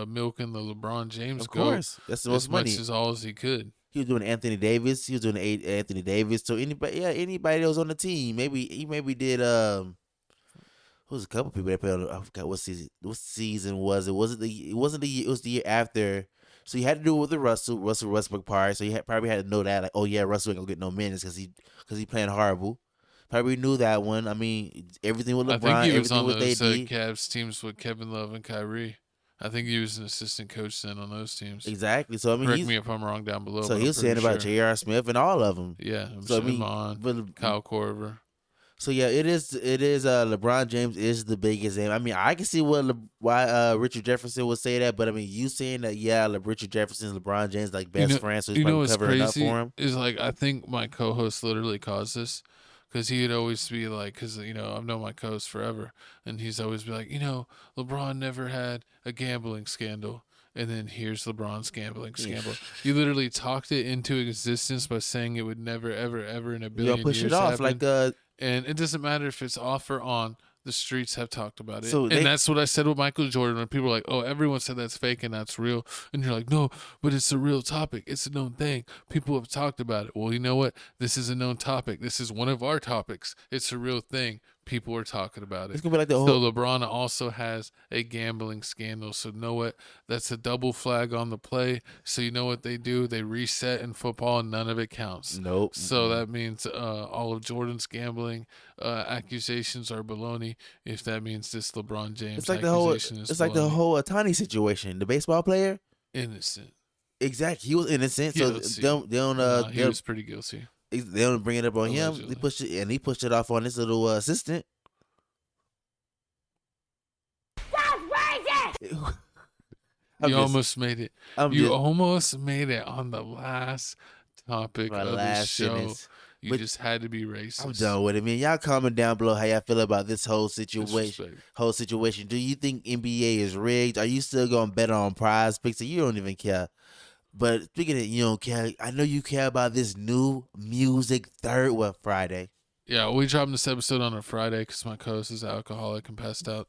milking the LeBron James Of course, that's the most as money. much as all as he could. He was doing Anthony Davis. He was doing Anthony Davis. So anybody that was on the team, he maybe did. Who was a couple people that played on? I forgot what season. What season was it? It wasn't the year. It was the year after. So you had to do it with the Russell Westbrook part. So you probably had to know that, like, oh yeah, Russell ain't gonna get no minutes because he playing horrible. Probably knew that one. I mean, everything with LeBron, I think he was everything on with those AD. Cavs teams with Kevin Love and Kyrie. I think he was an assistant coach then on those teams. Exactly. So I mean, correct me if I'm wrong down below. So but he was saying about J.R. Smith and all of them. Yeah. So I mean, Kyle Korver. So yeah, it is. LeBron James is the biggest name. I mean, I can see why Richard Jefferson would say that, but I mean, you saying that, yeah, Richard Jefferson and LeBron James like best friends, so he's probably covering up for him. Is like, I think my co-host literally caused this because he'd always be like, because I've known my co-host forever, and he's always be like, LeBron never had a gambling scandal. And then here's LeBron's gambling scandal. You literally talked it into existence by saying it would never, ever, ever in a billion push years it off happen. And it doesn't matter if it's off or on. The streets have talked about it. So that's what I said with Michael Jordan when people were like, oh, everyone said that's fake and that's real. And you're like, no, but it's a real topic. It's a known thing. People have talked about it. Well, you know what? This is a known topic. This is one of our topics. It's a real thing. People are talking about it. It's gonna be like the so whole... LeBron also has a gambling scandal. So you know what? That's a double flag on the play. So you know what they do? They reset in football and none of it counts. Nope. So that means all of Jordan's gambling accusations are baloney. If that means this LeBron James accusation is baloney. It's like the whole Ohtani situation. The baseball player, innocent. Exactly, he was innocent. Guilty. So they don't. He was pretty guilty. They don't bring it up on Allegedly. him. He pushed it off on his little assistant. You almost made it. Almost made it on the last topic of the show. Sentence. You just had to be racist. I'm done with it, man. Y'all comment down below how y'all feel about this whole situation. Do you think NBA is rigged? Are you still gonna bet on Prize Picks? You don't even care. But speaking of, you don't care, I know you care about this new music Friday. Yeah, we dropped this episode on a Friday because my co-host is alcoholic and passed out.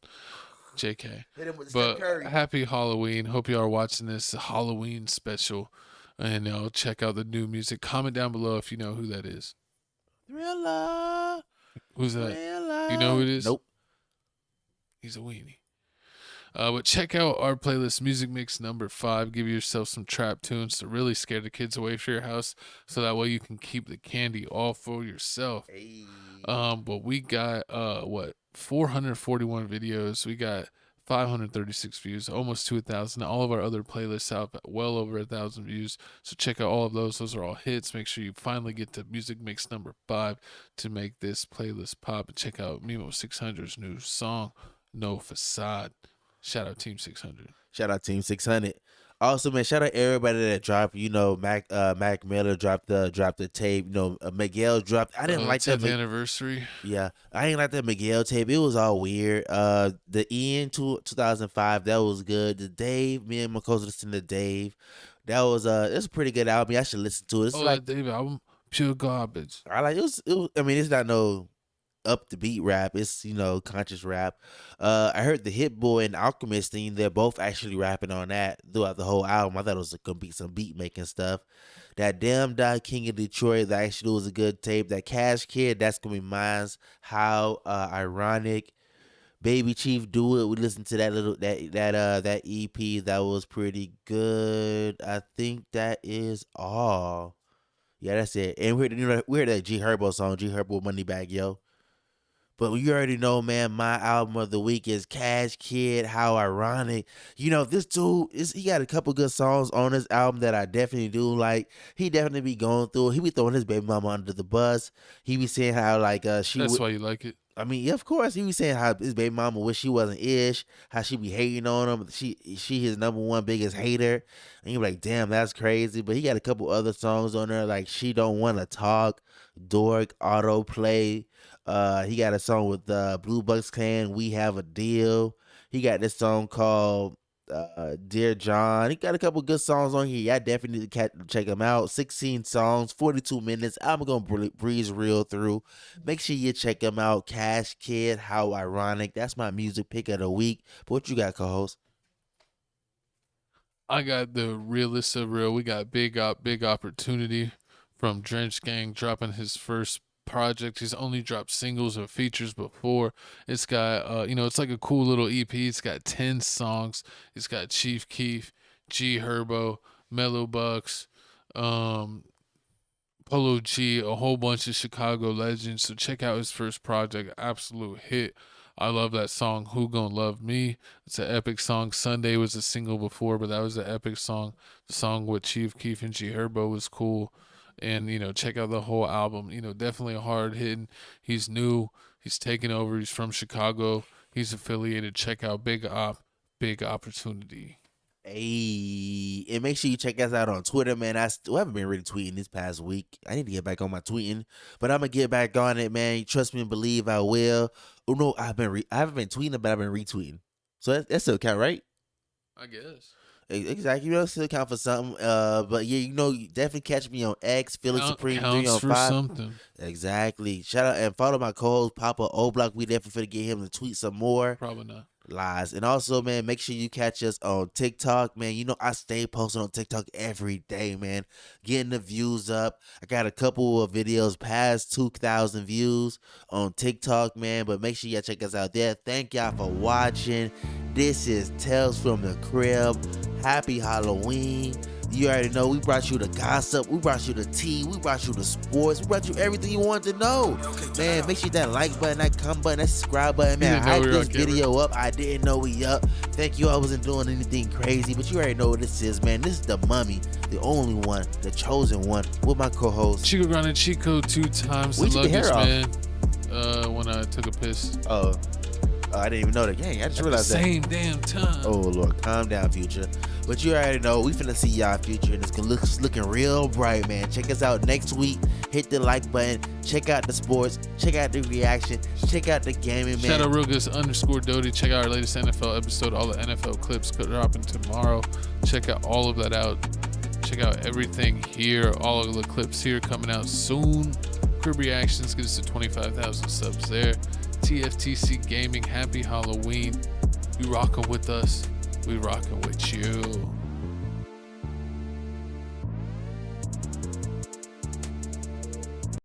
JK. But happy Halloween. Hope you are watching this Halloween special. And check out the new music. Comment down below if you know who that is. Thriller. Who's that? Thriller. You know who it is? Nope. He's a weenie. But check out our playlist, Music Mix number 5. Give yourself some trap tunes to really scare the kids away from your house, so that way you can keep the candy all for yourself. Hey. But we got 441 videos. We got 536 views, almost to 1,000. All of our other playlists have well over 1,000 views. So check out all of those. Those are all hits. Make sure you finally get to Music Mix number 5 to make this playlist pop. And check out Mimo 600's new song, No Facade. Shout out Team 600. Shout out Team 600. Also, man, shout out everybody that dropped. Mac Miller dropped the tape. Miguel dropped. I didn't like that 10th anniversary. Yeah, I didn't like that Miguel tape. It was all weird. The Ian 2005, that was good. The Dave, me and my cousin listened to Dave. That was it's a pretty good album. I should listen to it. It's that Dave album, pure garbage. I like it. I mean, it's not no up the beat rap. It's conscious rap. I heard the Hit Boy and Alchemist thing. They're both actually rapping on that throughout the whole album. I thought it was gonna be some beat making stuff. That Damn Die King of Detroit, that actually was a good tape. That Cash Kid, that's gonna be mine's. How ironic. Baby Chief Do It. We listened to that EP. That was pretty good. I think that is all. Yeah, that's it. And we heard that G Herbo song, G Herbo Money Bag Yo. But you already know, man, my album of the week is Cash Kid, How Ironic. This dude, he got a couple good songs on this album that I definitely do like. He definitely be going through. He be throwing his baby mama under the bus. He be saying how, That's why you like it? I mean, yeah, of course. He be saying how his baby mama wish she wasn't ish, how she be hating on him. She his number one biggest hater. And you be like, damn, that's crazy. But he got a couple other songs on there, like She Don't Wanna Talk, Dork, Autoplay. He got a song with Blue Bucks Clan, We Have a Deal. He got this song called Dear John. He got a couple good songs on here. Y'all definitely need to check him out. 16 songs, 42 minutes. I'm gonna breeze real through. Make sure you check him out. Cash Kid, How Ironic. That's my music pick of the week. But what you got, co-host? I got the realest of real. We got big opportunity from Drench Gang dropping his first project. He's only dropped singles or features before. It's got it's like a cool little EP. It's got 10 songs. It's got Chief Keef, G Herbo, Mellow Bucks, Polo G, a whole bunch of Chicago legends. So check out his first project. Absolute hit. I love that song, Who Gon' Love Me. It's an epic song. Sunday was a single before, but that was an epic song. The song with Chief Keef and G Herbo was cool. And, check out the whole album. Definitely a hard hitting. He's new. He's taking over. He's from Chicago. He's affiliated. Check out Big Opportunity. Hey, and make sure you check us out on Twitter, man. I still haven't been really tweeting this past week. I need to get back on my tweeting, but I'm gonna get back on it, man. Trust me and believe I will. Oh no, I haven't been tweeting, but I've been retweeting. So that still count, right? I guess. Exactly, still count for something. But yeah, you definitely catch me on X, Felix Supreme 3 on 5. Something. Exactly. Shout out and follow my co-host Papa O-Block. We definitely finna get him to tweet some more. Probably not. Lies. And also, man, make sure you catch us on TikTok, man. I stay posting on TikTok every day, man. Getting the views up. I got a couple of videos past 2,000 views on TikTok, man. But make sure y'all check us out there. Thank y'all for watching. This is Tales from the Crib. Happy Halloween. You already know we brought you the gossip, we brought you the tea, we brought you the sports, we brought you everything you wanted to know. Man, make sure that like button, that comment button, that subscribe button, man. Hype this video up. I didn't know we up. Thank you. I wasn't doing anything crazy, but you already know what this is, man. This is the mummy, the only one, the chosen one, with my co-host Chico Grande Chico 2 times. I love this man. When I took a piss. Oh, I didn't even know that. Dang, I just realized that. Same damn time. Oh Lord, calm down, Future. But you already know we finna see y'all Future, and it's looking real bright, man. Check us out next week. Hit the like button. Check out the sports. Check out the reaction. Check out the gaming, man. Shout out Rogus_Doty. Check out our latest NFL episode. All the NFL clips dropping tomorrow. Check out all of that out. Check out everything here. All of the clips here coming out soon. Crib reactions get us to 25,000 subs there. TFTC Gaming, happy Halloween. You rocking with us. We rocking with you.